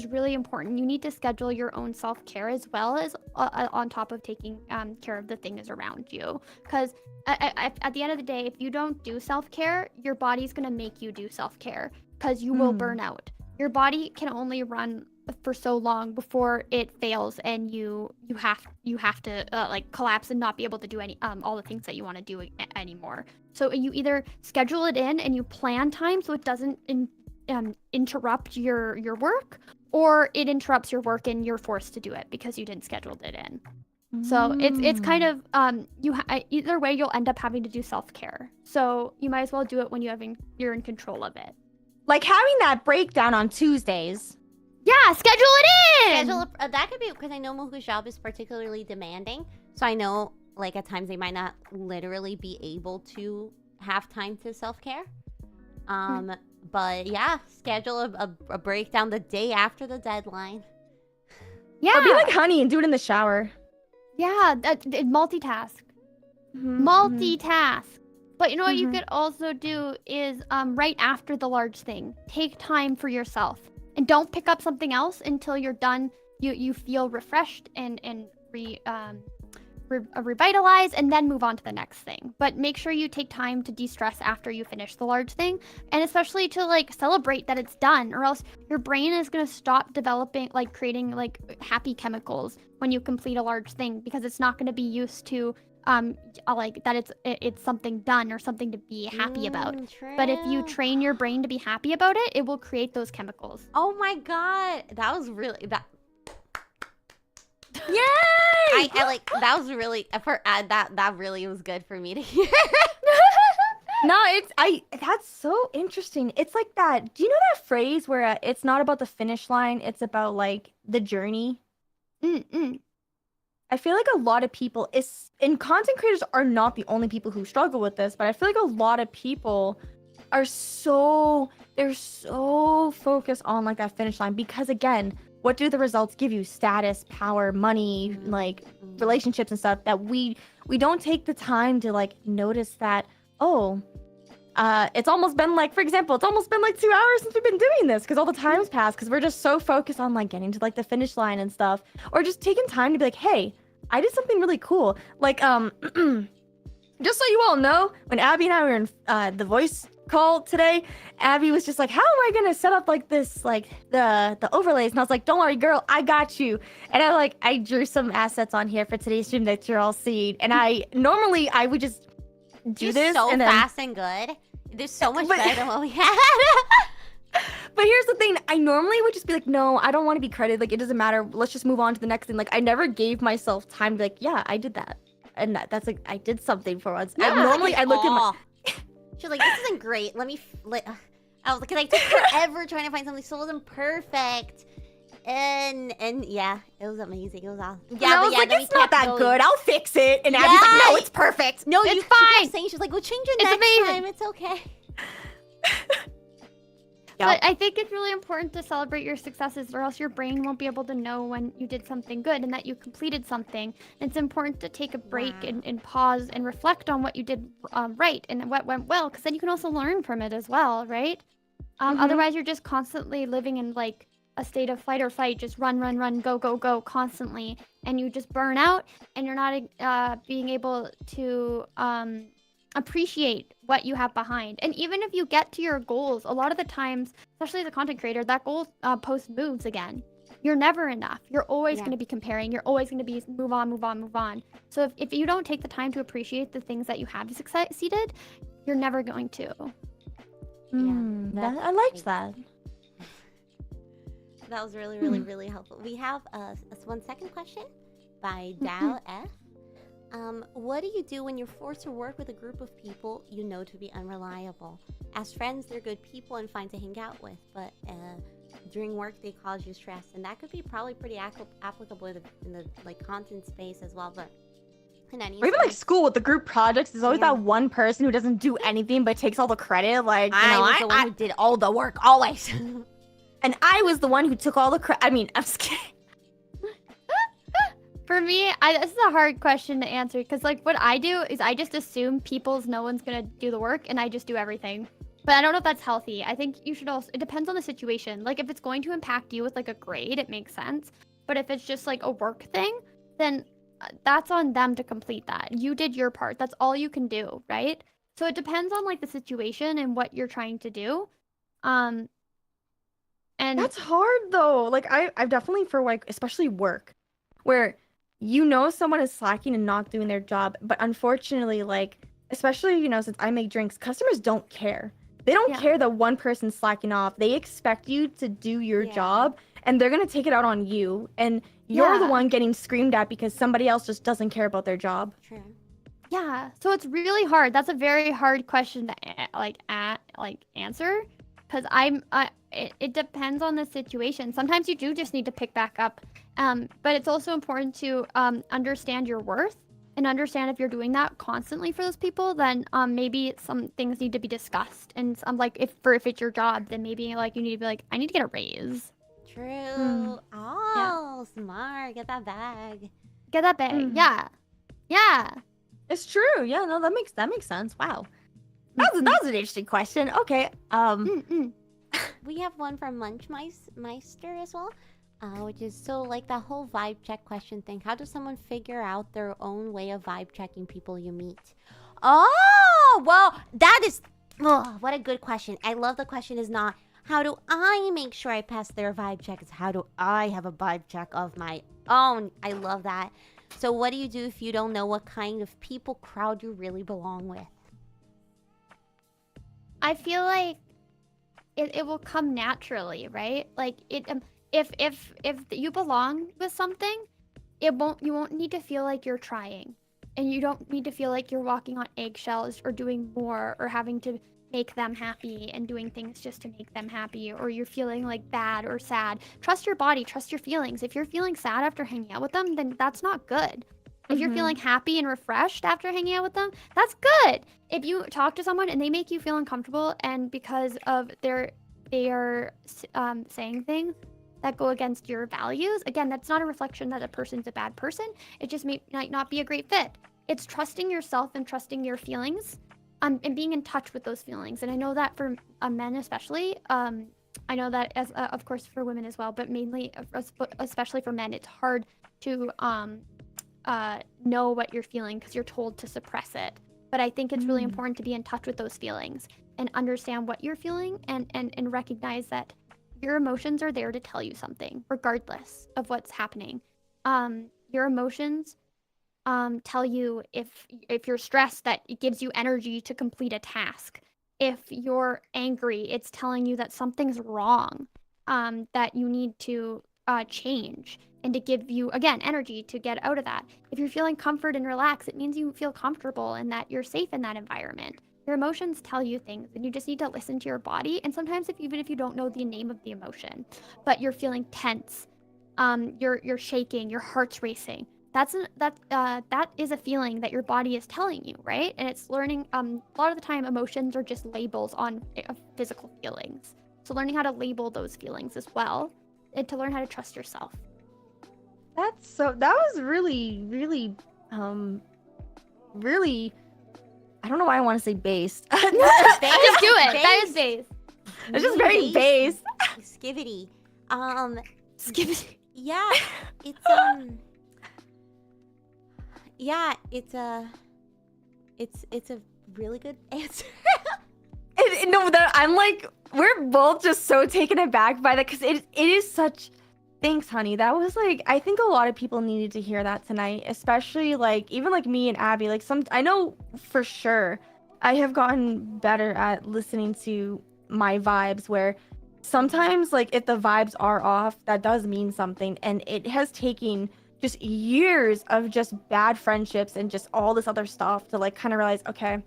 really important. You need to schedule your own self-care as well as on top of taking care of the things around you. Because at the end of the day, if you don't do self-care, your body's going to make you do self-care because you will burn out. Your body can only run for so long before it fails and you have to like collapse and not be able to do any all the things that you want to do anymore. So you either schedule it in and you plan time so it doesn't interrupt your work, or it interrupts your work and you're forced to do it because you didn't schedule it in. So it's kind of either way you'll end up having to do self-care. So you might as well do it when you're in control of it. Like having that breakdown on Tuesdays. Yeah, schedule it in. That could be because I know Mohu's job is particularly demanding. So I know like at times they might not literally be able to have time to self-care. But yeah, schedule a breakdown the day after the deadline. Yeah. Or be like Honey and do it in the shower. Yeah, multitask. Multitask. But you know what you could also do is right after the large thing, take time for yourself. And don't pick up something else until you're done. You feel refreshed and revitalized, and then move on to the next thing. But make sure you take time to de-stress after you finish the large thing, and especially to like celebrate that it's done, or else your brain is going to stop developing, like creating like happy chemicals when you complete a large thing, because it's not going to be used to like that it's something done or something to be happy about. True. But if you train your brain to be happy about it, it will create those chemicals. Oh my god, that was really that. Yay! I like that was really that really was good for me to hear. No, that's so interesting. It's like that. Do you know that phrase where it's not about the finish line, it's about like the journey? I feel like a lot of people and content creators are not the only people who struggle with this, but I feel like a lot of people are they're so focused on like that finish line, because again, what do the results give you? Status, power, money, like relationships and stuff, that we don't take the time to like notice that, it's almost been like, for example, it's almost been like 2 hours since we've been doing this, because all the time's passed, because we're just so focused on like getting to like the finish line and stuff, or just taking time to be like, hey, I did something really cool. Like, just so you all know, when Abby and I were in the voice call today, Abby was just like, how am I gonna set up like this, like the overlays? And I was like, don't worry, girl, I got you. And I drew some assets on here for today's stream that you're all seeing. And normally I would just do this so and then, fast and good. There's so much better than what we had. But here's the thing, I normally would just be like, no, I don't want to be credited, like it doesn't matter, let's just move on to the next thing. Like I never gave myself time to be like, yeah, I did that. And that's like, I did something for once. Yeah, I look at my... She's like, this isn't great. Let me... I was like, because I took forever trying to find something so it wasn't perfect. And yeah, it was amazing. It was awesome. Yeah, and I was like, it's not that good. I'll fix it. And Abby's like, no, it's perfect. No, it's she fine. kept saying, she's like, we'll change it It's next amazing. time. It's okay. So Yep. I think it's really important to celebrate your successes, or else your brain won't be able to know when you did something good and that you completed something. And it's important to take a break and pause and reflect on what you did right and what went well, because then you can also learn from it as well, right? Otherwise, you're just constantly living in like a state of fight or fight, just run, run, run, go, go, go constantly, and you just burn out, and you're not being able to appreciate what you have behind. And even if you get to your goals, a lot of the times, especially as a content creator, that goal post moves again. You're never enough. You're always going to be comparing. You're always going to be move on, move on, move on. So if you don't take the time to appreciate the things that you have succeeded, you're never going to. I liked that. That was really, really, really helpful. We have one second question by Dal F. What do you do when you're forced to work with a group of people you know to be unreliable? As friends, they're good people and fine to hang out with, but during work, they cause you stress, and that could be probably pretty applicable in the like content space as well. But in any Or even like school with the group projects, there's always that one person who doesn't do anything but takes all the credit. Like, you know, I was the one who did all the work always. And I was the one who took all the credit. I mean, I'm just kidding. For me, this is a hard question to answer, because like what I do is I just assume no one's gonna do the work, and I just do everything. But I don't know if that's healthy. I think you should also, it depends on the situation. Like if it's going to impact you with like a grade, it makes sense. But if it's just like a work thing, then that's on them to complete that. You did your part. That's all you can do, right? So it depends on like the situation and what you're trying to do. And That's hard though. Like I've definitely for like, especially work, where you know someone is slacking and not doing their job, but unfortunately, like, especially, you know, since I make drinks, customers don't care. They don't care that one person's slacking off. They expect you to do your job, and they're gonna take it out on you, and you're the one getting screamed at because somebody else just doesn't care about their job. True. Yeah, so it's really hard. That's a very hard question to answer, because it depends on the situation. Sometimes you do just need to pick back up, but it's also important to understand your worth and understand if you're doing that constantly for those people, then maybe some things need to be discussed. And like if it's your job, then maybe like you need to be like, I need to get a raise. True. Oh, smart. Get that bag. Get that bag. Yeah. It's true. Yeah, no, that makes sense. Wow. That was an interesting question. Okay. We have one from Munchmeister as well, which is so like that whole vibe check question thing. How does someone figure out their own way of vibe checking people you meet? Oh, well, that is what a good question. I love the question is not how do I make sure I pass their vibe check? It's how do I have a vibe check of my own? I love that. So what do you do if you don't know what kind of people crowd you really belong with? I feel like it will come naturally, right? Like if you belong with something, you won't need to feel like you're trying, and you don't need to feel like you're walking on eggshells or doing more or having to make them happy and doing things just to make them happy, or you're feeling like bad or sad. Trust your body, trust your feelings. If you're feeling sad after hanging out with them, then that's not good. If you're feeling happy and refreshed after hanging out with them, that's good. If you talk to someone and they make you feel uncomfortable, and because of they are saying things that go against your values, again, that's not a reflection that a person's a bad person. It just might not be a great fit. It's trusting yourself and trusting your feelings, and being in touch with those feelings. And I know that for men especially, I know that as of course for women as well, but mainly especially for men, it's hard to know what you're feeling because you're told to suppress it. But I think it's really important to be in touch with those feelings and understand what you're feeling, and recognize that your emotions are there to tell you something, regardless of what's happening. Your emotions tell you if you're stressed, that it gives you energy to complete a task. If you're angry, it's telling you that something's wrong, that you need to change, and to give you, again, energy to get out of that. If you're feeling comfort and relaxed, it means you feel comfortable and that you're safe in that environment. Your emotions tell you things, and you just need to listen to your body. And sometimes even if you don't know the name of the emotion, but you're feeling tense, you're shaking, your heart's racing, that is a feeling that your body is telling you, right? And it's learning. A lot of the time, emotions are just labels on physical feelings. So learning how to label those feelings as well, and to learn how to trust yourself. That was really, really, really, I don't know why I want to say based. Just do it. That is base. It's just very base. Skivity. Skip. Yeah, it's yeah, it's a really good answer. No, I'm like, we're both just so taken aback by that because it is such. Thanks, honey. That was like, I think a lot of people needed to hear that tonight, especially like even like me and Abby. Like I know for sure I have gotten better at listening to my vibes where sometimes like if the vibes are off, that does mean something. And it has taken just years of just bad friendships and just all this other stuff to like kind of realize, okay,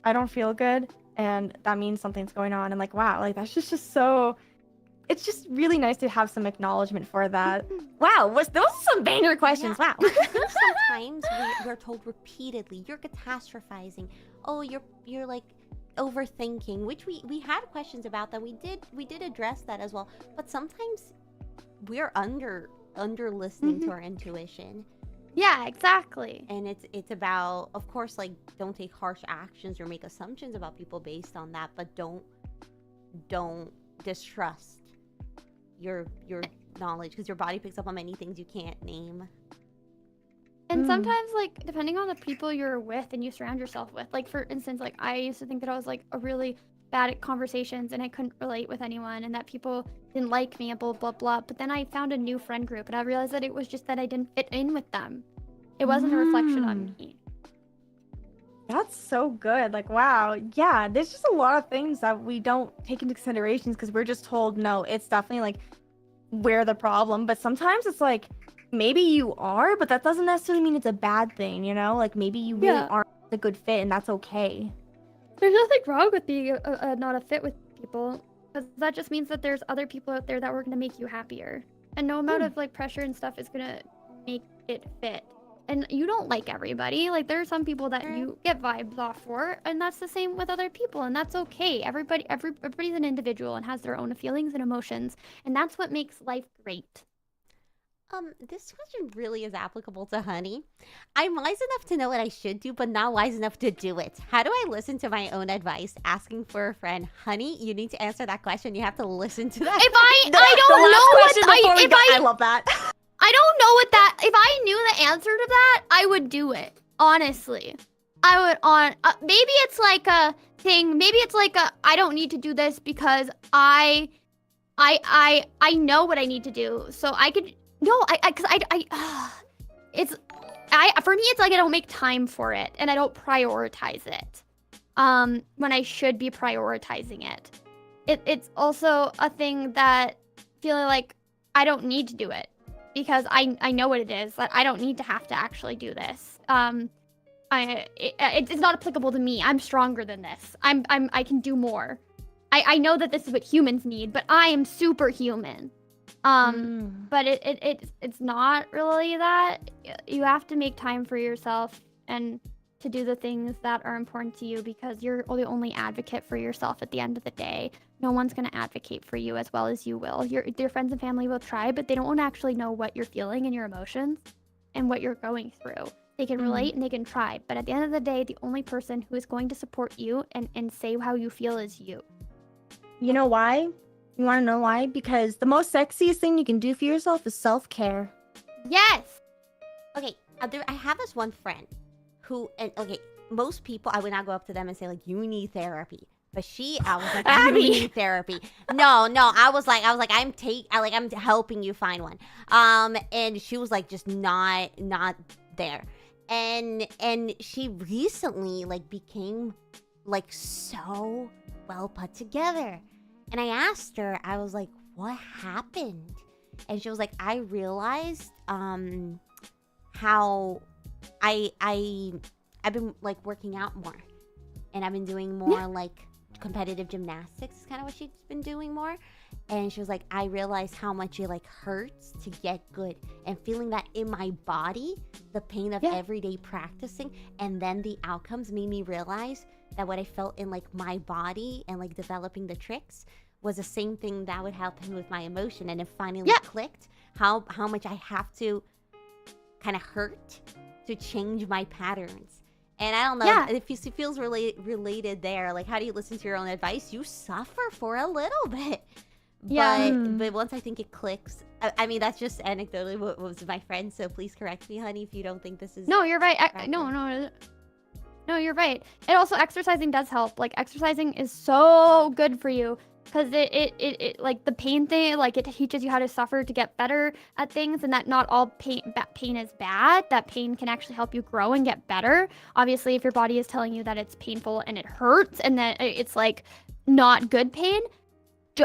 I don't feel good. And that means something's going on. And like, wow, like that's just so, it's just really nice to have some acknowledgement for that. Wow, those are some banger questions. Yeah. Wow. Sometimes we're told repeatedly, you're catastrophizing. Oh, you're like overthinking, which we had questions about that. We did address that as well. But sometimes we're under listening to our intuition. Yeah, exactly. And it's about, of course, like don't take harsh actions or make assumptions about people based on that, but don't distrust your knowledge, because your body picks up on many things you can't name. And sometimes, like, depending on the people you're with and you surround yourself with, like, for instance, like, I used to think that I was, like, a really bad at conversations and I couldn't relate with anyone and that people didn't like me and blah, blah, blah. But then I found a new friend group and I realized that it was just that I didn't fit in with them. It wasn't a reflection on me. That's so good. Like, wow. Yeah, there's just a lot of things that we don't take into considerations because we're just told, no, it's definitely like we're the problem. But sometimes it's like, maybe you are, but that doesn't necessarily mean it's a bad thing, you know? Like maybe you really aren't a good fit and that's okay. There's nothing wrong with being not a fit with people, because that just means that there's other people out there that were going to make you happier. And no amount of like pressure and stuff is going to make it fit. And you don't like everybody. Like there are some people that you get vibes off for, and that's the same with other people, and that's okay. Everybody's an individual and has their own feelings and emotions, and that's what makes life great. This question really is applicable to Honey. I'm wise enough to know what I should do, but not wise enough to do it. How do I listen to my own advice? Asking for a friend. Honey, you need to answer that question. You have to listen to that. If I don't know what I love that. I don't know what that. If I knew the answer to that, I would do it. Honestly, I would. Maybe it's like a thing. Maybe it's like a. I don't need to do this because I know what I need to do, so I could. No, for me, it's like I don't make time for it, and I don't prioritize it, when I should be prioritizing it. It's also a thing that feeling like I don't need to do it, because I know what it is, that I don't need to have to actually do this. It's not applicable to me. I'm stronger than this. I can do more. I know that this is what humans need, but I am superhuman. But it's not really that. You have to make time for yourself and to do the things that are important to you, because you're the only advocate for yourself at the end of the day. No one's going to advocate for you as well as you will. Your friends and family will try, but they don't actually know what you're feeling and your emotions and what you're going through. They can relate and they can try, but at the end of the day, the only person who is going to support you and say how you feel is you. You know why? You want to know why? Because the most sexiest thing you can do for yourself is self-care. Yes! Okay, I have this one friend who, and okay, most people, I would not go up to them and say, like, you need therapy. But I was like, you need therapy. No, I was like, I'm helping you find one. And she was like, just not there. And she recently, like, became, like, so well put together. And I asked her, I was like, what happened? And she was like, I realized how I've been like working out more, and I've been doing more like competitive gymnastics is kind of what she's been doing more. And she was like, I realized how much it like hurts to get good, and feeling that in my body, the pain of everyday practicing and then the outcomes made me realize that what I felt in like my body and like developing the tricks was the same thing that would happen with my emotion, and it finally Yeah. clicked how much I have to kind of hurt to change my patterns. And I don't know Yeah. if it feels related there. Like, how do you listen to your own advice? You suffer for a little bit. Yeah. But once I think it clicks, I mean, that's just anecdotally what was my friend. So please correct me, honey, if you don't think this is. No, you're right. accurate. No, you're right. And also exercising does help. Like exercising is so good for you because it like the pain thing, like it teaches you how to suffer to get better at things, and that not all pain is bad. That pain can actually help you grow and get better. Obviously, if your body is telling you that it's painful and it hurts and that it's like not good pain,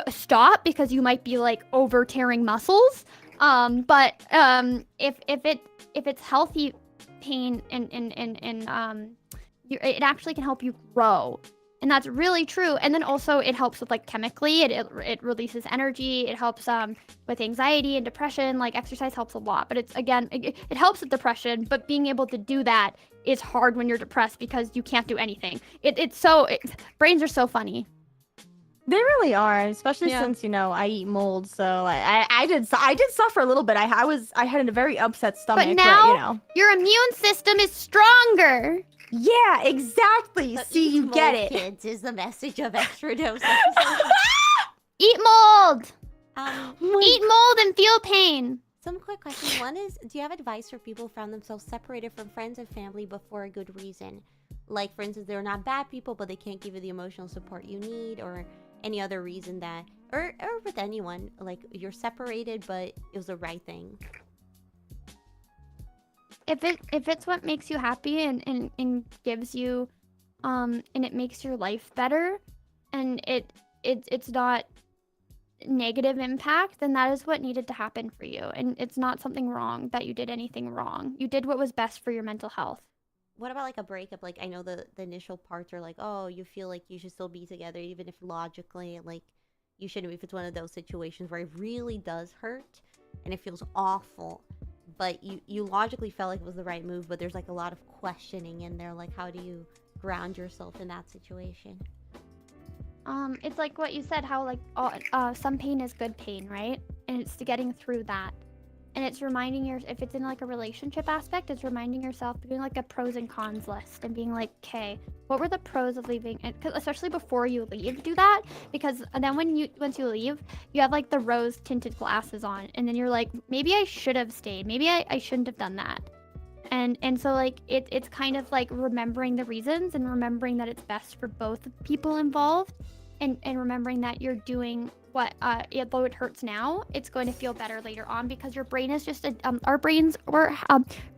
stop, because you might be like over tearing muscles. But if it's healthy pain and it actually can help you grow, and that's really true. And then also it helps with like chemically, it releases energy. It helps with anxiety and depression. Like exercise helps a lot, but it's again it helps with depression. But being able to do that is hard when you're depressed because you can't do anything. Brains are so funny. They really are, especially Yeah. since I eat mold. So I did suffer a little bit. I had a very upset stomach. now- Your immune system is stronger. Yeah, exactly. So See, eat you get mold, it. kids, is the message of extra dose. Eat mold. um, Eat mold and feel pain. some quick questions. One is, do you have advice for people who found themselves separated from friends and family but for a good reason? Like, for instance, they're not bad people, but they can't give you the emotional support you need, or any other reason that, or with anyone, like you're separated, but it was the right thing. If it's what makes you happy and gives you and it makes your life better, and it's not negative impact, then that is what needed to happen for you. And it's not something wrong that you did anything wrong. You did what was best for your mental health. What about like a breakup? Like, I know the initial parts are like, oh, you feel like you should still be together, even if logically, like, you shouldn't. If it's one of those situations where it really does hurt and it feels awful, but you logically felt like it was the right move, but there's like a lot of questioning in there. Like, how do you ground yourself in that situation? It's like what you said, how like some pain is good pain, right? And it's getting through that. And it's reminding if it's in like a relationship aspect, it's reminding yourself, doing like a pros and cons list and being like, okay, what were the pros of leaving? And especially before you leave, do that, because then once you leave, you have like the rose tinted glasses on, and then you're like, maybe I should have stayed. Maybe I shouldn't have done that. And so like it's kind of like remembering the reasons and remembering that it's best for both people involved, and remembering that you're doing what, although it hurts now, it's going to feel better later on, because your brain is just our brains, we're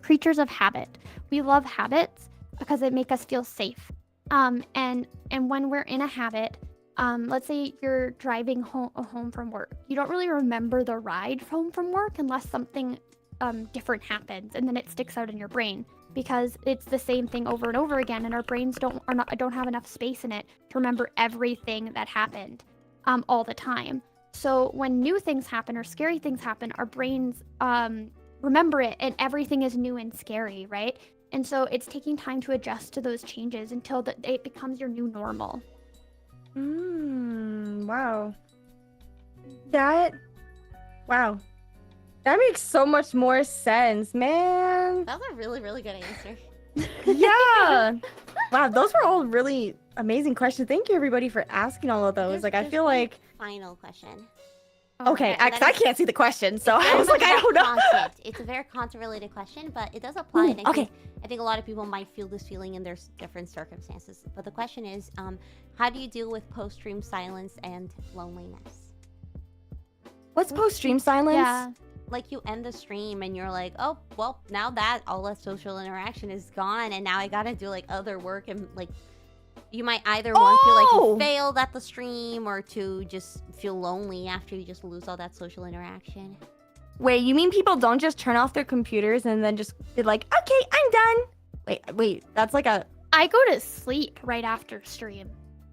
creatures of habit. We love habits because they make us feel safe. And when we're in a habit, let's say you're driving home from work, you don't really remember the ride home from work unless something different happens, and then it sticks out in your brain, because it's the same thing over and over again, and our brains don't have enough space in it to remember everything that happened all the time. So when new things happen or scary things happen, our brains remember it, and everything is new and scary, right? And so it's taking time to adjust to those changes until it becomes your new normal. Wow. Wow. That makes so much more sense, man. That was a really, really good answer. Yeah. Wow, those were all really amazing questions. Thank you, everybody, for asking all of those. Like, I There's feel one like... final question. Okay, and because that I is- can't see the question, so It's I very was like, much I don't about know. content. It's a very content-related question, but it does apply. Ooh, And I okay. think a lot of people might feel this feeling in their different circumstances. But the question is, how do you deal with post-stream silence and loneliness? What's post-stream silence? Yeah. Like, you end the stream and you're like, oh, well, now that all that social interaction is gone, and now I gotta do like other work, and like, you might either one feel like Oh! you failed at the stream, or to just feel lonely after you just lose all that social interaction. Wait, you mean people don't just turn off their computers and then just be like, okay, I'm done? Wait, that's like a... I go to sleep right after stream.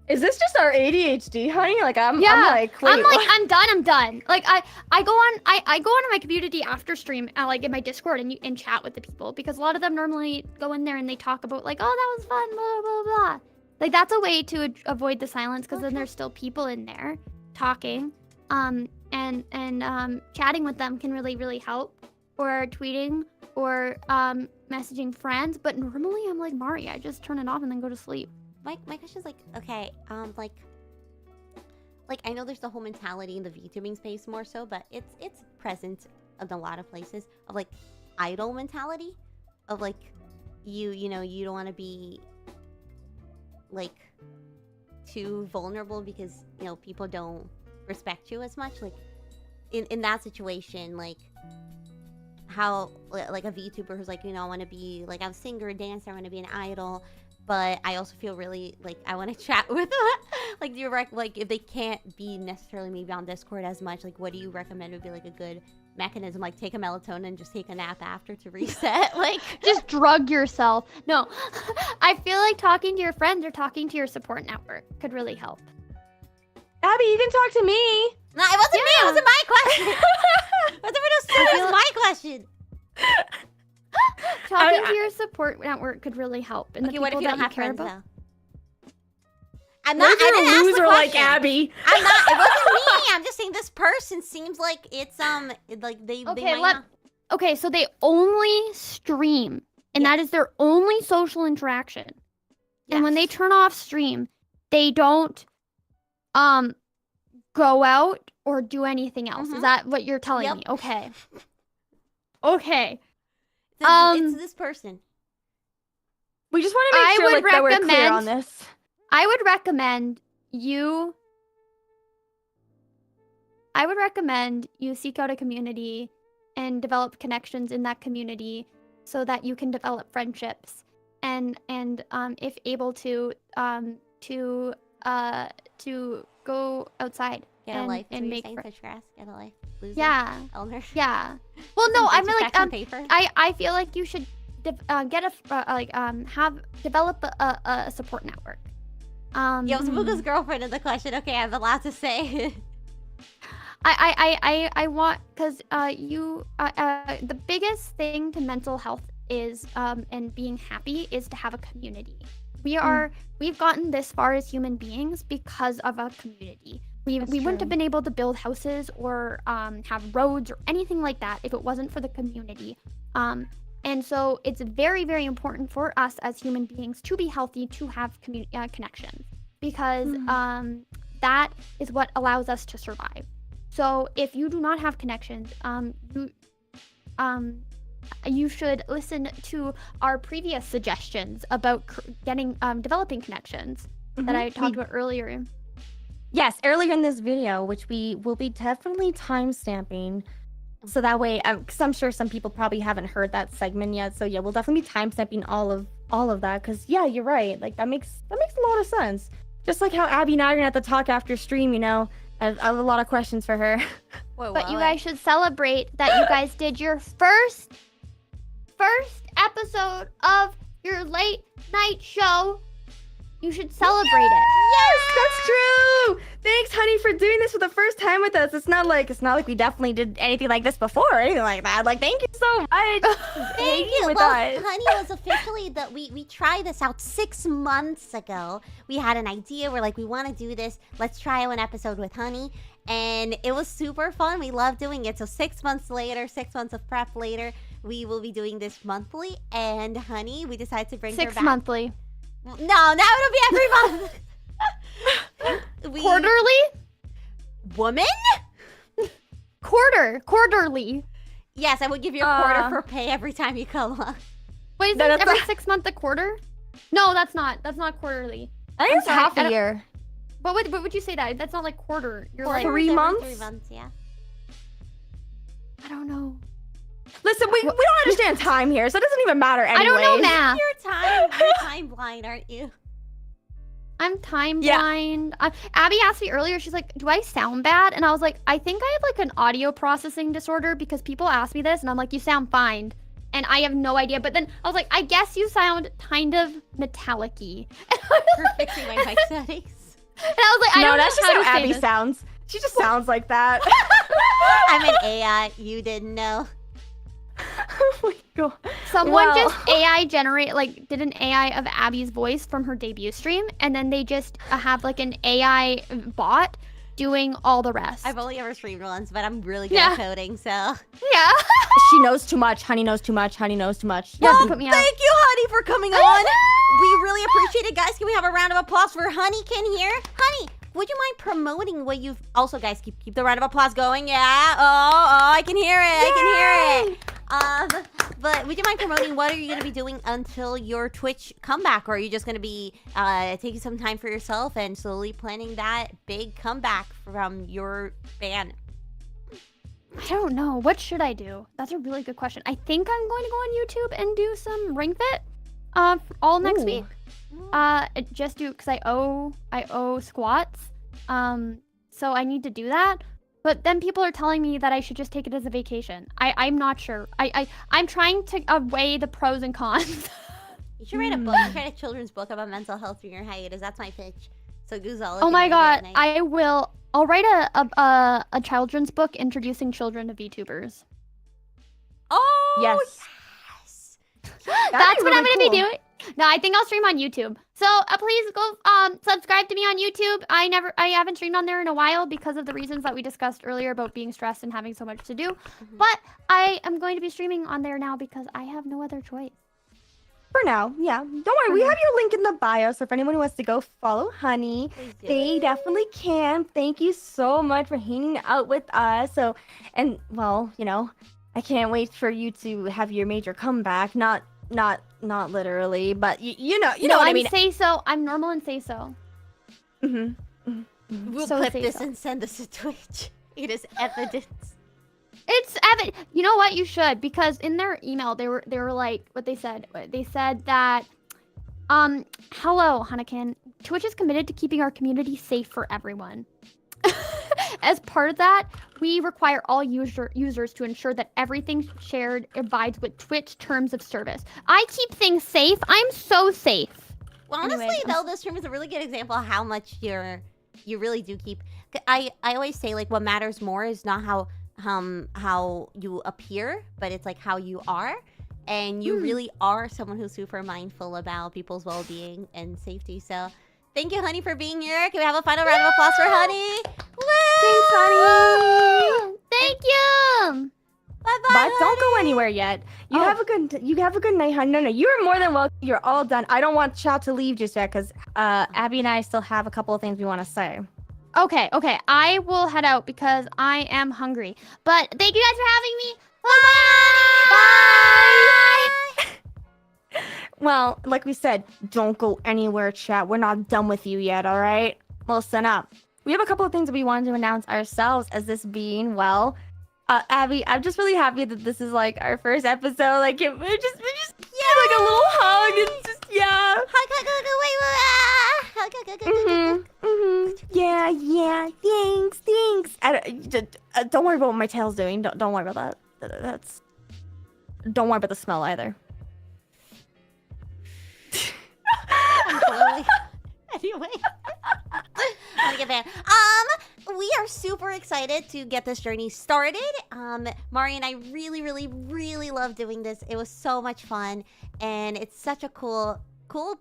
Is this just our ADHD, honey? Like, I'm Yeah, like, wait, I'm like, what? I'm done. Like I go on my community after stream, like in my Discord, and chat with the people, because a lot of them normally go in there and they talk about like, oh, that was fun, blah blah blah. Like, that's a way to avoid the silence, because then there's still people in there. talking, and chatting with them can really help, or tweeting, or messaging friends. But normally I'm like Mari, I just turn it off and then go to sleep. My question's like, okay, like I know there's the whole mentality in the VTubing space more so, but it's present in a lot of places of like idol mentality of like you know you don't want to be like too vulnerable because you know people don't respect you as much. Like in that situation, like how like a VTuber who's like, you know, I want to be like I'm a singer, a dancer, I want to be an idol, but I also feel really like I want to chat with like do you like if they can't be necessarily maybe on Discord as much, like what do you recommend would be like a good mechanism? Like take a melatonin and just take a nap after to reset. Like just drug yourself. No, I feel like talking to your friends or talking to your support network could really help. Abby, you can talk to me. No, it wasn't me. It wasn't my question. It was my question. Talking to your support network could really help. And Okay, the what if people you that don't have friends care about. though? I'm not. What if I you're didn't a ask the loser like question. Abby? I'm not. It wasn't me. I'm just saying this person seems like it's like they Okay, might not. Okay, so they only stream, and that is their only social interaction. And when they Yes. turn off stream, they don't go out or do anything else. Is that what you're telling Yep. me? Okay. Okay. It's this person. We just want to make I sure would like, that we're clear recommend- on this. I would recommend you seek out a community and develop connections in that community so that you can develop friendships and if able to go outside Get a life. and make touch grass. Get a life. Loser. yeah Elmer. yeah. Well, no, I mean like paper. I feel like you should develop a support network. Yo, Spooka's girlfriend in the question. Okay, I have a lot to say. I want, because the biggest thing to mental health is and being happy is to have a community. We've gotten this far as human beings because of a community. We wouldn't have been able to build houses or have roads or anything like that if it wasn't for the community. And so it's very, very important for us as human beings to be healthy, to have connections, because that is what allows us to survive. So if you do not have connections, you should listen to our previous suggestions about developing connections that I talked about earlier. Yes, earlier in this video, which we will be definitely timestamping, so that way, because I'm sure some people probably haven't heard that segment yet. So yeah, we'll definitely be timestamping all of that. Because yeah, you're right. Like that makes a lot of sense. Just like how Abby and I are gonna have to talk after stream. You know, I have a lot of questions for her. But you guys should celebrate that you guys did your first episode of your late night show. You should celebrate it. Yes, that's true. Thanks, honey, for doing this for the first time with us. It's not like we definitely did anything like this before or anything like that. Like, thank you so much. Thank you. With Well, us. honey was officially that we tried this out 6 months ago. We had an idea. We're like, we want to do this. Let's try one episode with honey. And it was super fun. We love doing it. So 6 months later, 6 months of prep later, we will be doing this monthly. And honey, we decided to bring her back. 6 monthly. No, now it'll be every month. Quarterly? Woman? Quarterly. Yes, I would give you a quarter for pay every time you come on. Wait, is No, this every 6 month a quarter? No, that's not quarterly. I think it's sorry, half I a don't- year. What would you say that? That's not like quarter. You're like, 3 months? 3 months, yeah. I don't know. Listen, we don't understand time here, so it doesn't even matter anyway. I don't know math. You're time blind, aren't you? I'm time Yeah. blind. Abby asked me earlier, she's like, do I sound bad? And I was like, I think I have like an audio processing disorder because people ask me this and I'm like, you sound fine. And I have no idea. But then I was like, I guess you sound kind of metallic-y. For fixing my mic settings. And I was like, I don't know that's just how to how say Abby this. sounds. She just sounds like that. I'm an AI. You didn't know. Oh my god. Someone Well. just did an AI of Abby's voice from her debut stream, and then they just have like an AI bot doing all the rest. I've only ever streamed once, but I'm really good at coding, so. Yeah. She knows too much. Honey knows too much. Honey knows too much. You have Well, to put me out. thank you, Honey, for coming on. We really appreciate it, guys. Can we have a round of applause for Honeykin here? Honey, would you mind promoting what you've... Also, guys, keep the round of applause going. Yeah. Oh, I can hear it. I can hear it. But would you mind promoting what are you going to be doing until your Twitch comeback? Or are you just going to be taking some time for yourself and slowly planning that big comeback from your ban? I don't know. What should I do? That's a really good question. I think I'm going to go on YouTube and do some Ring Fit all next week. Just do because I owe squats. So I need to do that. But then people are telling me that I should just take it as a vacation. I'm not sure. I'm trying to weigh the pros and cons. You should write a book. You should write a children's book about mental health during your hiatus. That's my pitch. So Goozall. Oh my god, I will. I'll write a children's book introducing children to VTubers. Oh yes. That's what I'm gonna be doing. No, I think I'll stream on YouTube. So please go subscribe to me on YouTube. I haven't streamed on there in a while because of the reasons that we discussed earlier about being stressed and having so much to do. But I am going to be streaming on there now because I have no other choice. For now, yeah. Don't worry, we have your link in the bio, so if anyone wants to go follow Honey, they definitely can. Thank you so much for hanging out with us. So, and well, you know, I can't wait for you to have your major comeback. Not literally, but you know what I mean. Say so. I'm normal and say so. We'll So clip say this so. and send this to Twitch. It is evidence. It's evident. You know what? You should, because in their email they were like what they said. They said that hello, Hanakin. Twitch is committed to keeping our community safe for everyone. As part of that, we require all users to ensure that everything shared abides with Twitch terms of service. I keep things safe. I'm so safe. Well, honestly, Anyway, though, this stream is a really good example of how much you really do keep. I always say, like, what matters more is not how you appear, but it's like how you are. And you really are someone who's super mindful about people's well-being and safety. So thank you, Honey, for being here. Can we have a final round of applause for Honey? Thanks, Honey. Thank you. Bye-bye, But don't go Honey. anywhere yet. You have a good night, honey. No, you are more than welcome. You're all done. I don't want Chow to leave just yet because Abby and I still have a couple of things we want to say. Okay. I will head out because I am hungry. But thank you guys for having me. Bye. Well, like we said, don't go anywhere, chat. We're not done with you yet, all right? Listen up. We have a couple of things that we wanted to announce ourselves as this being, well, Abby, I'm just really happy that this is like our first episode. Like, we're just like a little hug and just, yeah. Yeah. Thanks. Don't worry about what my tail's doing. Don't worry about that. Don't worry about the smell either. Anyway, I'm a good fan. We are super excited to get this journey started. Mari and I really love doing this. It was so much fun, and it's such a cool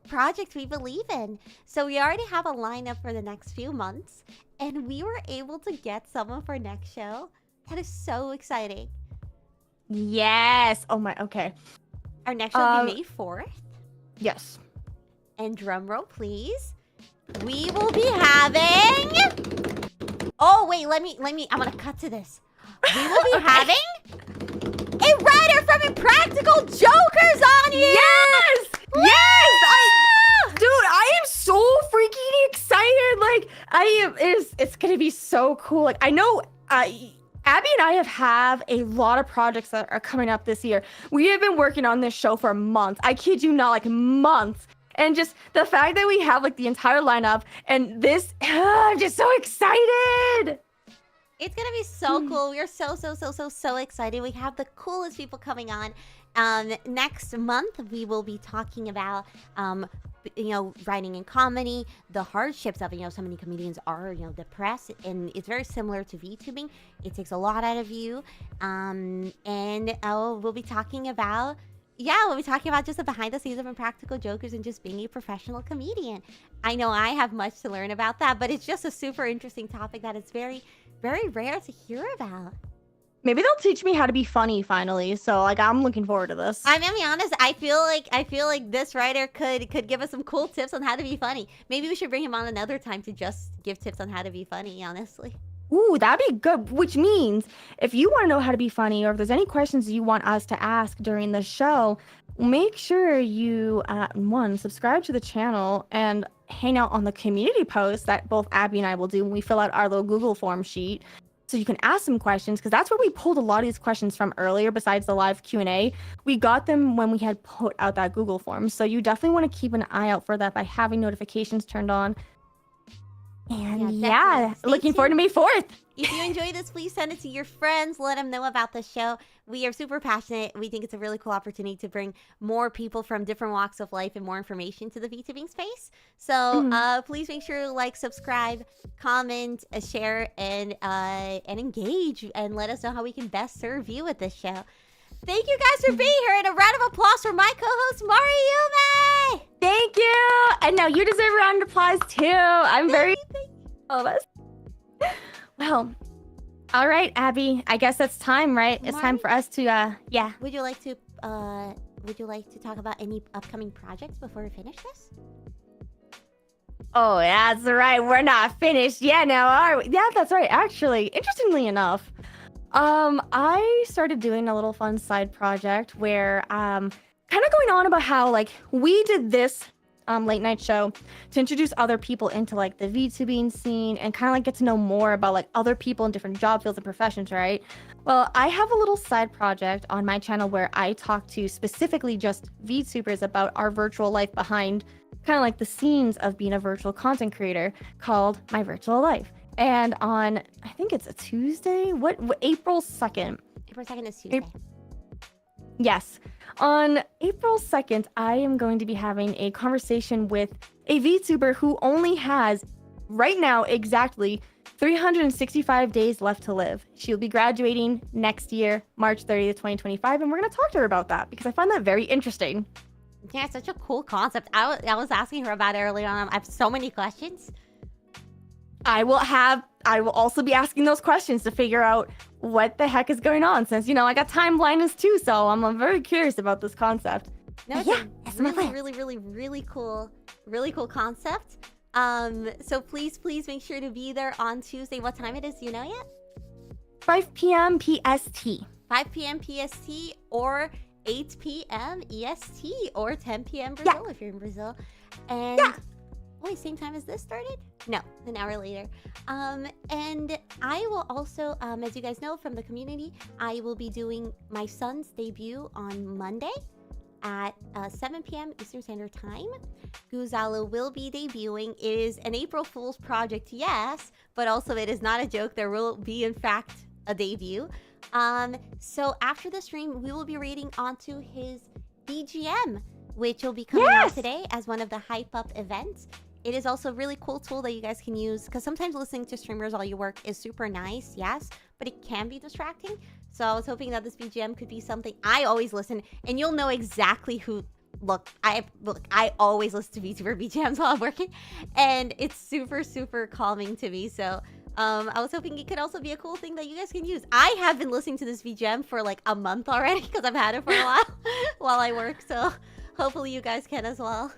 project we believe in. So we already have a lineup for the next few months, and we were able to get someone for next show. That is so exciting. Yes. Oh my. Okay. Our next show will be May 4th. Yes. And drum roll, please. We will be having... Oh, wait, let me... I'm gonna cut to this. We will be having a writer from Impractical Jokers on here! Yes! Dude, I am so freaking excited. Like, it's gonna be so cool. Like, I know Abby and I have a lot of projects that are coming up this year. We have been working on this show for months. I kid you not, like months. And just the fact that we have like the entire lineup and this, I'm just so excited. It's gonna be so cool. We are so excited. We have the coolest people coming on. Next month, we will be talking about, writing in comedy, the hardships of, so many comedians are, depressed, and it's very similar to VTubing. It takes a lot out of you. And we'll be talking about Yeah, we'll be talking about just the behind the scenes of Impractical Jokers and just being a professional comedian. I know I have much to learn about that, but it's just a super interesting topic that it's very, very rare to hear about. Maybe they'll teach me how to be funny finally. So like I'm looking forward to this. I'm gonna be honest. I feel like this writer could give us some cool tips on how to be funny. Maybe we should bring him on another time to just give tips on how to be funny. Honestly. Ooh, that'd be good. Which means if you want to know how to be funny, or if there's any questions you want us to ask during the show, make sure you one, subscribe to the channel and hang out on the community posts that both Abby and I will do when we fill out our little Google form sheet. So you can ask some questions, because that's where we pulled a lot of these questions from earlier. Besides the live Q&A, we got them when we had put out that Google form. So you definitely want to keep an eye out for that by having notifications turned on. And yeah, looking forward to May 4th. If you enjoy this, please send it to your friends. Let them know about the show. We are super passionate. We think it's a really cool opportunity to bring more people from different walks of life and more information to the VTubing space. So please make sure to like, subscribe, comment, share, and engage, and let us know how we can best serve you with this show. Thank you guys for being here, and a round of applause for my co-host, Mariume! Thank you! And now you deserve a round of applause, too. I'm very... All of us. Well, all right, Abby. I guess it's time, right? It's time for us to, yeah. Would you like to talk about any upcoming projects before we finish this? Oh, that's right. We're not finished yet now, are we? Yeah, that's right. Actually, interestingly enough, I started doing a little fun side project where, kind of going on about how, like, we did this late night show to introduce other people into like the VTubing scene and kind of like get to know more about like other people in different job fields and professions, right? Well, I have a little side project on my channel where I talk to specifically just VTubers about our virtual life behind kind of like the scenes of being a virtual content creator, called My Virtual Life. And on, I think it's a Tuesday, what April 2nd. April 2nd is Tuesday. Yes. On April 2nd, I am going to be having a conversation with a VTuber who only has, right now, exactly 365 days left to live. She'll be graduating next year, March 30th, 2025, and we're going to talk to her about that because I find that very interesting. Yeah, it's such a cool concept. I was asking her about it earlier on. I have so many questions. I will also be asking those questions to figure out what the heck is going on, since, you know, I got time blindness too, so I'm very curious about this concept. No, it's really cool concept. So please make sure to be there on Tuesday. What time it is, do you know yet? 5 p.m. PST. 5 p.m. PST or 8 p.m. EST or 10 p.m. Brazil if you're in Brazil. And wait, same time as this started? No, an hour later. And I will also, as you guys know from the community, I will be doing my son's debut on Monday at 7 p.m. Eastern Standard Time. Guzalo will be debuting. It is an April Fool's project, yes, but also it is not a joke. There will be, in fact, a debut. So after the stream, we will be reading onto his BGM, which will be coming out today as one of the Hype Up events. It is also a really cool tool that you guys can use, because sometimes listening to streamers while you work is super nice, yes, but it can be distracting. So I was hoping that this BGM could be something I always listen, and you'll know exactly who. Look, I always listen to VTuber BGMs while I'm working, and it's super calming to me. So I was hoping it could also be a cool thing that you guys can use. I have been listening to this BGM for like a month already because I've had it for a while while I work. So hopefully you guys can as well.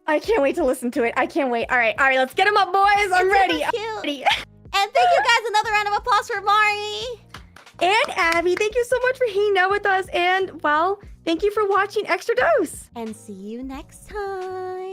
I can't wait to listen to it. I can't wait. All right, let's get them up, boys. I'm ready. I'm ready. And thank you guys. Another round of applause for Mari. And Abby, thank you so much for hanging out with us. And, well, thank you for watching Extra Dose. And see you next time.